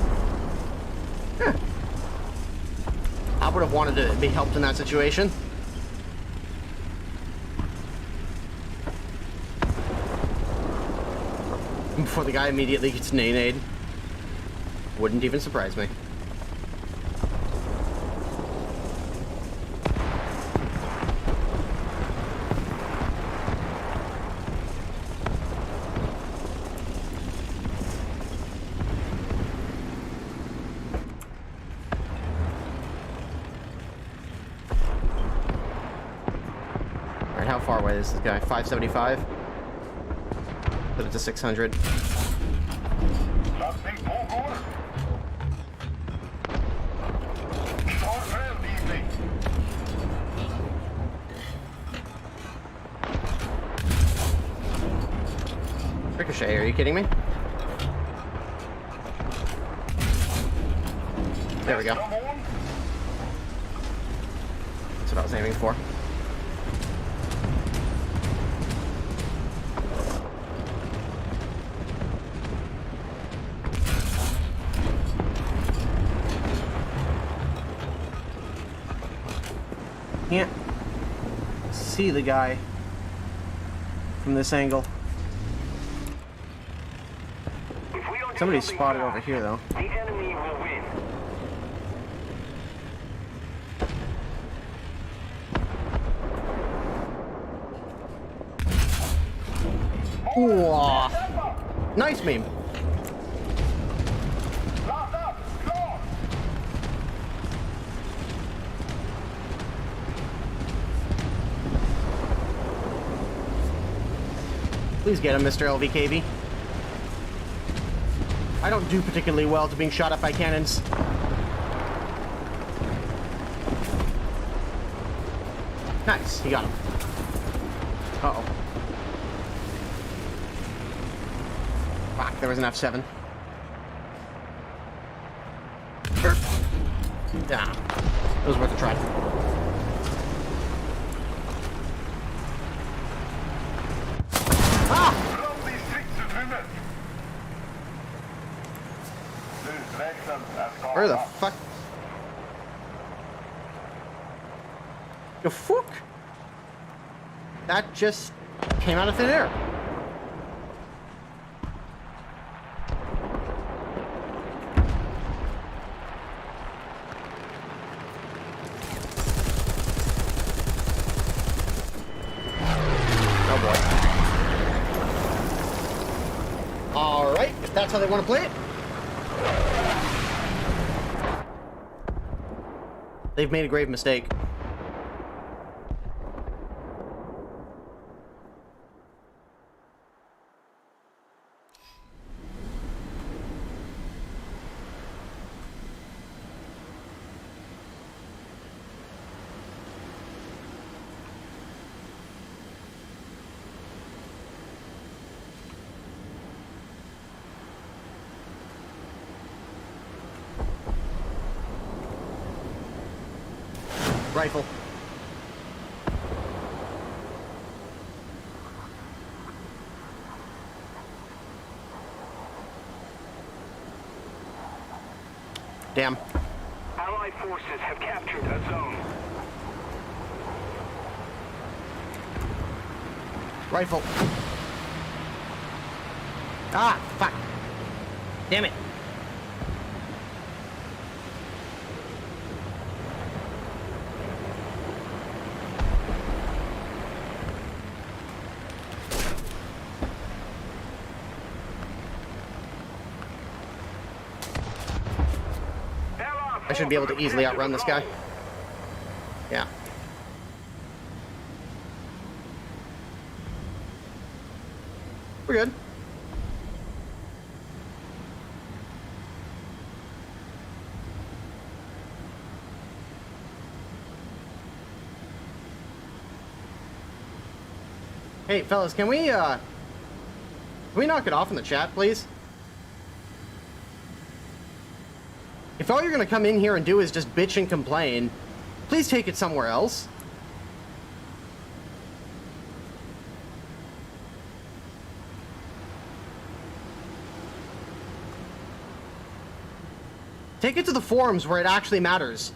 I would have wanted to be helped in that situation. Before the guy immediately gets nay-nayed. Wouldn't even surprise me. How far away is this guy? 575? Put it to 600. Ricochet, are you kidding me? There we go. That's what I was aiming for. Can't see the guy from this angle. If we don't do Somebody's something spotted fast, over here, though. the enemy will win. Ooh, nice meme. Please get him, Mr. LVKV. I don't do particularly well to being shot at by cannons. Nice, he got him. Uh-oh. Fuck, there was an F7. Damn. It was worth a try. Where the fuck? The fuck? That just came out of thin air. Oh boy. Alright, if that's how they want to play it. They've made a grave mistake. Rifle. Damn. Allied forces have captured a zone. Rifle. Ah, fuck. Damn it. I should be able to easily outrun this guy. Yeah. We're good. Hey, fellas, can we knock it off in the chat, please? If all you're gonna come in here and do is just bitch and complain, please take it somewhere else. Take it to the forums where it actually matters.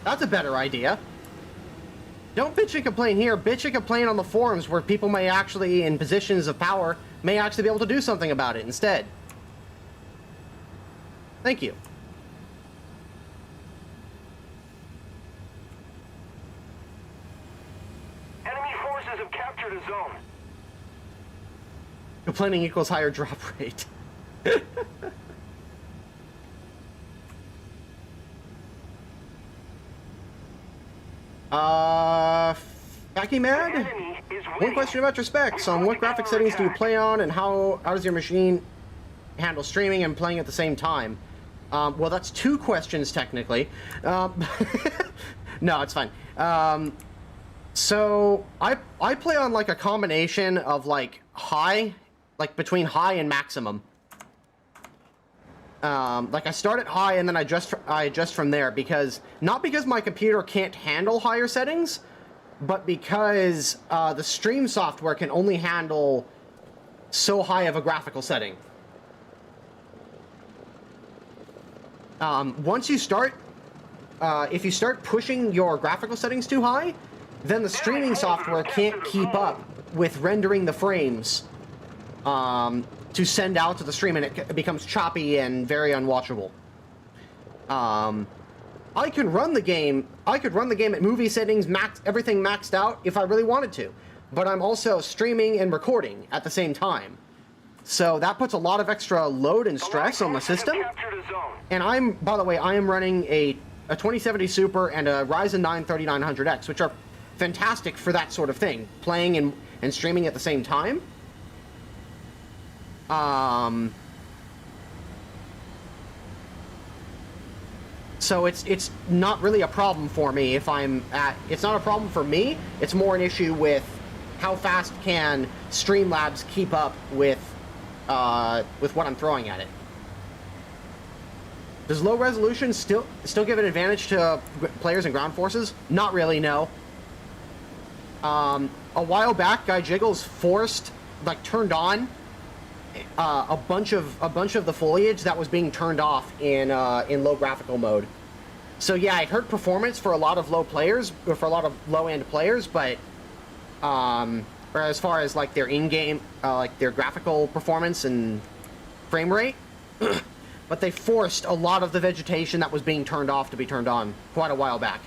That's a better idea. Don't bitch and complain here, bitch and complain on the forums where people may actually, in positions of power, may actually be able to do something about it instead. Thank you. Enemy forces have captured a zone. Complaining equals higher drop rate. Backy Mad? One question about your specs. On what graphic settings do you play on, and how does your machine handle streaming and playing at the same time? Well, that's two questions, technically. No, it's fine. So, I play on, like, a combination of, like, high, like, between high and maximum. Like, I start at high and then I adjust from there, because, not because my computer can't handle higher settings, but because, the stream software can only handle so high of a graphical setting. Once you start, if you start pushing your graphical settings too high, then the streaming software can't keep up with rendering the frames, to send out to the stream, and it becomes choppy and very unwatchable. I could run the game at movie settings, everything maxed out if I really wanted to, but I'm also streaming and recording at the same time. So that puts a lot of extra load and stress on the system. And by the way, I am running a 2070 Super and a Ryzen 9 3900X, which are fantastic for that sort of thing, playing and streaming at the same time. So it's not really a problem for me if it's not a problem for me, it's more an issue with how fast can Streamlabs keep up with what I'm throwing at it. Does low resolution still give an advantage to players in ground forces? Not really, no. A while back, Guy Jiggles turned on a bunch of the foliage that was being turned off in low graphical mode. So yeah, it hurt performance for a lot of low-end players, but or as far as like their in-game, like their graphical performance and frame rate, but they forced a lot of the vegetation that was being turned off to be turned on quite a while back.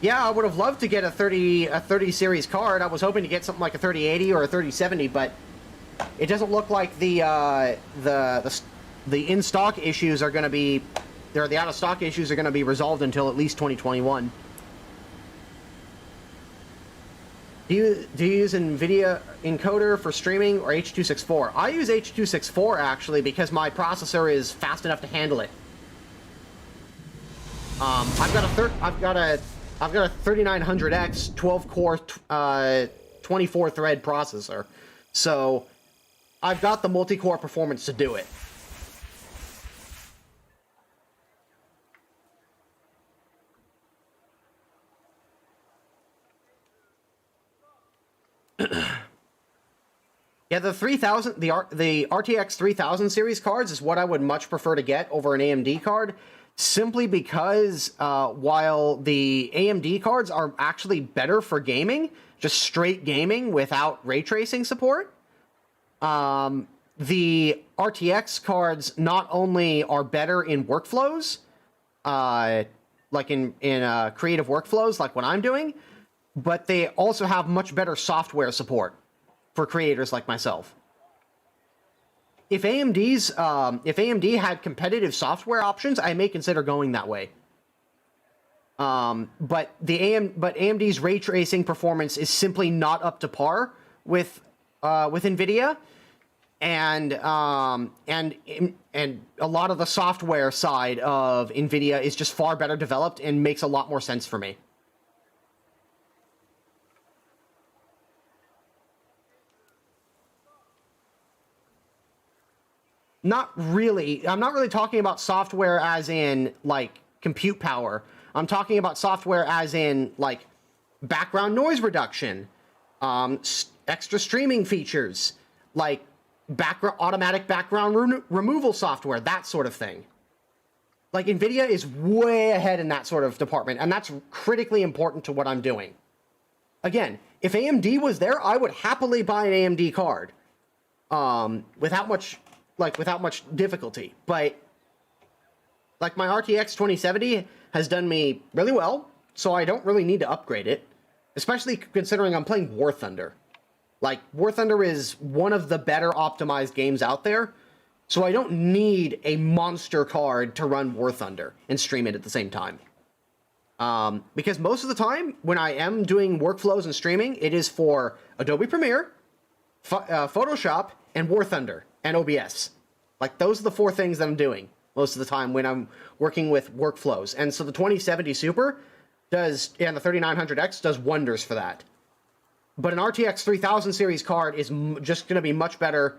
Yeah, I would have loved to get a 30 series card. I was hoping to get something like a 3080 or a 3070, but it doesn't look like the in-stock issues are going to be, the out-of-stock issues are going to be resolved until at least 2021. Do you use NVIDIA encoder for streaming or H.264? I use H.264 actually because my processor is fast enough to handle it. I've got a 3900X 12-core 24-thread processor, so I've got the multi-core performance to do it. Yeah, the 3000, the RTX 3000 series cards is what I would much prefer to get over an AMD card, simply because while the AMD cards are actually better for gaming, just straight gaming without ray tracing support, the RTX cards not only are better in workflows, like in creative workflows like what I'm doing, but they also have much better software support for creators like myself. If AMD had competitive software options, I may consider going that way. But AMD's ray tracing performance is simply not up to par with NVIDIA, and a lot of the software side of NVIDIA is just far better developed and makes a lot more sense for me. Not really. I'm not really talking about software as in, like, compute power. I'm talking about software as in, like, background noise reduction, extra streaming features, like automatic background removal software, that sort of thing. Like, NVIDIA is way ahead in that sort of department, and that's critically important to what I'm doing. Again, if AMD was there, I would happily buy an AMD card, without much difficulty. But like, my RTX 2070 has done me really well, so I don't really need to upgrade it, especially considering I'm playing War Thunder. Like, War Thunder is one of the better optimized games out there, so I don't need a monster card to run War Thunder and stream it at the same time. Because most of the time, when I am doing workflows and streaming, it is for Adobe Premiere, Photoshop, and War Thunder, and OBS. Like, those are the four things that I'm doing most of the time when I'm working with workflows. And so the 2070 Super does, and the 3900X does wonders for that. But an RTX 3000 series card is just going to be much better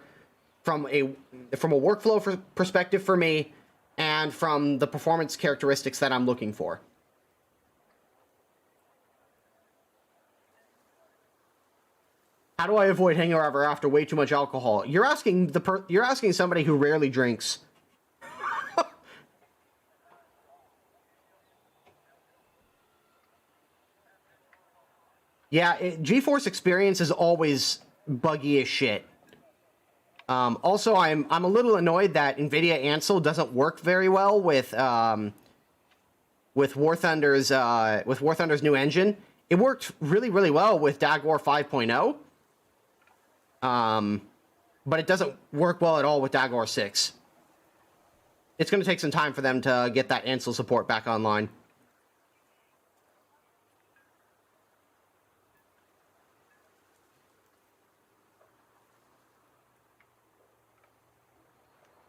from a workflow perspective for me, and from the performance characteristics that I'm looking for. How do I avoid hangover after way too much alcohol? You're asking somebody who rarely drinks. Yeah, GeForce Experience is always buggy as shit. Also, I'm a little annoyed that NVIDIA Ansel doesn't work very well with War Thunder's new engine. It worked really, really well with Dagor 5.0. But it doesn't work well at all with Dagor 6. It's going to take some time for them to get that Ansel support back online.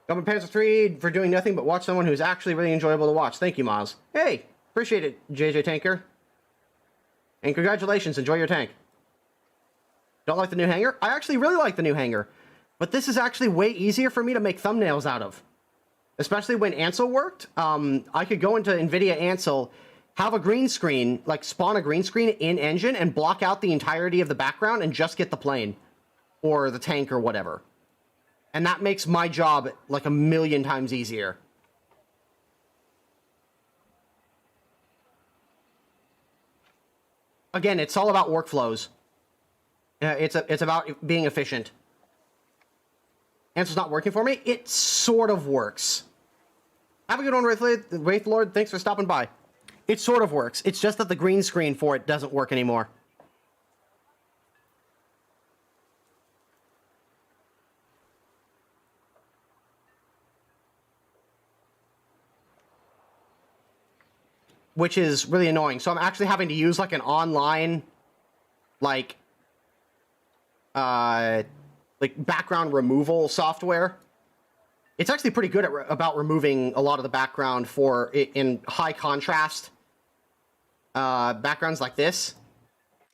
Government Panzer 3 for doing nothing but watch someone who's actually really enjoyable to watch. Thank you, Miles. Hey, appreciate it, JJ Tanker. And congratulations, enjoy your tank. Don't like the new hanger? I actually really like the new hanger, but this is actually way easier for me to make thumbnails out of. Especially when Ansel worked. I could go into NVIDIA Ansel, have a green screen, like spawn a green screen in Engine, and block out the entirety of the background and just get the plane. Or the tank or whatever. And that makes my job like 1,000,000 times easier. Again, it's all about workflows. It's about being efficient. Ansel's not working for me? It sort of works. Have a good one, Wraith Lord. Thanks for stopping by. It sort of works. It's just that the green screen for it doesn't work anymore. Which is really annoying. So I'm actually having to use like an online, like background removal software. It's actually pretty good about removing a lot of the background in high contrast backgrounds like this.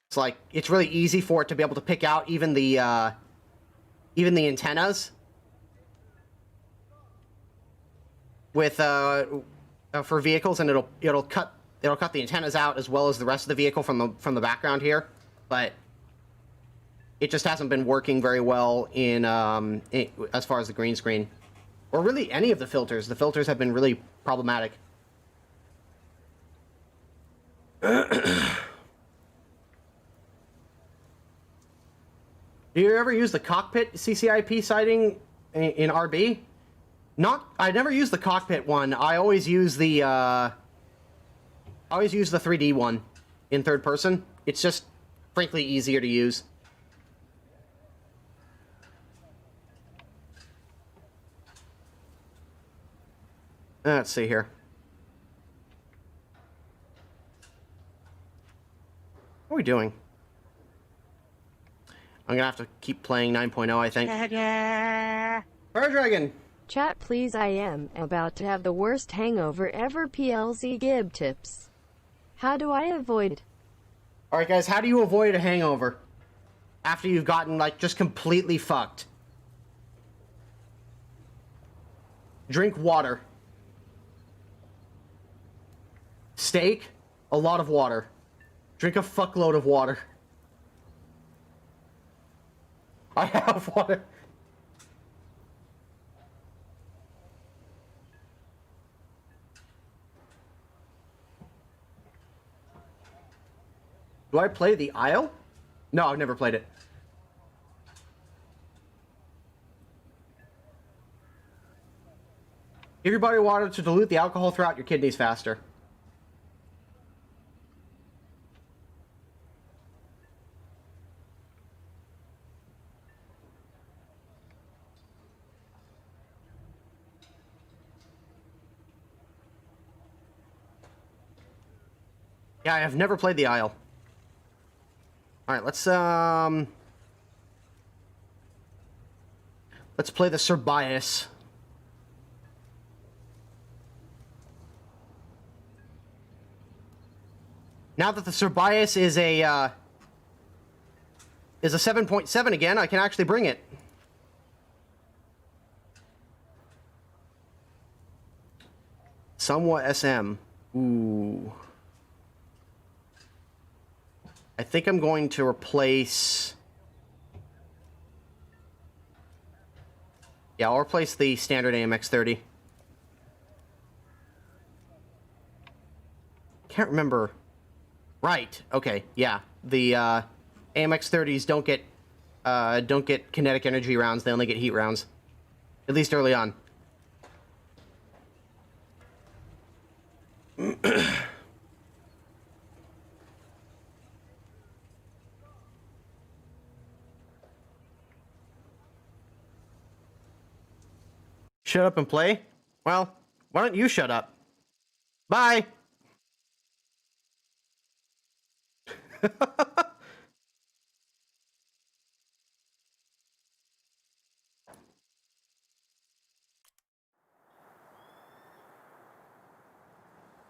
It's like, it's really easy for it to be able to pick out even the antennas with for vehicles, and it'll cut the antennas out as well as the rest of the vehicle from the background here. But It just hasn't been working very well in as far as the green screen. Or really any of the filters. The filters have been really problematic. Do you ever use the cockpit CCIP sighting in RB? I never use the cockpit one. I always use the 3D one in third person. It's just frankly easier to use. Let's see here. What are we doing? I'm gonna have to keep playing 9.0, I think. Fire Dragon! Chat please, I am about to have the worst hangover ever. PLZ Gib tips. How do I avoid it? Alright guys, how do you avoid a hangover? After you've gotten, like, just completely fucked. Drink water. Steak, a lot of water. Drink a fuckload of water. I have water. Do I play the Isle? No, I've never played it. Give your body water to dilute the alcohol throughout your kidneys faster. Yeah, I have never played the Isle. Alright, let's play the Sir Bias. Now that the Sir Bias is a 7.7 again, I can actually bring it. Somewhat SM. Ooh. I think I'm going to replace... Yeah, I'll replace the standard AMX30. Can't remember. Right, okay, yeah. The AMX30s don't get kinetic energy rounds, they only get heat rounds. At least early on. Shut up and play? Well, why don't you shut up? Bye!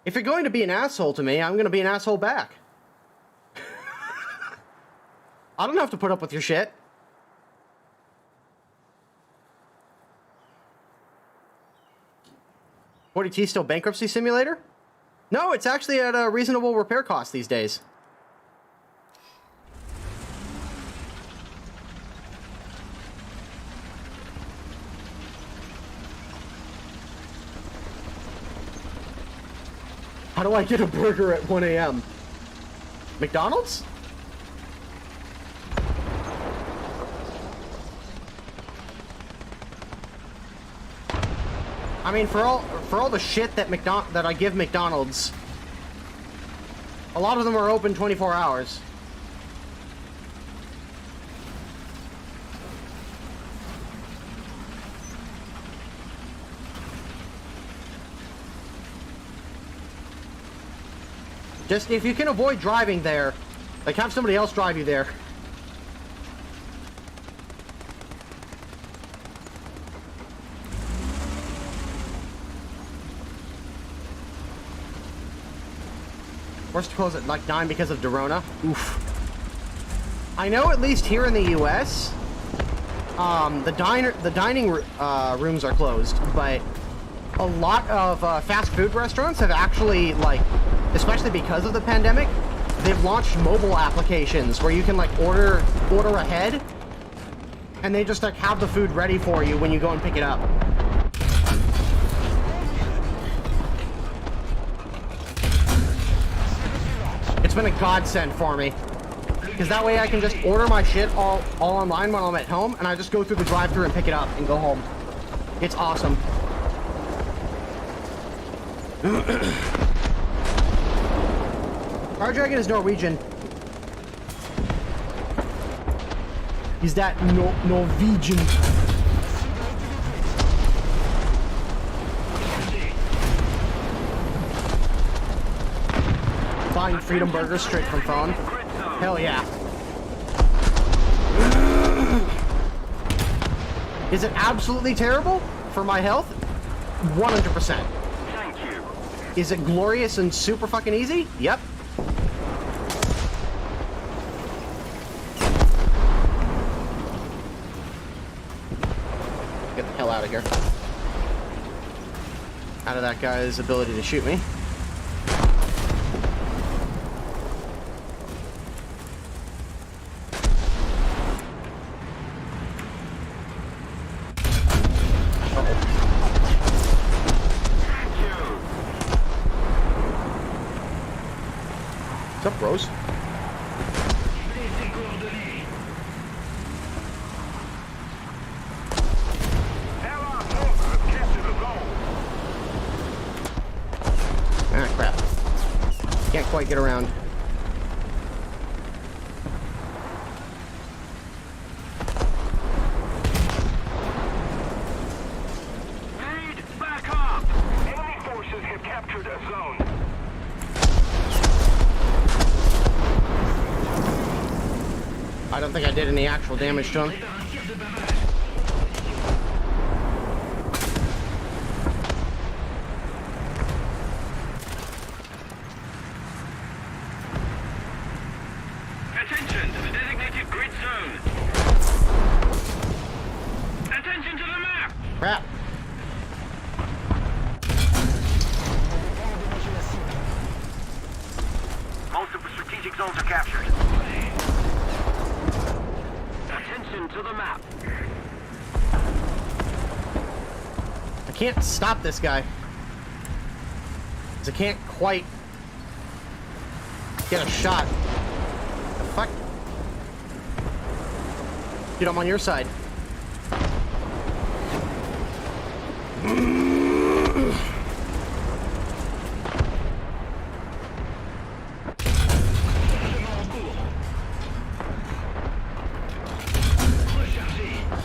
If you're going to be an asshole to me, I'm going to be an asshole back. I don't have to put up with your shit. T still bankruptcy simulator? No, it's actually at a reasonable repair cost these days. How do I get a burger at 1 a.m.? McDonald's? I mean, for all the shit that I give McDonald's, a lot of them are open 24 hours. Just, if you can avoid driving there, like, have somebody else drive you there. Forced to close at like 9 because of Dorona. Oof. I know at least here in the U.S., the dining rooms are closed, but a lot of fast food restaurants have actually, like, especially because of the pandemic, they've launched mobile applications where you can like order ahead, and they just like have the food ready for you when you go and pick it up. It's been a godsend for me, because that way I can just order my shit all online when I'm at home, and I just go through the drive-thru and pick it up and go home. It's awesome. Our dragon is Norwegian. He's that Norwegian. Buying Freedom Burgers straight from phone. Hell yeah. Is it absolutely terrible for my health? 100%. Thank you. Is it glorious and super fucking easy? Yep. Get the hell out of here. Out of that guy's ability to shoot me. What's up, bros? Ah, crap. Can't quite get around. Need backup! Enemy forces have captured a zone. I don't think I did any actual damage to him. Attention to the designated grid zone. Attention to the map! Crap. Most of the strategic zones are captured. Attention to the map. I can't stop this guy. 'Cause I can't quite get a shot. The fuck? Dude, I'm on your side.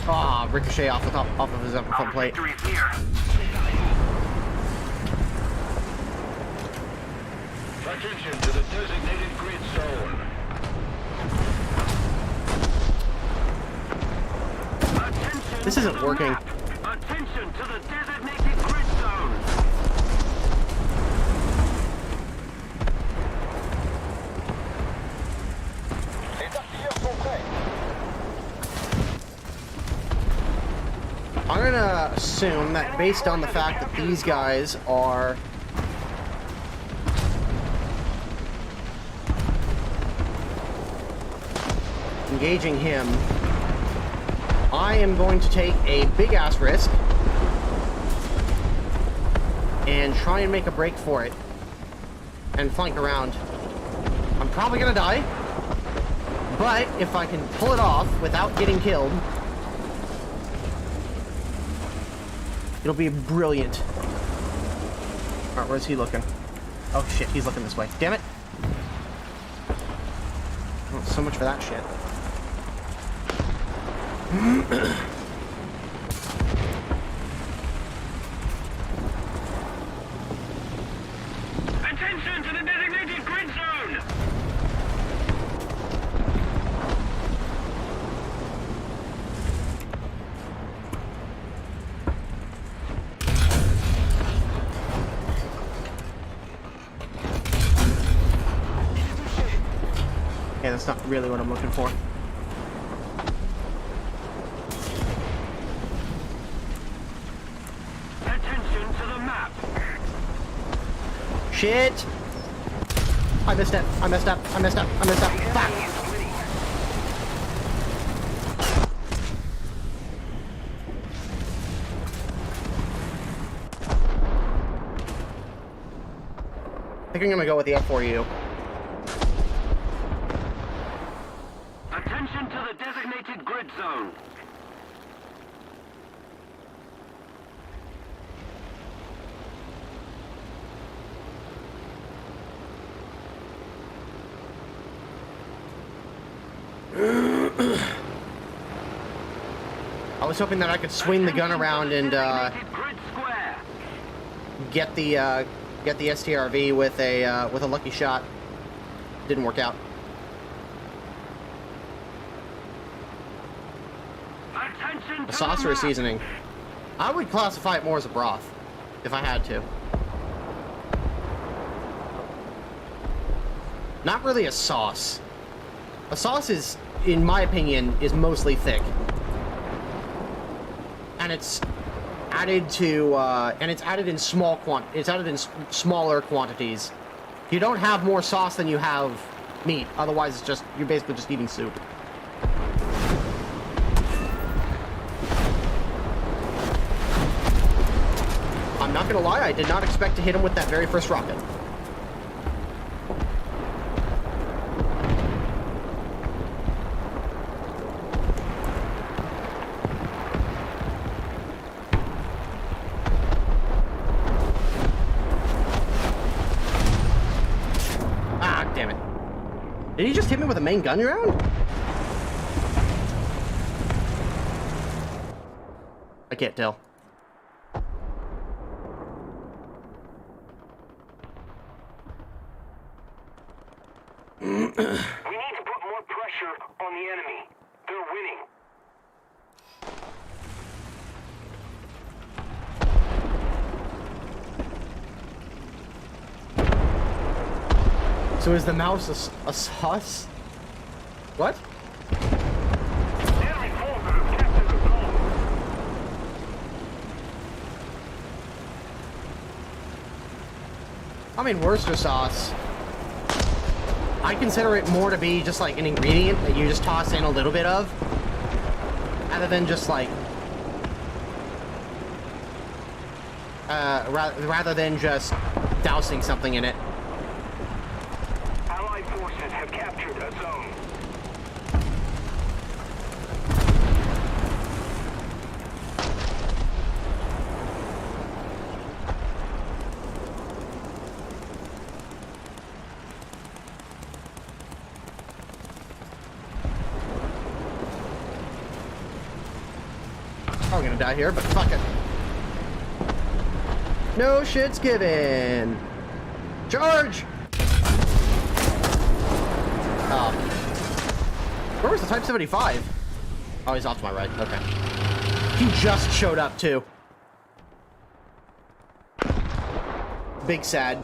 Ah, ricochet off the top of his upper front plate. Victory is near. Attention to the designated grid zone. Attention This isn't to the working. map. Attention to the designated grid zone. I'm gonna assume that based on the fact that these guys are engaging him, I am going to take a big ass risk and try and make a break for it and flank around. I'm probably gonna die, but if I can pull it off without getting killed, it'll be brilliant. Alright, where's he looking? Oh shit, he's looking this way. Damn it! Oh, so much for that shit. Attention to the designated grid zone. Yeah, that's not really what I'm looking for. Attention to the map. Shit! I missed it. I messed up. I messed up. I messed up. Fuck. I think I'm gonna go with the F4U. Attention to the designated grid zone. I was hoping that I could swing the gun around and Grid square. get the STRV with a lucky shot. Didn't work out. Attention A to sauce the or a map. seasoning? I would classify it more as a broth, if I had to. Not really a sauce. A sauce is, in my opinion, is mostly thick. And it's added to, it's added in smaller quantities. You don't have more sauce than you have meat. Otherwise, it's just, you're basically just eating soup. I'm not gonna lie, I did not expect to hit him with that very first rocket. Ah, damn it. Did he just hit me with a main gun round? I can't tell. We need to put more pressure on the enemy. They're winning. So is the mouse a sauce? What? Enemy forces have captured the zone. I mean, Worcester sauce. I consider it more to be just like an ingredient that you just toss in a little bit of, rather than just like, rather than just dousing something in it. Allied forces have captured a zone. I'm gonna die here, but fuck it. No shit's given. Charge! Oh. Where was the Type 75? Oh, he's off to my right. Okay. He just showed up, too. Big sad.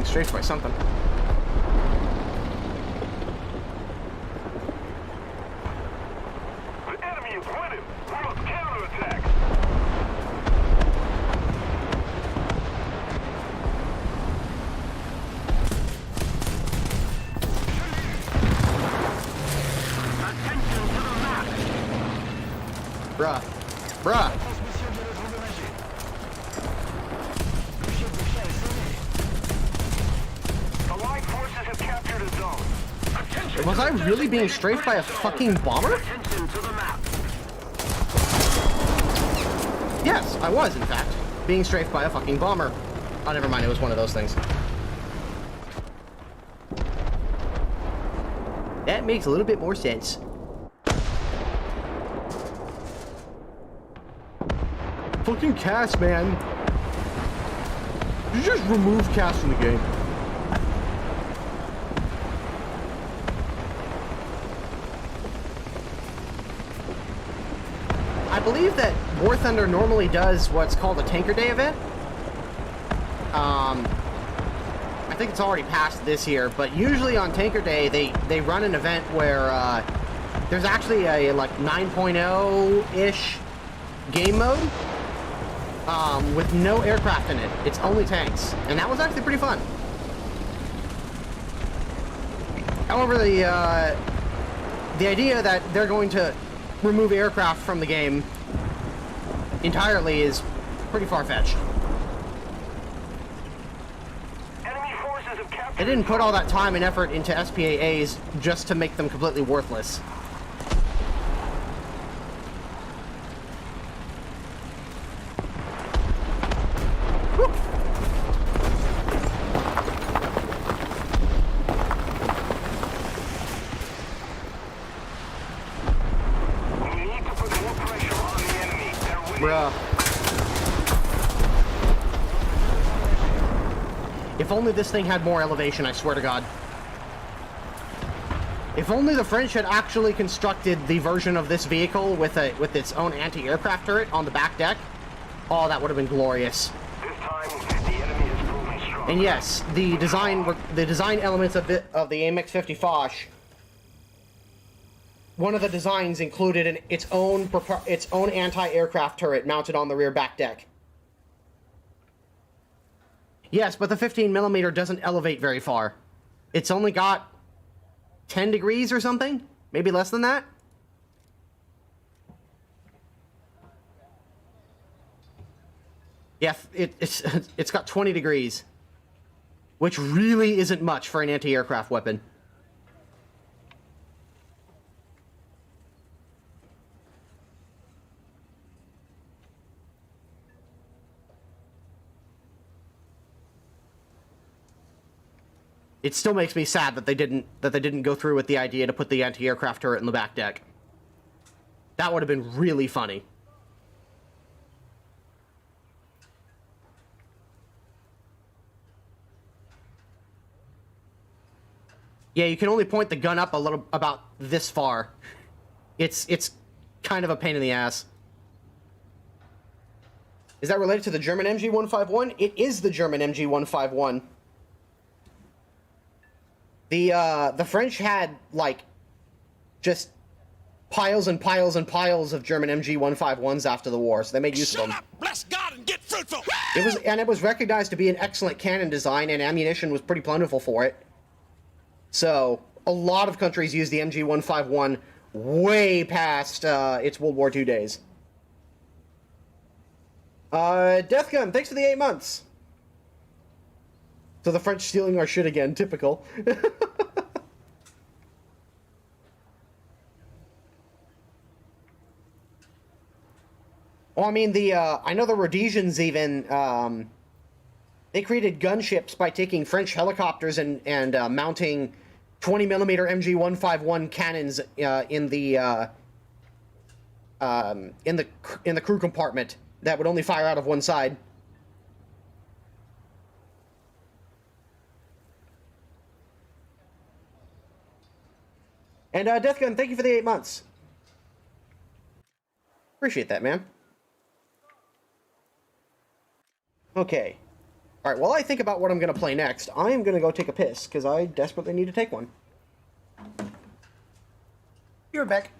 Strafed by something. The enemy is winning. We must counterattack. Attention to the map. Bruh. Bruh. Was I really being strafed by a fucking bomber? Yes, I was, in fact. Being strafed by a fucking bomber. Oh, never mind, it was one of those things. That makes a little bit more sense. Fucking cast, man. You just remove cast from the game. I believe that War Thunder normally does what's called a Tanker Day event. I think it's already passed this year, but usually on Tanker Day, they run an event where there's actually a like 9.0-ish game mode with no aircraft in it. It's only tanks, and that was actually pretty fun. However, the idea that they're going to remove aircraft from the game entirely is pretty far-fetched. Enemy forces have captured. They didn't put all that time and effort into SPAAs just to make them completely worthless. We need to put more pressure on the enemy. They're winning. Bruh. If only this thing had more elevation, I swear to God. If only the French had actually constructed the version of this vehicle with its own anti-aircraft turret on the back deck, oh, that would have been glorious. This time, the enemy is proving strong. And yes, the design elements of the AMX-50 Foch, one of the designs included its own anti-aircraft turret mounted on the rear back deck. Yes, but the 15mm doesn't elevate very far. It's only got 10 degrees or something? Maybe less than that? Yeah, it's got 20 degrees. Which really isn't much for an anti-aircraft weapon. It still makes me sad that they didn't go through with the idea to put the anti-aircraft turret in the back deck. That would have been really funny. Yeah, you can only point the gun up about this far. It's kind of a pain in the ass. Is that related to the German MG151? It is the German MG151. The French had, like, just piles and piles and piles of German MG151s after the war, so they made use of them. Shut up, bless God, and get fruitful. It was recognized to be an excellent cannon design, and ammunition was pretty plentiful for it. So, a lot of countries used the MG151 way past its World War II days. Deathgun, thanks for the 8 months. So the French stealing our shit again, typical. Well, I mean, I know the Rhodesians even, they created gunships by taking French helicopters and mounting 20mm MG151 cannons in the crew compartment that would only fire out of one side. And Deathgun, thank you for the 8 months. Appreciate that, man. Okay. Alright, while I think about what I'm going to play next, I am going to go take a piss, because I desperately need to take one. You're back.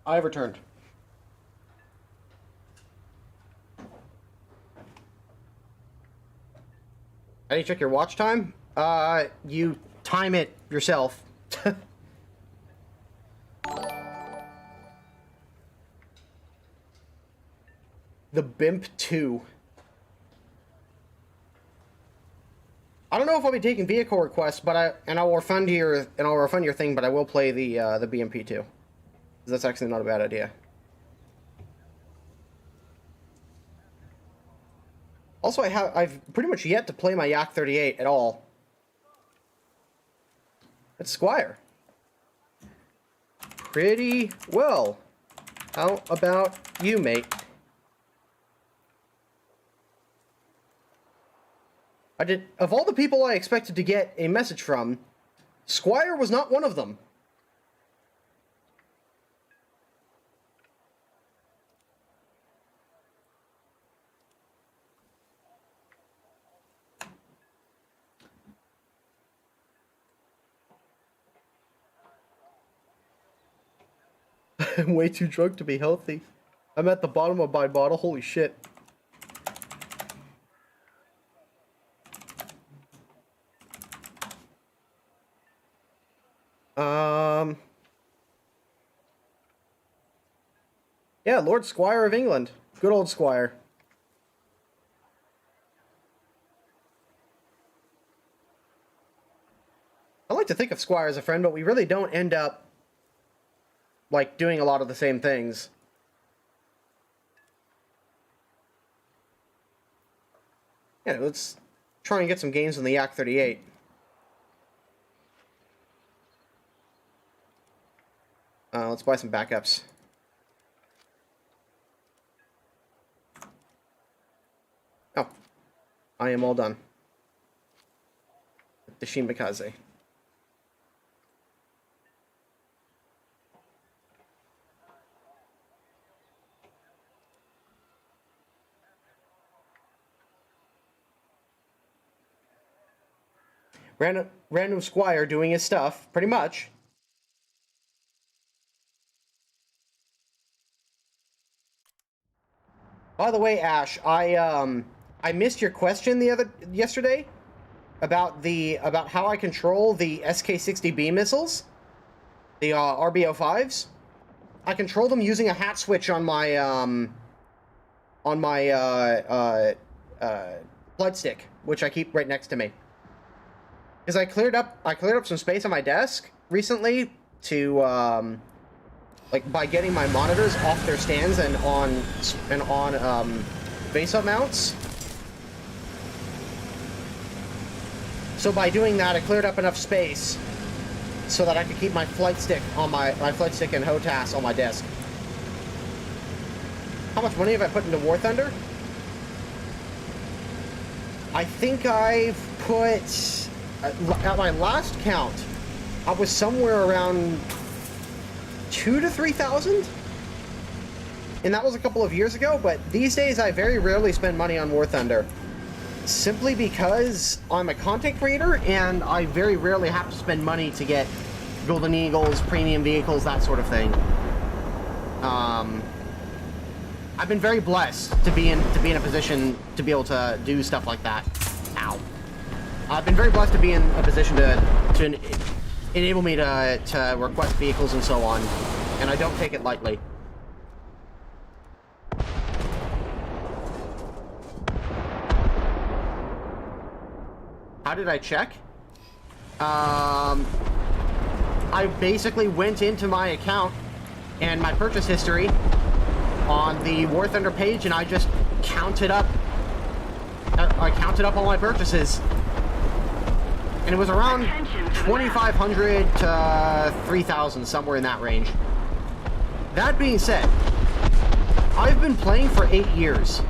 I have returned. How do you check your watch time? You time it yourself. The BIMP 2. I don't know if I'll be taking vehicle requests, but I'll refund your thing, but I will play the BMP 2. That's actually not a bad idea. Also, I've pretty much yet to play my Yak 38 at all. It's Squire. Pretty well. How about you, mate? Of all the people I expected to get a message from, Squire was not one of them. I'm way too drunk to be healthy. I'm at the bottom of my bottle. Holy shit. Yeah, Lord Squire of England. Good old Squire. I like to think of Squire as a friend, but we really don't end up, like, doing a lot of the same things. Yeah, let's try and get some games on the Yak 38. Let's buy some backups. Oh, I am all done. The Shimikaze. Random Squire doing his stuff, pretty much. By the way, Ash, I missed your question yesterday about how I control the SK-60B missiles, the RB-05s. I control them using a hat switch on my flight stick, which I keep right next to me. Because I cleared up some space on my desk recently to like by getting my monitors off their stands and on base-up mounts. So by doing that, I cleared up enough space so that I could keep my flight stick on my flight stick and HOTAS on my desk. How much money have I put into War Thunder? I think I've put, at my last count, I was somewhere around 2,000 to 3,000, and that was a couple of years ago. But these days, I very rarely spend money on War Thunder, simply because I'm a content creator and I very rarely have to spend money to get Golden Eagles, premium vehicles, that sort of thing. I've been very blessed to be in a position to be able to do stuff like that. Ow. I've been very blessed to be in a position to enable me to request vehicles and so on, and I don't take it lightly. How did I check? I basically went into my account and my purchase history on the War Thunder page, and I just counted up. I counted up all my purchases, and it was around 2,500 to 3,000, somewhere in that range. That being said, I've been playing for 8 years.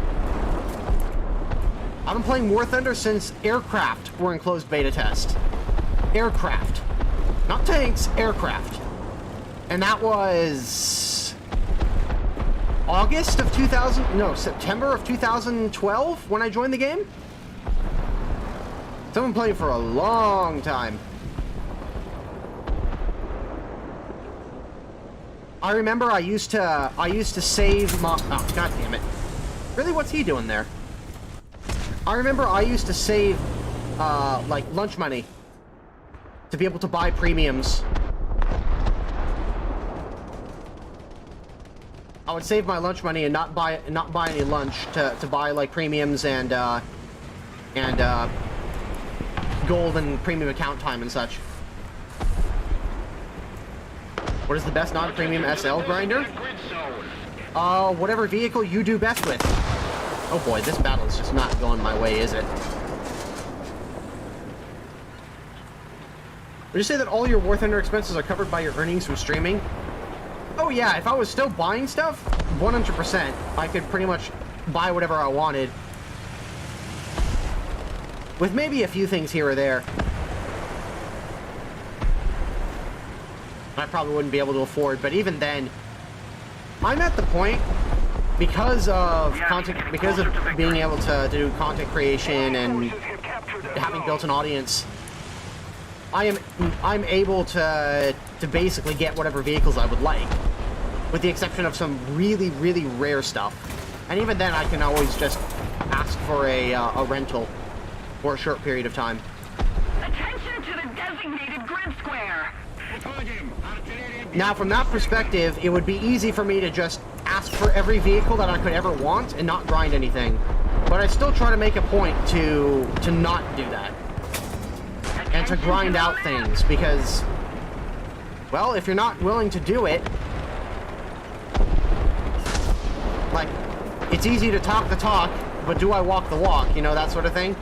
I've been playing War Thunder since aircraft were in closed beta test. Aircraft. Not tanks, aircraft. And that was August of September of 2012 when I joined the game. So I've been playing for a long time. I remember I used to save my, oh god damn it. Really, what's he doing there? I remember I used to save like lunch money to be able to buy premiums. I would save my lunch money and not buy any lunch to buy like premiums and gold and premium account time and such. What is the best non-premium SL grinder? Whatever vehicle you do best with. Oh boy, this battle is just not going my way, is it? Would you say that all your War Thunder expenses are covered by your earnings from streaming? Oh yeah, if I was still buying stuff, 100%. I could pretty much buy whatever I wanted. With maybe a few things here or there. I probably wouldn't be able to afford, but even then, I'm at the point, because of content, because of being able to do content creation and having built an audience, I'm able to basically get whatever vehicles I would like, with the exception of some really, really rare stuff. And even then, I can always just ask for a rental for a short period of time. Attention to the designated grid square. Now, from that perspective, it would be easy for me to just ask for every vehicle that I could ever want and not grind anything. But I still try to make a point to not do that. And to grind out things, because, well, if you're not willing to do it, like, it's easy to talk the talk, but do I walk the walk, you know, that sort of thing?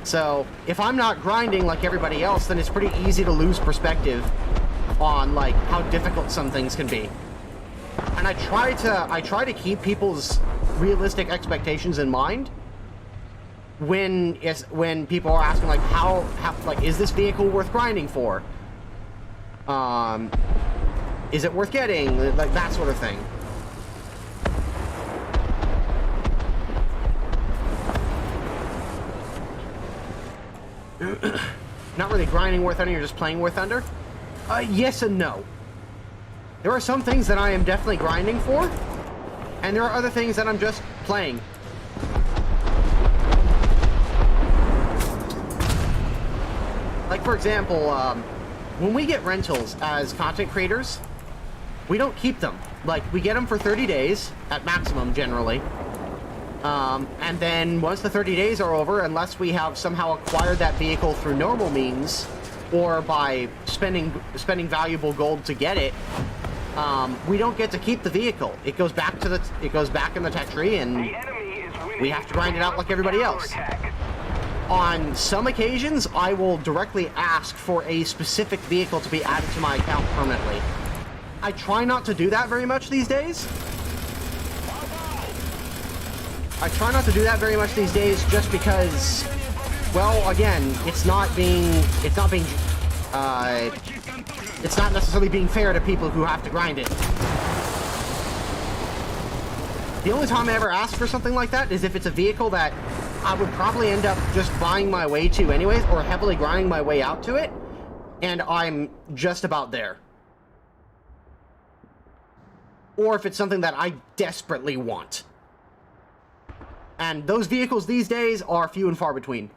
So, if I'm not grinding like everybody else, then it's pretty easy to lose perspective on, like, how difficult some things can be. And I try to keep people's realistic expectations in mind when people are asking, like, how like, is this vehicle worth grinding for? Is it worth getting? Like, that sort of thing. Not really grinding War Thunder, you're just playing War Thunder? Yes and no. There are some things that I am definitely grinding for, and there are other things that I'm just playing. Like, for example, when we get rentals as content creators, we don't keep them. Like, we get them for 30 days, at maximum, generally. And then, once the 30 days are over, unless we have somehow acquired that vehicle through normal means, or by spending valuable gold to get it, we don't get to keep the vehicle. It goes back in the tech tree, and we have to grind it out like everybody else. On some occasions, I will directly ask for a specific vehicle to be added to my account permanently. I try not to do that very much these days. Just because, well, again, it's not necessarily being fair to people who have to grind it. The only time I ever ask for something like that is if it's a vehicle that I would probably end up just buying my way to anyways, or heavily grinding my way out to it, and I'm just about there. Or if it's something that I desperately want. And those vehicles these days are few and far between.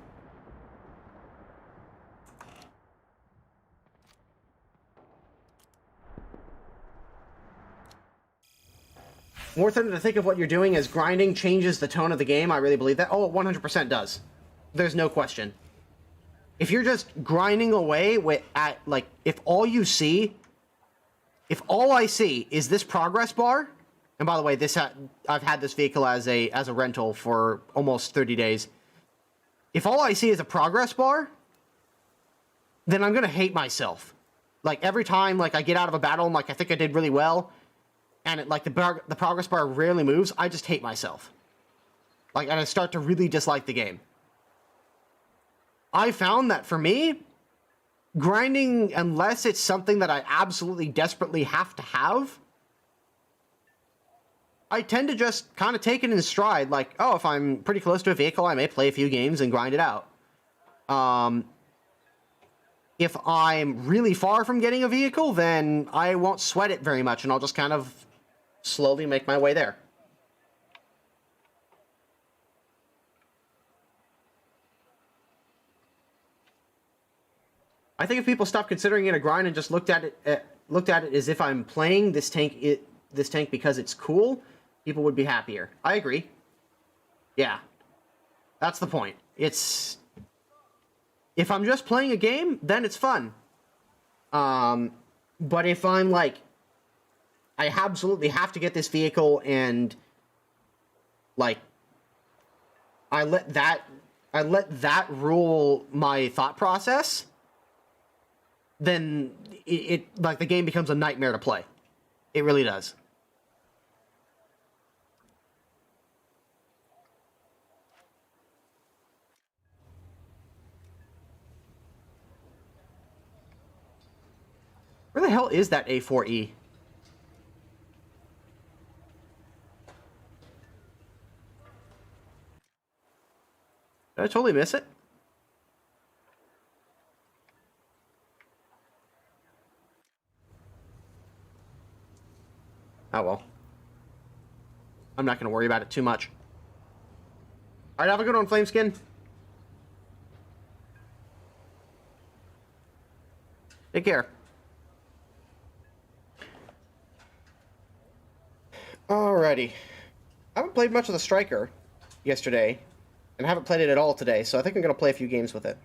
More than to think of what you're doing as grinding changes the tone of the game. I really believe that. Oh, it 100% does. There's no question. If you're just grinding away if all I see is this progress bar, and by the way, I've had this vehicle as a rental for almost 30 days. If all I see is a progress bar, then I'm gonna hate myself. Like, every time, like, I get out of a battle and, like, I think I did really well, and the progress bar rarely moves, I just hate myself. Like, and I start to really dislike the game. I found that for me, grinding, unless it's something that I absolutely desperately have to have, I tend to just kind of take it in stride. Like, oh, if I'm pretty close to a vehicle, I may play a few games and grind it out. If I'm really far from getting a vehicle, then I won't sweat it very much, and I'll just kind of slowly make my way there. I think if people stopped considering it a grind and just looked at it as if I'm playing this tank because it's cool, people would be happier. I agree. Yeah. That's the point. It's... If I'm just playing a game, then it's fun. But if I'm like, I absolutely have to get this vehicle and, like, I let that rule my thought process, then it like the game becomes a nightmare to play. It really does. Where the hell is that A4E? Did I totally miss it? Oh well. I'm not going to worry about it too much. Alright, have a good one, Flameskin. Take care. Alrighty. I haven't played much of the Striker yesterday, and haven't played it at all today, so I think I'm going to play a few games with it.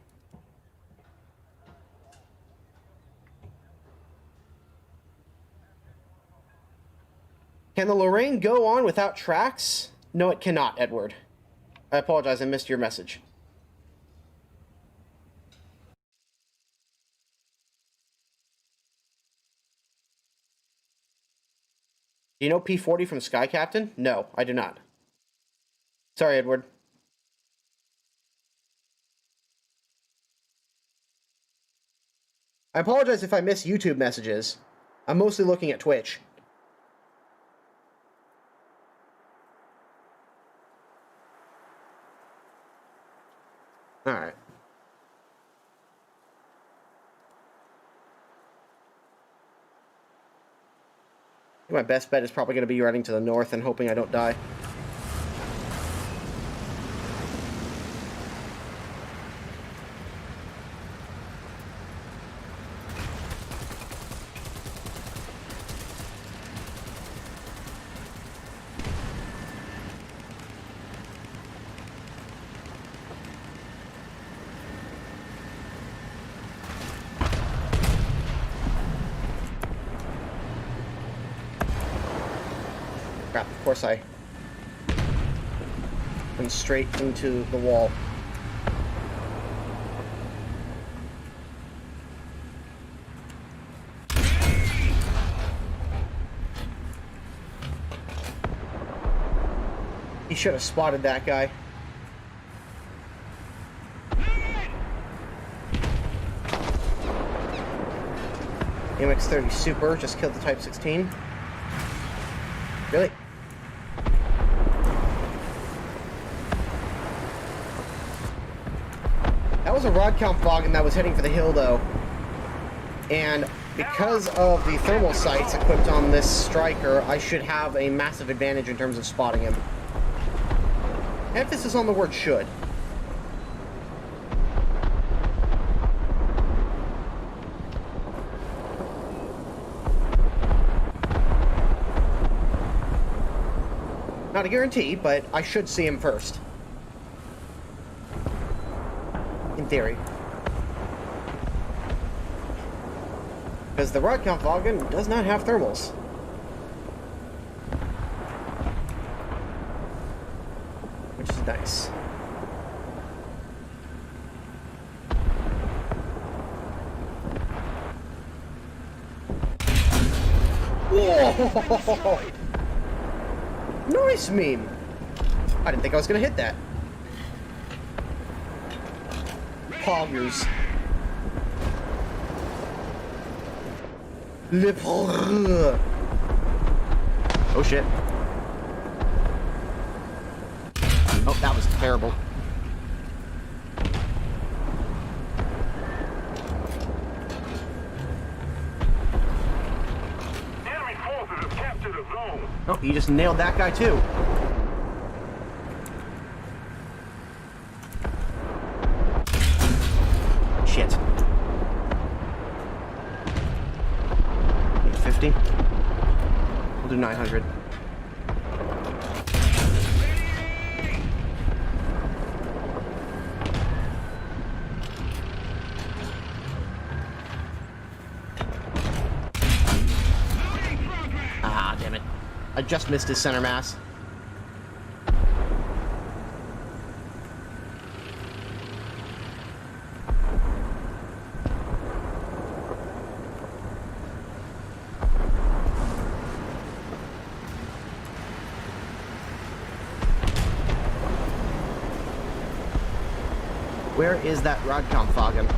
Can the Lorraine go on without tracks? No, it cannot, Edward. I apologize, I missed your message. Do you know P40 from Sky Captain? No, I do not. Sorry, Edward. I apologize if I miss YouTube messages. I'm mostly looking at Twitch. Alright. My best bet is probably going to be running to the north and hoping I don't die. Crap, of course I went straight into the wall. He should have spotted that guy. MX-30 Super just killed the Type 16. Really? That was a Rodkampfwagen that was heading for the hill, though. And because of the thermal sights equipped on this Striker, I should have a massive advantage in terms of spotting him. Emphasis on the word should. Not a guarantee, but I should see him first. In theory. Because the Rodkampfwagen does not have thermals. Which is nice. Whoa! Nice meme! I didn't think I was gonna hit that. Poggers. Oh shit. Oh, that was terrible. Enemy forces have captured the zone. Oh, you just nailed that guy too. Shit. 850. We'll do 900. Ah, damn it. I just missed his center mass. Where is that Rodcom fogging?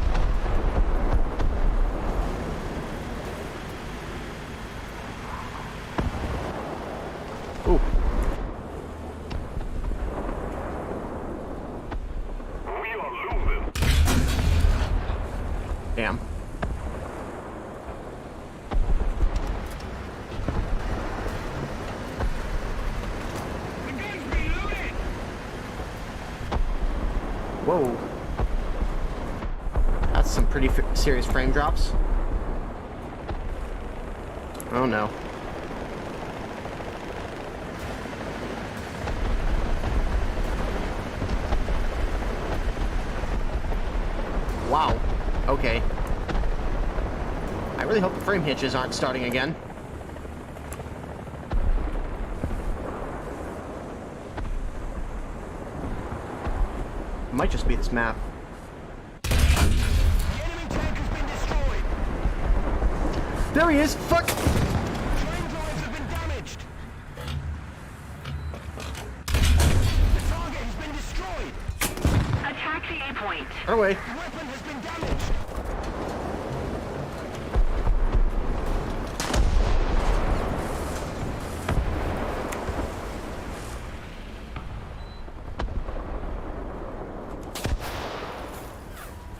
Ooh. We are losing. Damn. The gun's reloaded. Whoa. That's some pretty serious frame drops. Oh no. Wow. Okay. I really hope the frame hitches aren't starting again. It might just be this map. The enemy tank has been destroyed. There he is! Fuck! Train drives have been damaged. The target has been destroyed. Attack the A point. Run away. The weapon has been damaged.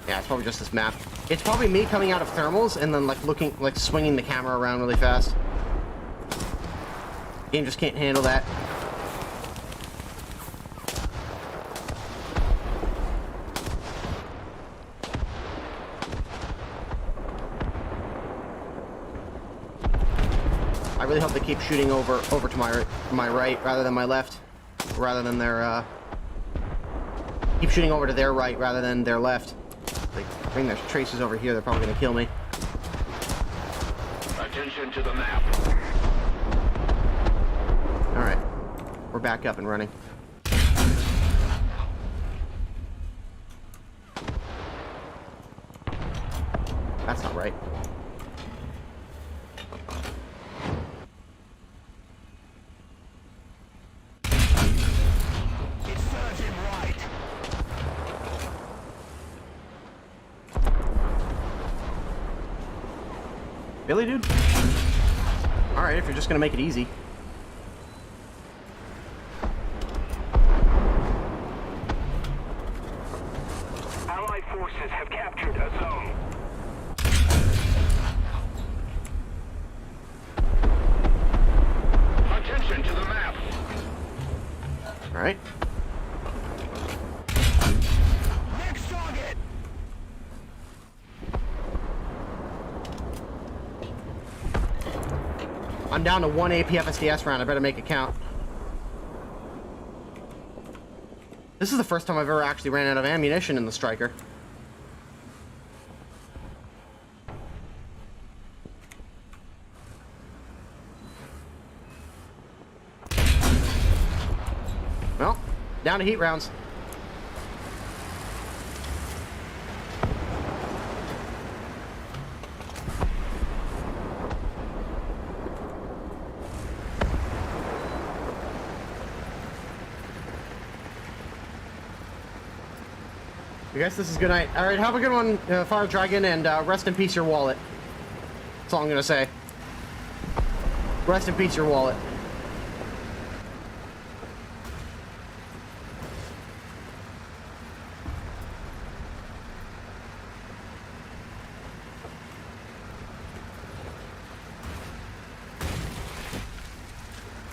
Yeah, it's probably just this map. It's probably me coming out of thermals and then like looking, like swinging the camera around really fast. Game just can't handle that. I really hope they keep shooting over to my right rather than my left, rather than their keep shooting over to their right rather than their left. If they bring their traces over here, they're probably gonna kill me. Attention to the map. All right, we're back up and running. That's not right. It's surging right. Really, dude? All right, if you're just gonna make it easy. Allied forces have captured a zone. Attention to the map. All right. Next target. I'm down to 1 AP FSDS round. I better make it count. This is the first time I've ever actually ran out of ammunition in the Striker. Well, down to heat rounds. I guess this is good night. All right, have a good one, Fire Dragon, and rest in peace your wallet. That's all I'm gonna say. Rest in peace your wallet.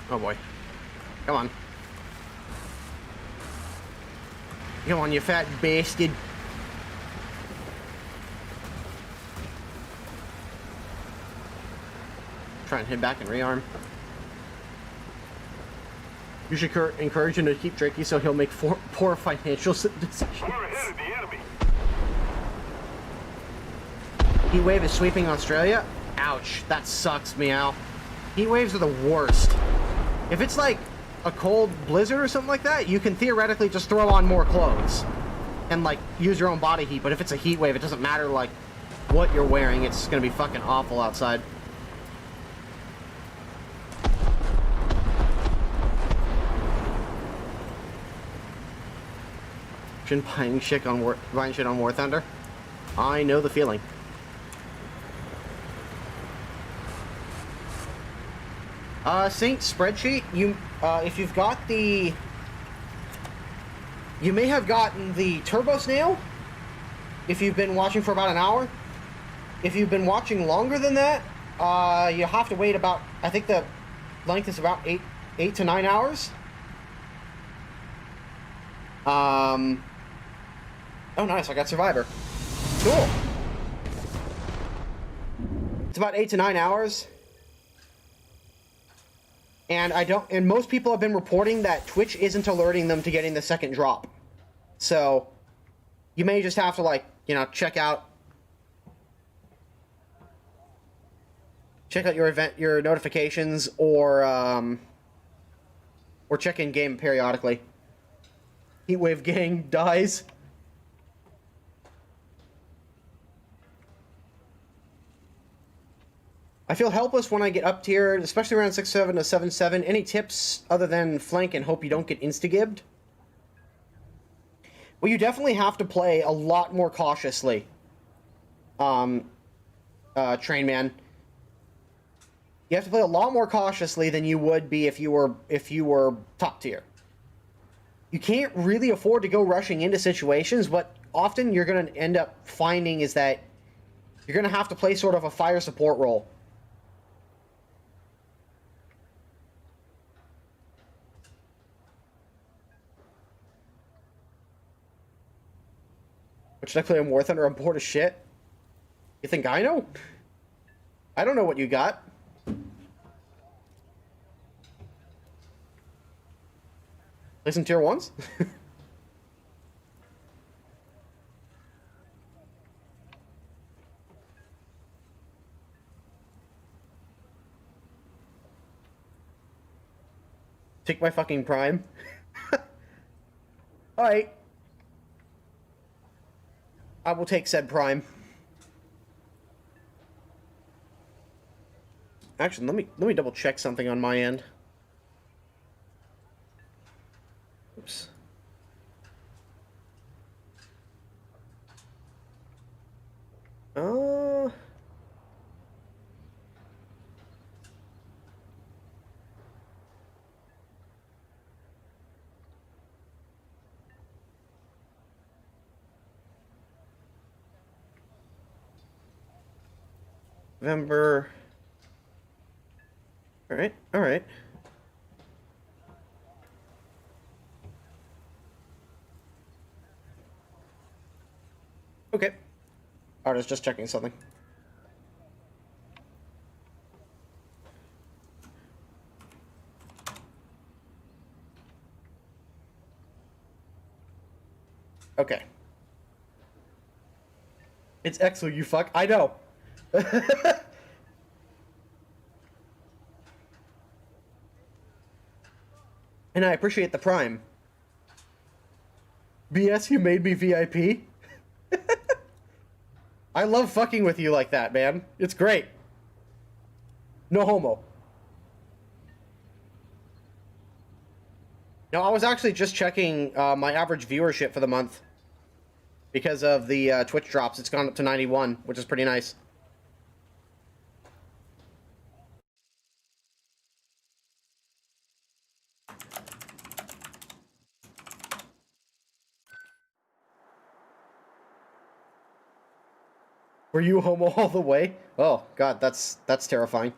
Oh boy. Come on. Come on, you fat bastard. Try and hit back and rearm. You should encourage him to keep Drakey so he'll make poor financial decisions. Far ahead of the enemy. Heat wave is sweeping Australia? Ouch, that sucks, meow. Heat waves are the worst. If it's like a cold blizzard or something like that, you can theoretically just throw on more clothes and like use your own body heat, but if it's a heat wave, it doesn't matter like what you're wearing, it's gonna be fucking awful outside. Buying shit on War Thunder. I know the feeling. Sync spreadsheet. You, if you've got the, you may have gotten the Turbo Snail. If you've been watching for about an hour. If you've been watching longer than that, you have to wait about. I think the length is about 8 to 9 hours. Oh, nice, I got Survivor. Cool. It's about 8 to 9 hours. And and most people have been reporting that Twitch isn't alerting them to getting the second drop. So, you may just have to, like, you know, check out your notifications, or check in game periodically. Heatwave gang dies. I feel helpless when I get up tiered, especially around 6.7 to 7.7. Any tips other than flank and hope you don't get insta-gibbed? Well, you definitely have to play a lot more cautiously, Train Man. You have to play a lot more cautiously than you would be if you were top tier. You can't really afford to go rushing into situations. What often you're going to end up finding is that you're going to have to play sort of a fire support role. Should I play on War Thunder? I'm bored as shit. You think I know? I don't know what you got. Play some tier 1s? Take my fucking prime. Alright. I will take said prime. Actually, let me double check something on my end. Oops. November. All right, all right. Okay. I was just checking something. Okay. It's Exo, you fuck. I know. And I appreciate the prime. BS, you made me VIP? I love fucking with you like that, man. It's great. No homo. No, I was actually just checking my average viewership for the month. Because of the Twitch drops, it's gone up to 91, which is pretty nice. Were you homo all the way? Oh, God, that's terrifying.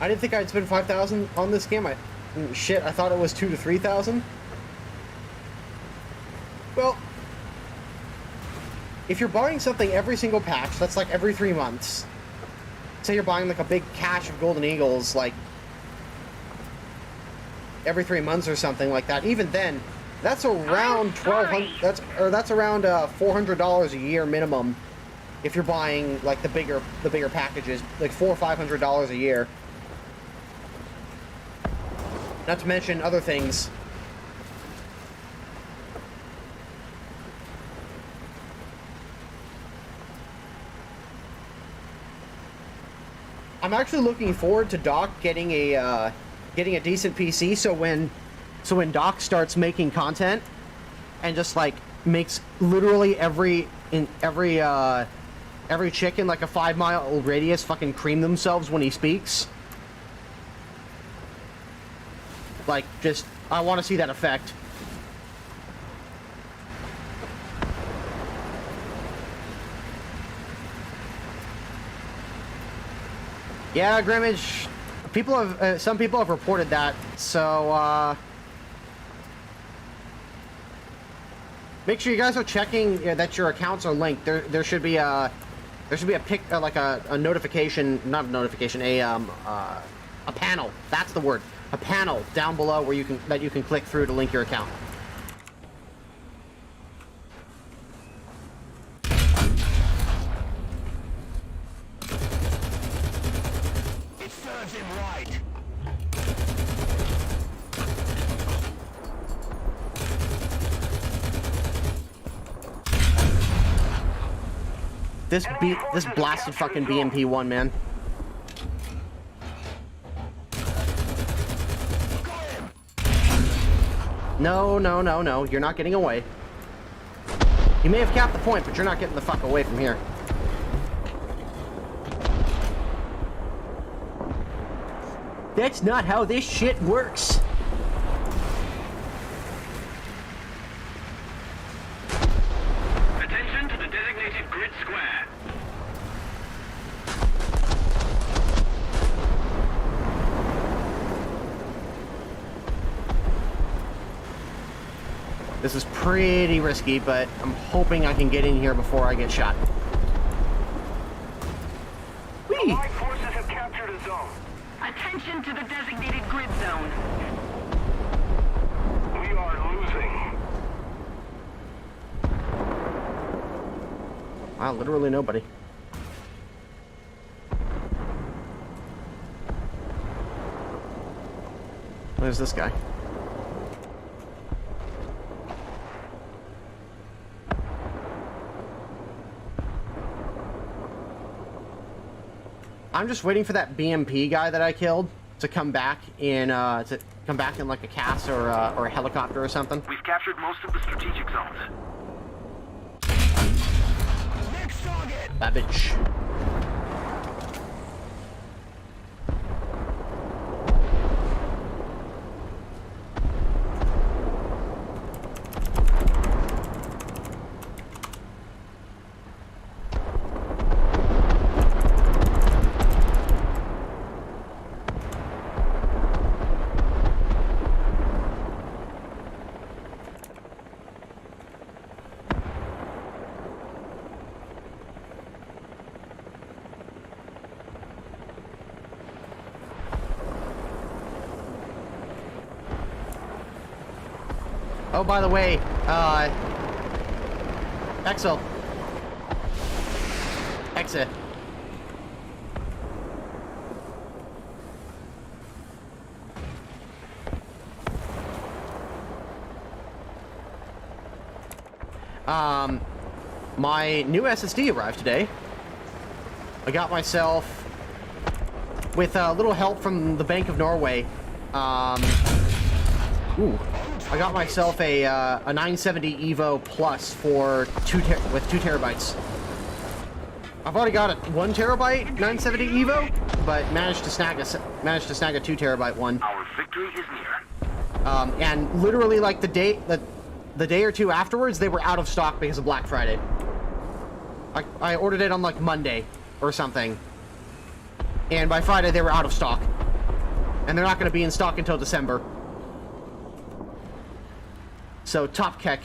I didn't think I'd spend 5,000 on this game. Shit, I thought it was 2,000 to 3,000. Well, if you're buying something every single patch, that's like every 3 months. Say you're buying like a big cache of Golden Eagles, like every 3 months or something like that. Even then, that's around $1,200. That's around $400 a year minimum. If you're buying like the bigger packages, like $400 or $500 a year. Not to mention other things. I'm actually looking forward to Doc getting a decent PC. So when Doc starts making content and just like makes literally every chick in like a 5-mile radius fucking cream themselves when he speaks. Like, just, I want to see that effect. Yeah, Grimmage, some people have reported that, so, make sure you guys are checking that your accounts are linked. There should be a notification, not a notification, a panel. That's the word. A panel down below where you can click through to link your account. It serves him right. This blasted fucking BMP1, man. No, you're not getting away. You may have capped the point, but you're not getting the fuck away from here. That's not how this shit works. Attention to the designated grid square. This is pretty risky, but I'm hoping I can get in here before I get shot. Whee! Allied forces have captured a zone. Attention to the designated grid zone. We are losing. Wow, literally nobody. Where's this guy? I'm just waiting for that BMP guy that I killed to come back in like a CAS or a helicopter or something. We've captured most of the strategic zones. Next target. That bitch. Oh, by the way, Exit. My new SSD arrived today. I got myself, with a little help from the Bank of Norway, I got myself a 970 Evo Plus for 2 terabytes. I've already got a 1 terabyte 970 Evo, but managed to snag a 2 terabyte one. Our victory is near. And literally like the day or two afterwards, they were out of stock because of Black Friday. I ordered it on like Monday or something, and by Friday they were out of stock. And they're not going to be in stock until December. So, top keck.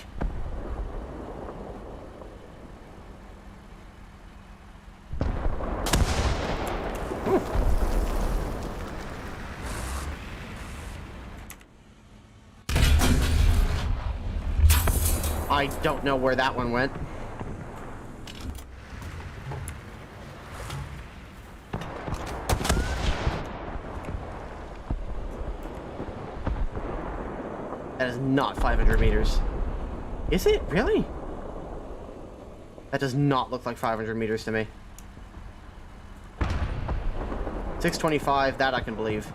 I don't know where that one went. That is not 500 meters. Is it? Really? That does not look like 500 meters to me. 625, that I can believe.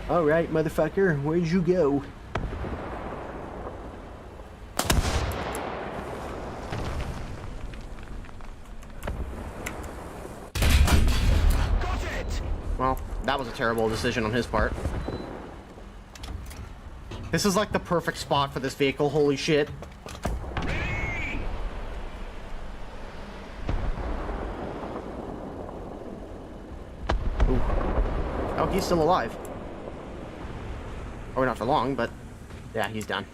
Alright, motherfucker, where'd you go? Well, that was a terrible decision on his part. This is like the perfect spot for this vehicle, holy shit. Ooh. Oh, he's still alive. Or not for long, but yeah, he's done.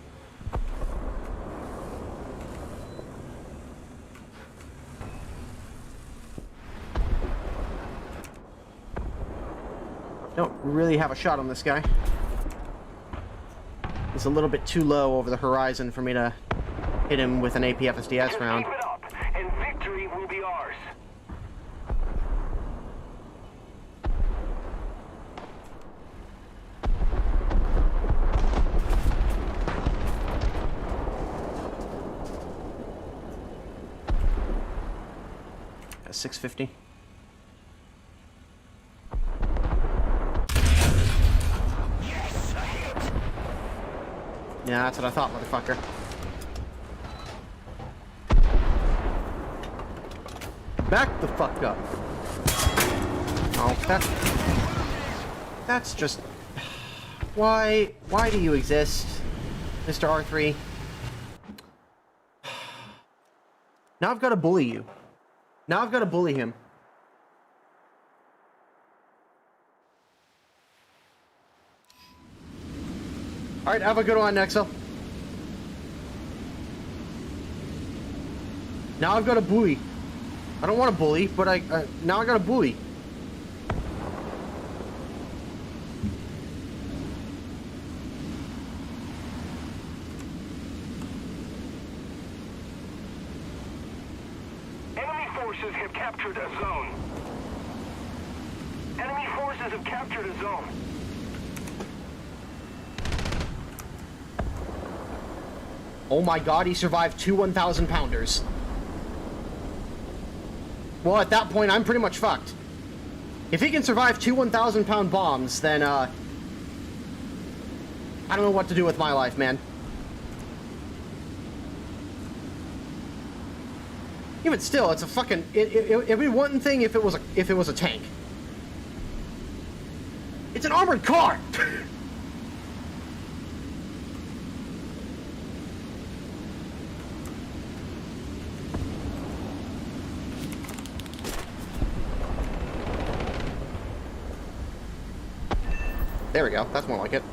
Don't really have a shot on this guy. He's a little bit too low over the horizon for me to hit him with an APFSDS round. Keep it up, and victory will be ours. At 650. Yes, a hit. Yeah, that's what I thought, motherfucker. Back the fuck up. Oh, that's just... Why do you exist, Mr. R3? Now I've got to bully you. Now I've got to bully him. Alright, have a good one, Nexo. Now I've got to bully. I don't want to bully, but now I got to bully. Enemy forces have captured a zone. Enemy forces have captured a zone. Oh my god, he survived two 1,000 pounders. Well, at that point, I'm pretty much fucked. If he can survive two 1,000 pound bombs, then, I don't know what to do with my life, man. Even still, it's a fucking... It'd be one thing if it was a tank. It's an armored car! There we go. That's more like it.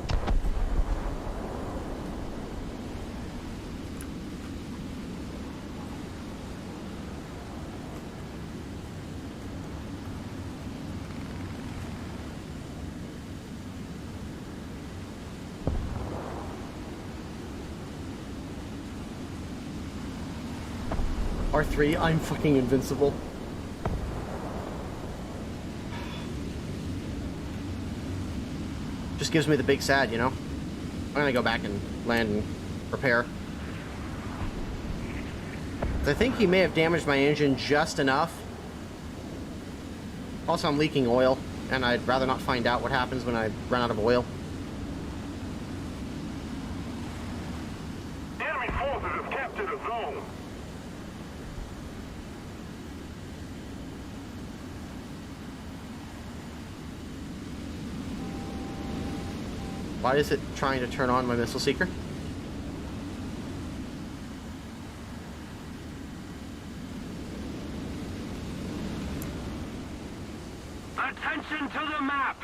R3, I'm fucking invincible. Just gives me the big sad, you know? I'm gonna go back and land and repair. I think he may have damaged my engine just enough. Also, I'm leaking oil, and I'd rather not find out what happens when I run out of oil. Enemy forces have captured a zone. Why is it trying to turn on my missile seeker? Attention to the map!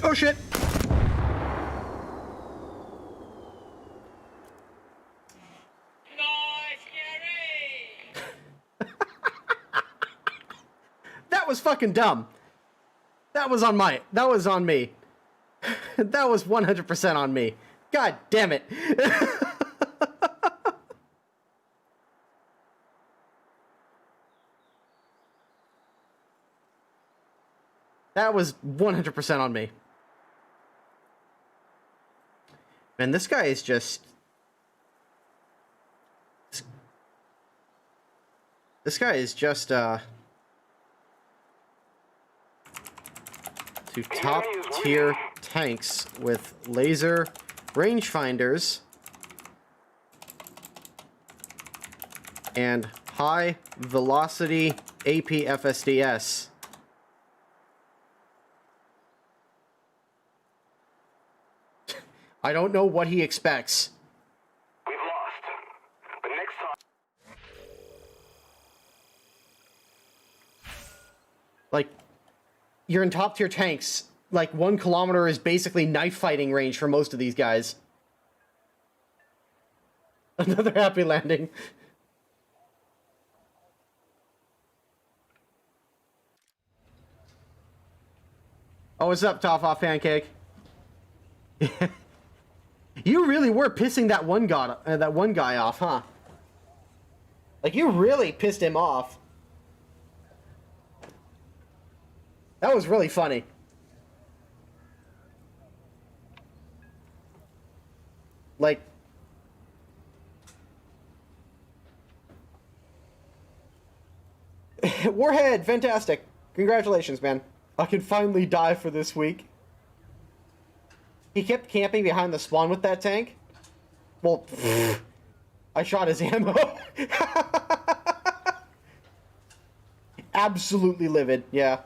Oh shit! That was fucking dumb. That was on my. That was on me. That was 100% on me. God damn it. That was 100% on me. Man, this guy is just... This guy is just, to top-tier tanks with laser rangefinders and high-velocity APFSDS. I don't know what he expects. We've lost. But next time... Like, you're in top-tier tanks. Like, 1 kilometer is basically knife-fighting range for most of these guys. Another happy landing. Oh, what's up, Top Off Pancake? You really were pissing that one guy off, huh? Like, you really pissed him off. That was really funny. Like... Warhead, fantastic. Congratulations, man. I can finally die for this week. He kept camping behind the spawn with that tank. Well, I shot his ammo. Absolutely livid, yeah.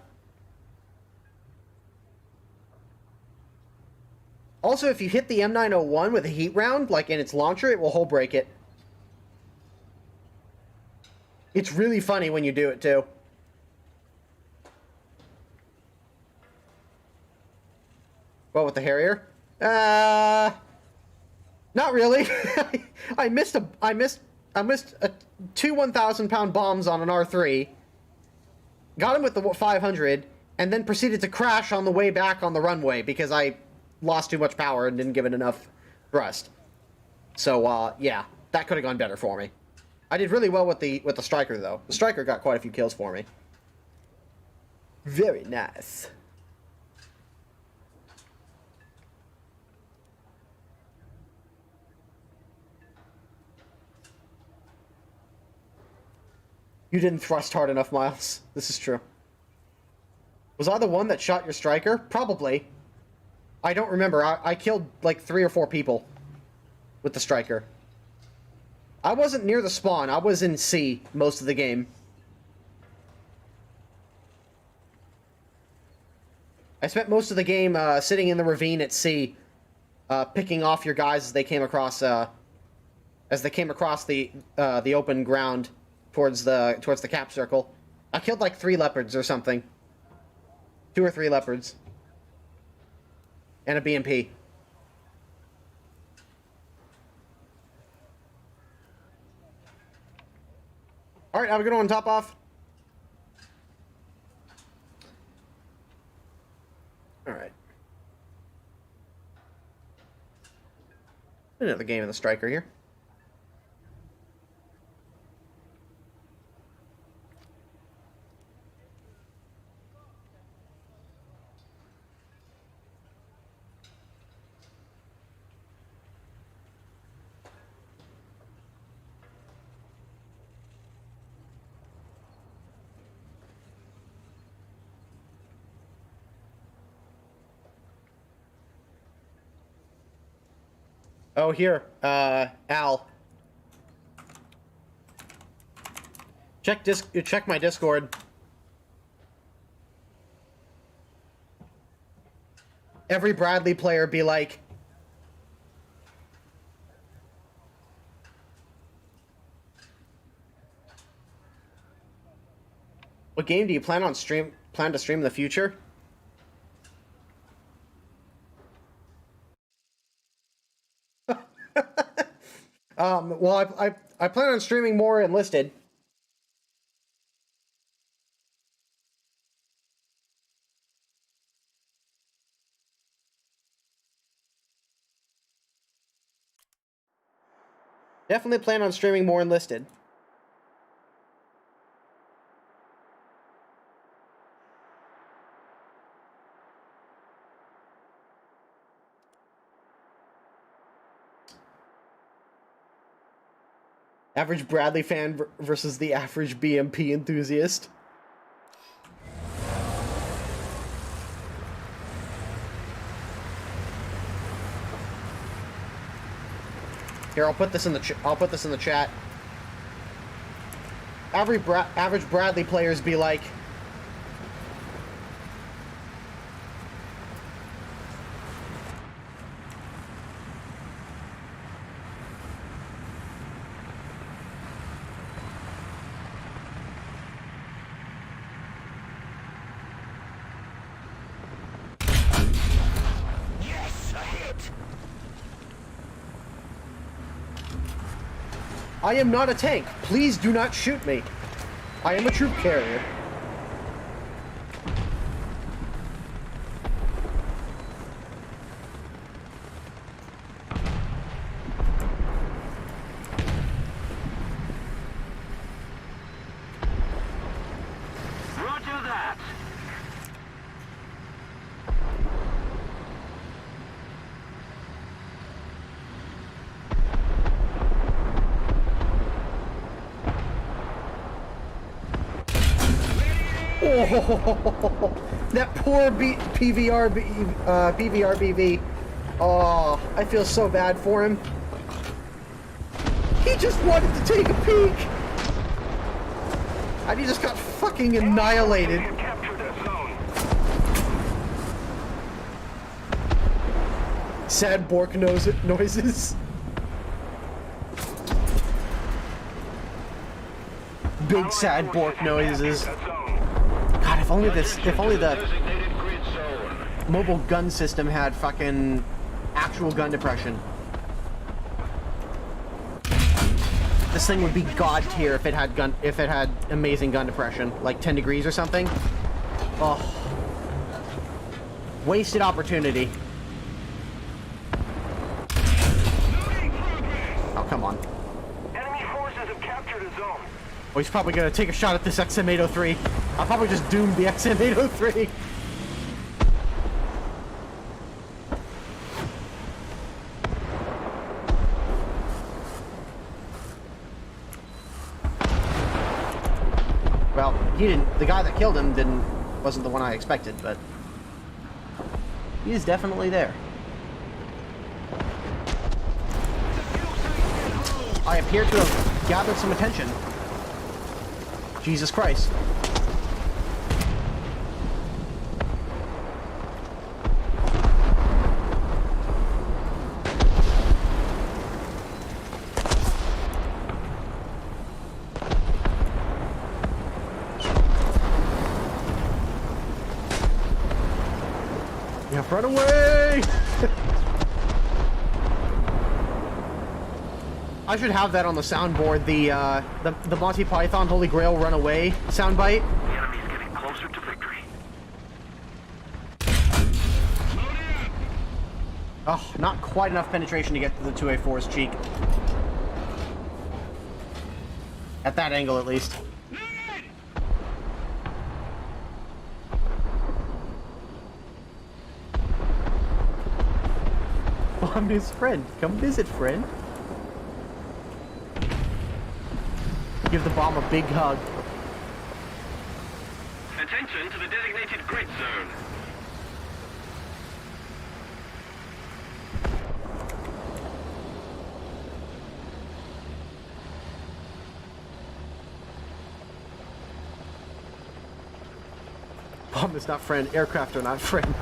Also, if you hit the M901 with a heat round, like in its launcher, it will hull break it. It's really funny when you do it, too. What, with the Harrier? Not really. I missed 2 1,000-pound bombs on an R3. Got him with the 500, and then proceeded to crash on the way back on the runway because I lost too much power and didn't give it enough thrust. So, yeah, that could have gone better for me. I did really well with the Striker, though. The Striker got quite a few kills for me. Very nice. You didn't thrust hard enough, Miles. This is true. Was I the one that shot your Striker? Probably. I don't remember. I killed like 3 or 4 people with the Striker. I wasn't near the spawn. I was in C most of the game. I spent most of the game sitting in the ravine at C, picking off your guys as they came across the open ground towards the cap circle. I killed like 3 leopards or something. 2 or 3 leopards. And a BMP. Alright, have a good one, Top Off. Alright. Another game of the Striker here. Oh, here, Al. Check my Discord. Every Bradley player be like, what game do you plan to stream in the future? Well, I plan on streaming more Enlisted. Definitely plan on streaming more Enlisted. Average Bradley fan versus the average BMP enthusiast. Here, I'll put this in the chat. Average Bradley players be like, I am not a tank. Please do not shoot me. I am a troop carrier. Roger that. Oh, that poor PVR BV. Oh, I feel so bad for him. He just wanted to take a peek. And he just got fucking annihilated. Sad Bork noises. Big sad Bork noises. God, if only the mobile gun system had fucking actual gun depression. This thing would be god tier if it had amazing gun depression, like 10 degrees or something. Oh, wasted opportunity. Oh, come on. Enemy forces have captured a zone. Oh, he's probably gonna take a shot at this XM803. I'll probably just doom the XM803. Well, he didn't. The guy that killed him wasn't the one I expected, but he is definitely there. I appear to have gathered some attention. Jesus Christ. Yeah, run away! I should have that on the soundboard, the Monty Python Holy Grail Run Away soundbite. The enemy's getting closer to victory. Oh, not quite enough penetration to get to the 2A4's cheek. At that angle, at least. Oh, I'm his friend. Come visit, friend. Give the bomb a big hug. Attention to the designated grid zone. Bomb is not friend. Aircraft are not friend.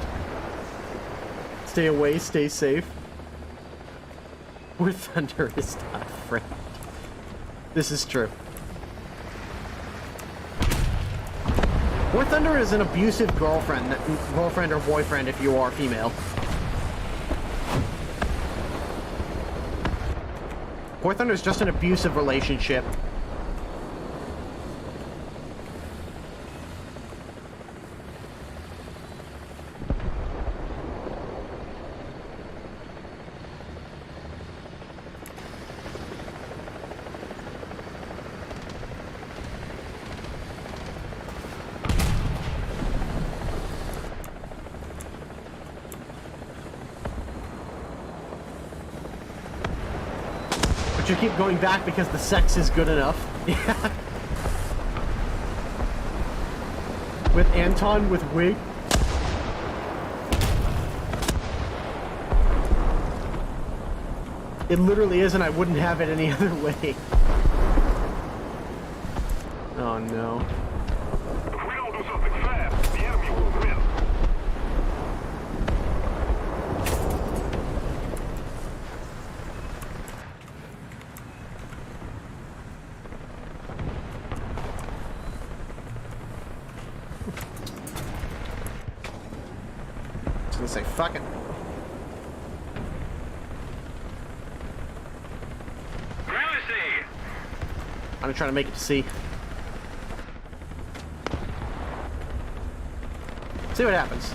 Stay away, stay safe. War Thunder is not friend. This is true. War Thunder is an abusive girlfriend or boyfriend if you are female. War Thunder is just an abusive relationship. You keep going back because the sex is good enough. Yeah. With Anton with wig. It literally is, and I wouldn't have it any other way. Oh no. If we don't do something fast, the enemy will win. I was gonna say, fuck it. I'm gonna try to make it to C. See what happens.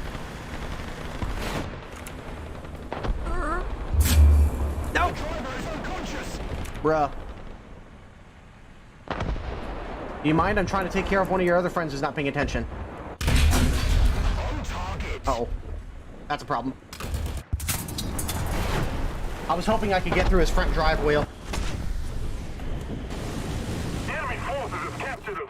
Nope. Bruh. Do you mind? I'm trying to take care of one of your other friends who's not paying attention. Uh-oh. That's a problem. I was hoping I could get through his front drive wheel. Enemy forces have captured a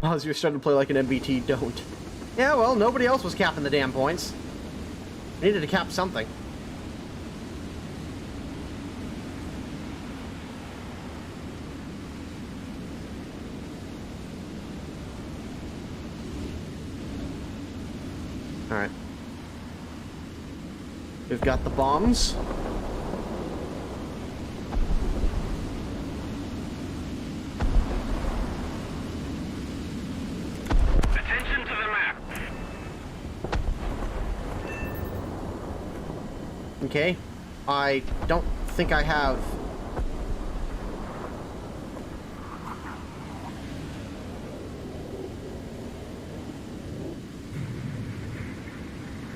zone. As you're starting to play like an MBT, don't. Yeah, well, nobody else was capping the damn points. I needed to cap something. Alright. We've got the bombs. Attention to the map. Okay. I don't think I have...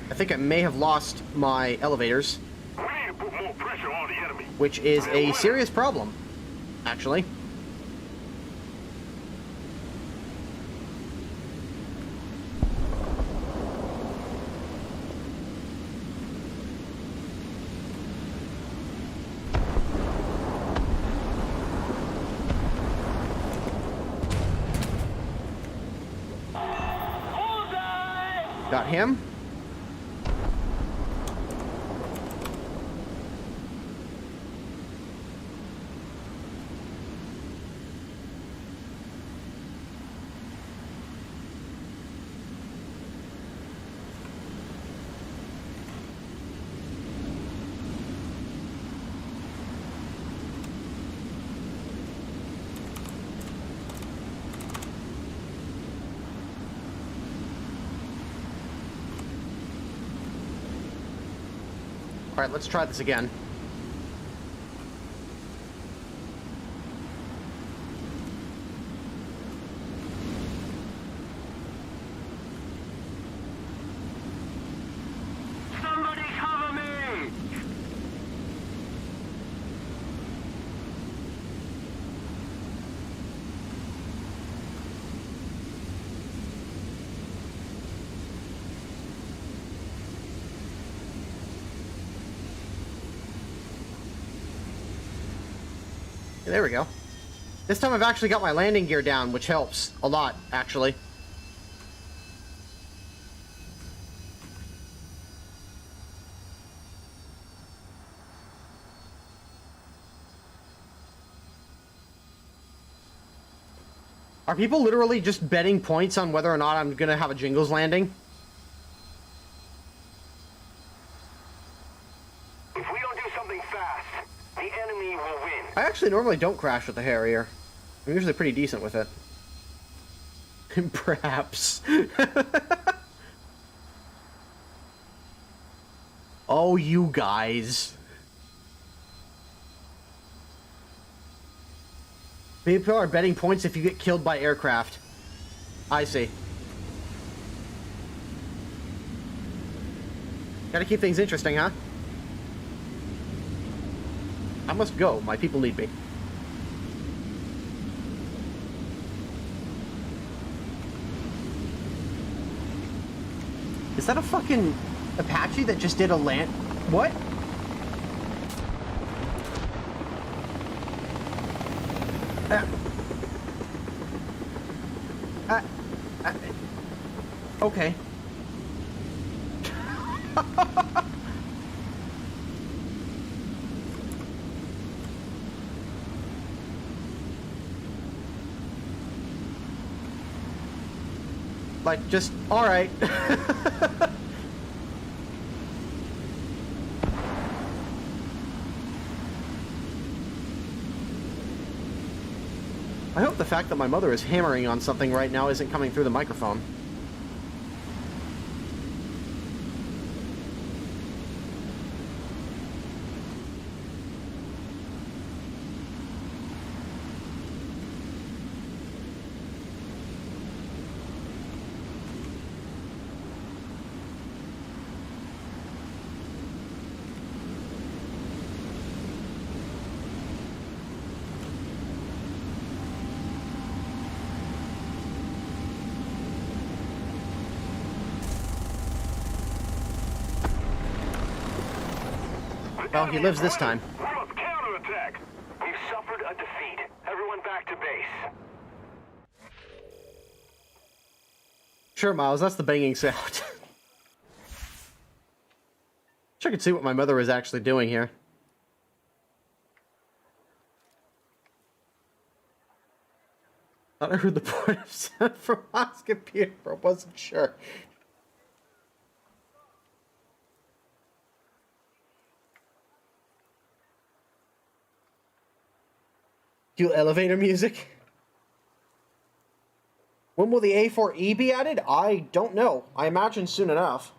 I think I may have lost my elevators, We need to put more pressure on the enemy. which is a serious problem, actually. Got him. Alright, let's try this again. Somebody cover me! There we go. This time I've actually got my landing gear down, which helps a lot, actually. Are people literally just betting points on whether or not I'm gonna have a Jingles landing? If we don't do something fast, the enemy will win. I actually normally don't crash with the Harrier. I'm usually pretty decent with it. Perhaps. Oh, you guys. People are betting points if you get killed by aircraft. I see. Gotta keep things interesting, huh? I must go. My people need me. Is that a fucking Apache that just did a land? What? Okay. Like, just, alright. I hope the fact that my mother is hammering on something right now isn't coming through the microphone. Well, he lives this time. We must counterattack. We've suffered a defeat. Everyone back to base. Sure, Miles, that's the banging sound. Wish I could see what my mother is actually doing here. Thought I heard the port of sound from last computer, but wasn't sure. Do elevator music? When will the A4E be added? I don't know. I imagine soon enough.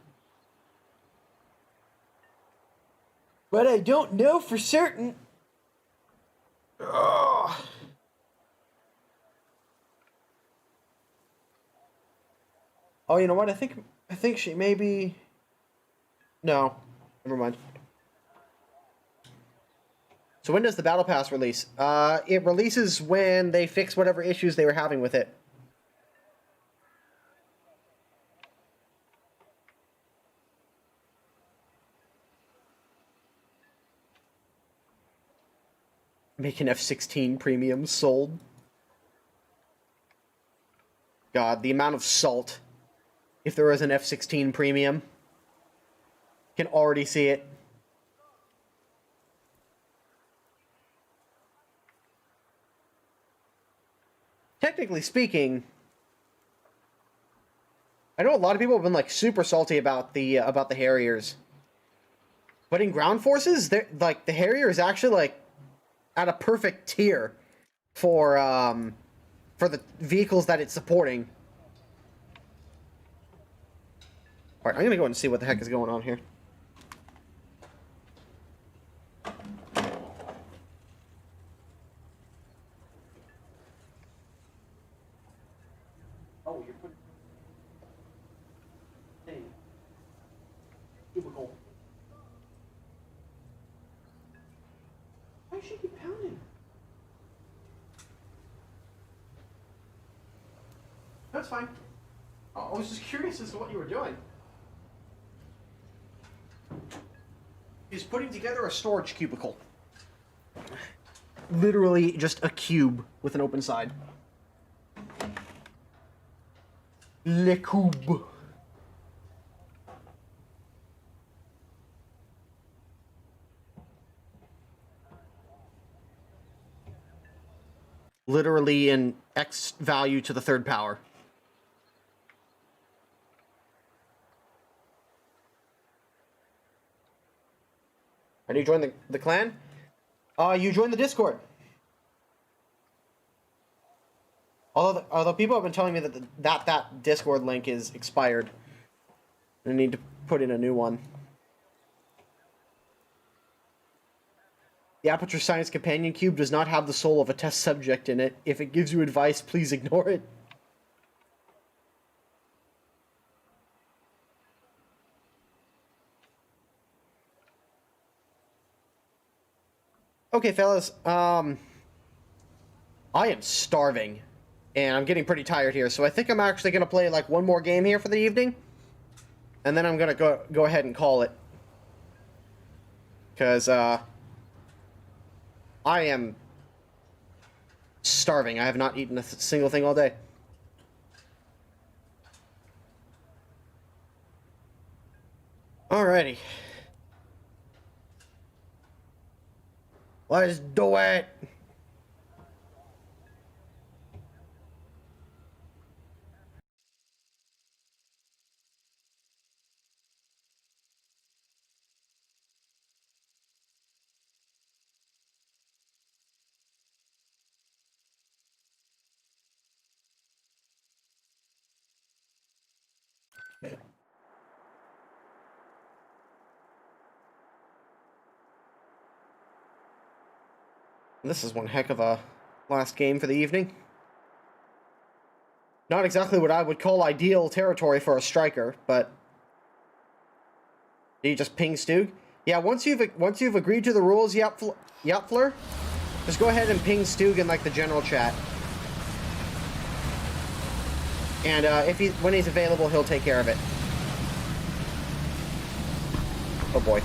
But I don't know for certain. Ugh. Oh, you know what? I think she may be... No. Never mind. So when does the Battle Pass release? It releases when they fix whatever issues they were having with it. Make an F-16 premium sold. God, the amount of salt. If there was an F-16 premium. Can already see it. Technically speaking, I know a lot of people have been like super salty about the Harriers, but in ground forces, they're like the Harrier is actually like at a perfect tier for the vehicles that it's supporting. All right, I'm gonna go and see what the heck is going on here. Oh, you're putting... Dang. Cubicle. Why should you keep pounding? That's fine. I was just curious as to what you were doing. He's putting together a storage cubicle. Literally just a cube with an open side. Le cube. literally in x value to the third power. How do you join the clan? You join the Discord. Although people have been telling me that that Discord link is expired. I need to put in a new one. The Aperture Science Companion Cube does not have the soul of a test subject in it. If it gives you advice, please ignore it. Okay, fellas. I am starving. And I'm getting pretty tired here, so I think I'm actually going to play like one more game here for the evening. And then I'm going to go ahead and call it. Because, I am starving. I have not eaten a single thing all day. Alrighty. Let's do it! This is one heck of a last game for the evening. Not exactly what I would call ideal territory for a striker, but... Do you just ping Stug? Yeah, once you've agreed to the rules, Yupfler, just go ahead and ping Stug in like the general chat. And when he's available, he'll take care of it. Oh boy.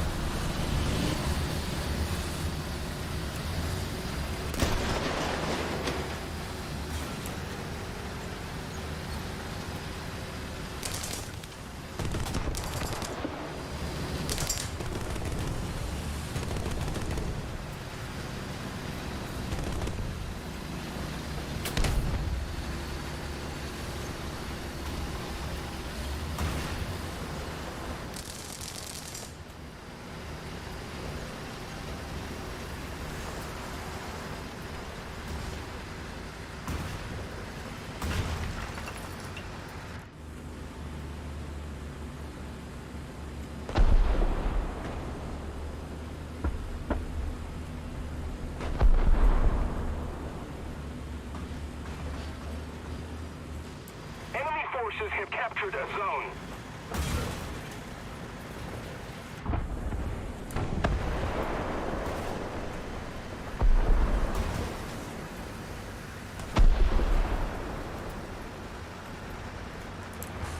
Have captured a zone.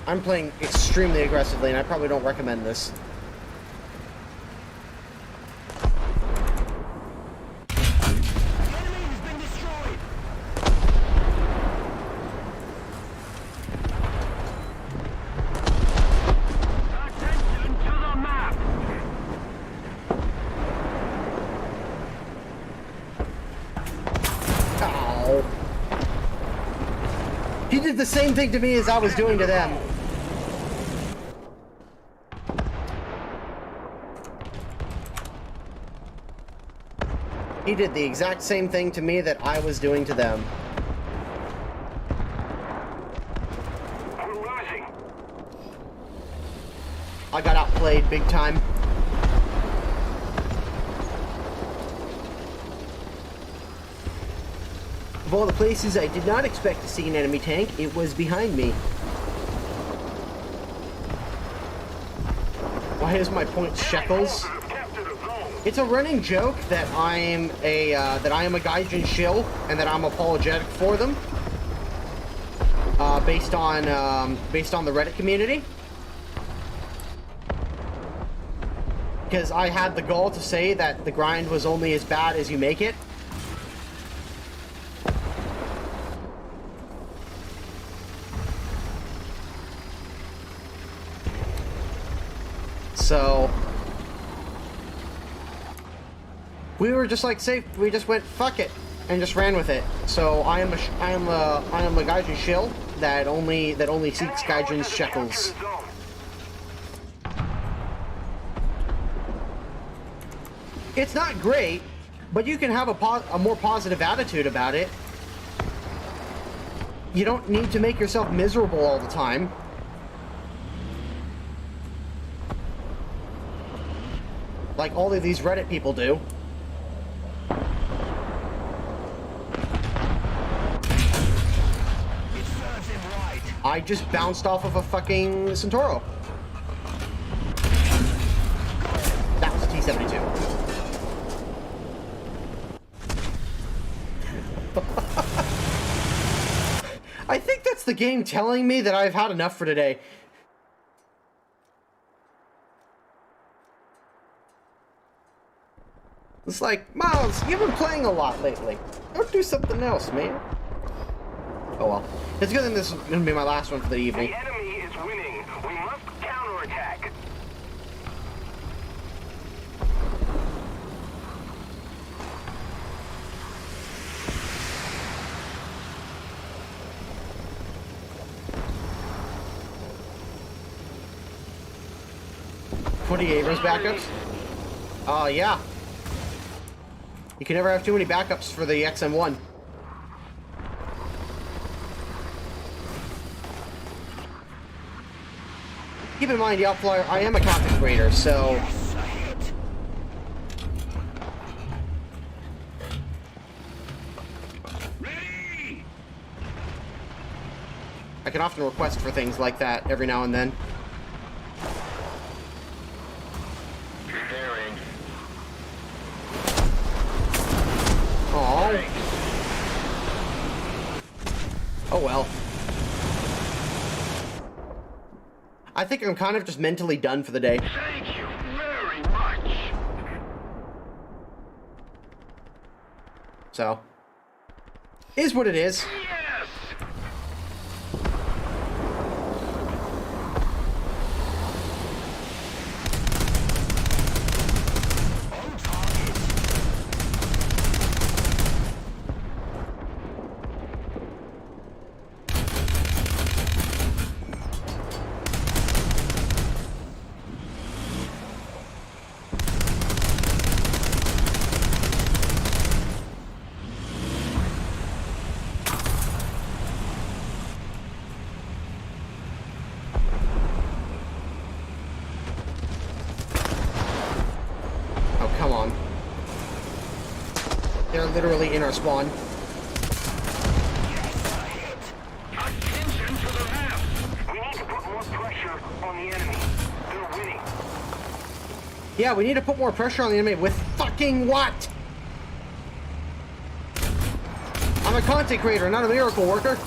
I'm playing extremely aggressively, and I probably don't recommend this. He did the same thing to me as I was doing to them. He did the exact same thing to me that I was doing to them. We're losing. I got outplayed big time. Of all the places I did not expect to see an enemy tank, it was behind me. Why is my point shekels? It's a running joke that I am a Gaijin shill and that I'm apologetic for them, based on the Reddit community. Because I had the gall to say that the grind was only as bad as you make it. So we were just like, we just went, fuck it. and just ran with it. So I am a Gaijin shill that only seeks Gaijin's shekels. It's not great, but you can have a more positive attitude about it. You don't need to make yourself miserable all the time. Like all of these Reddit people do. I just bounced off of a fucking Centauro. That was a T-72. I think that's the game telling me that I've had enough for today. It's like, Miles, you've been playing a lot lately. Go do something else, man. Oh well. It's a good thing this is going to be my last one for the evening. The enemy is winning. We must counterattack. Abrams backups? Oh, yeah. You can never have too many backups for the XM1. Keep in mind, the Outflyer, I am a content creator, so... I can often request for things like that every now and then. Oh. Oh well. I think I'm kind of just mentally done for the day. Thank you very much. So, is what it is. Yes. They're literally in our spawn. Attention to the map. We need to put more pressure on the enemy. They're winning. Yeah, we need to put more pressure on the enemy with fucking what? I'm a content creator, not a miracle worker.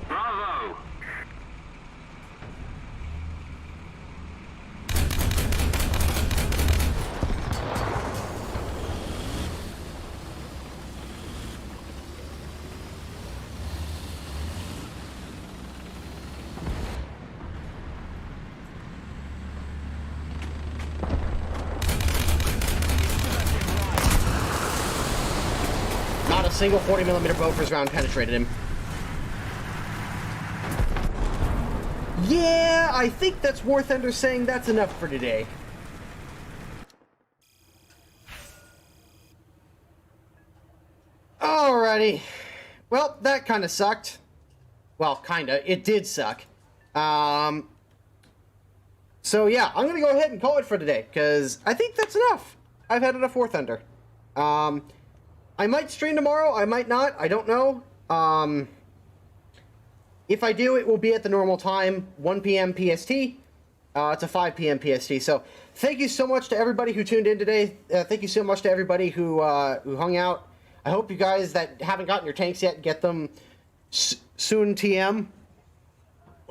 Bravo. Not a single 40mm Bofors round penetrated him. Yeah, I think that's War Thunder saying that's enough for today. Alrighty. Well, that kind of sucked. Well, kinda. It did suck. So yeah, I'm gonna go ahead and call it for today, because I think that's enough. I've had enough War Thunder. I might stream tomorrow, I might not, I don't know. If I do, it will be at the normal time, 1 p.m. PST to 5 p.m. PST. So thank you so much to everybody who tuned in today. Thank you so much to everybody who hung out. I hope you guys that haven't gotten your tanks yet get them soon. TM.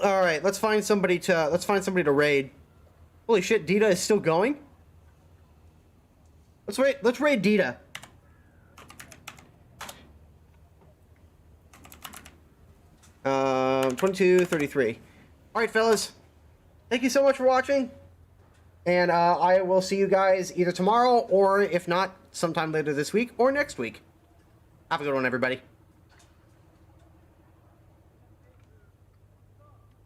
All right, let's find somebody to raid. Holy shit, Dita is still going. Let's raid Dita. Um, 22:33. All right, fellas. thank you so much for watching. And I will see you guys either tomorrow or, if not, sometime later this week or next week. Have a good one, everybody.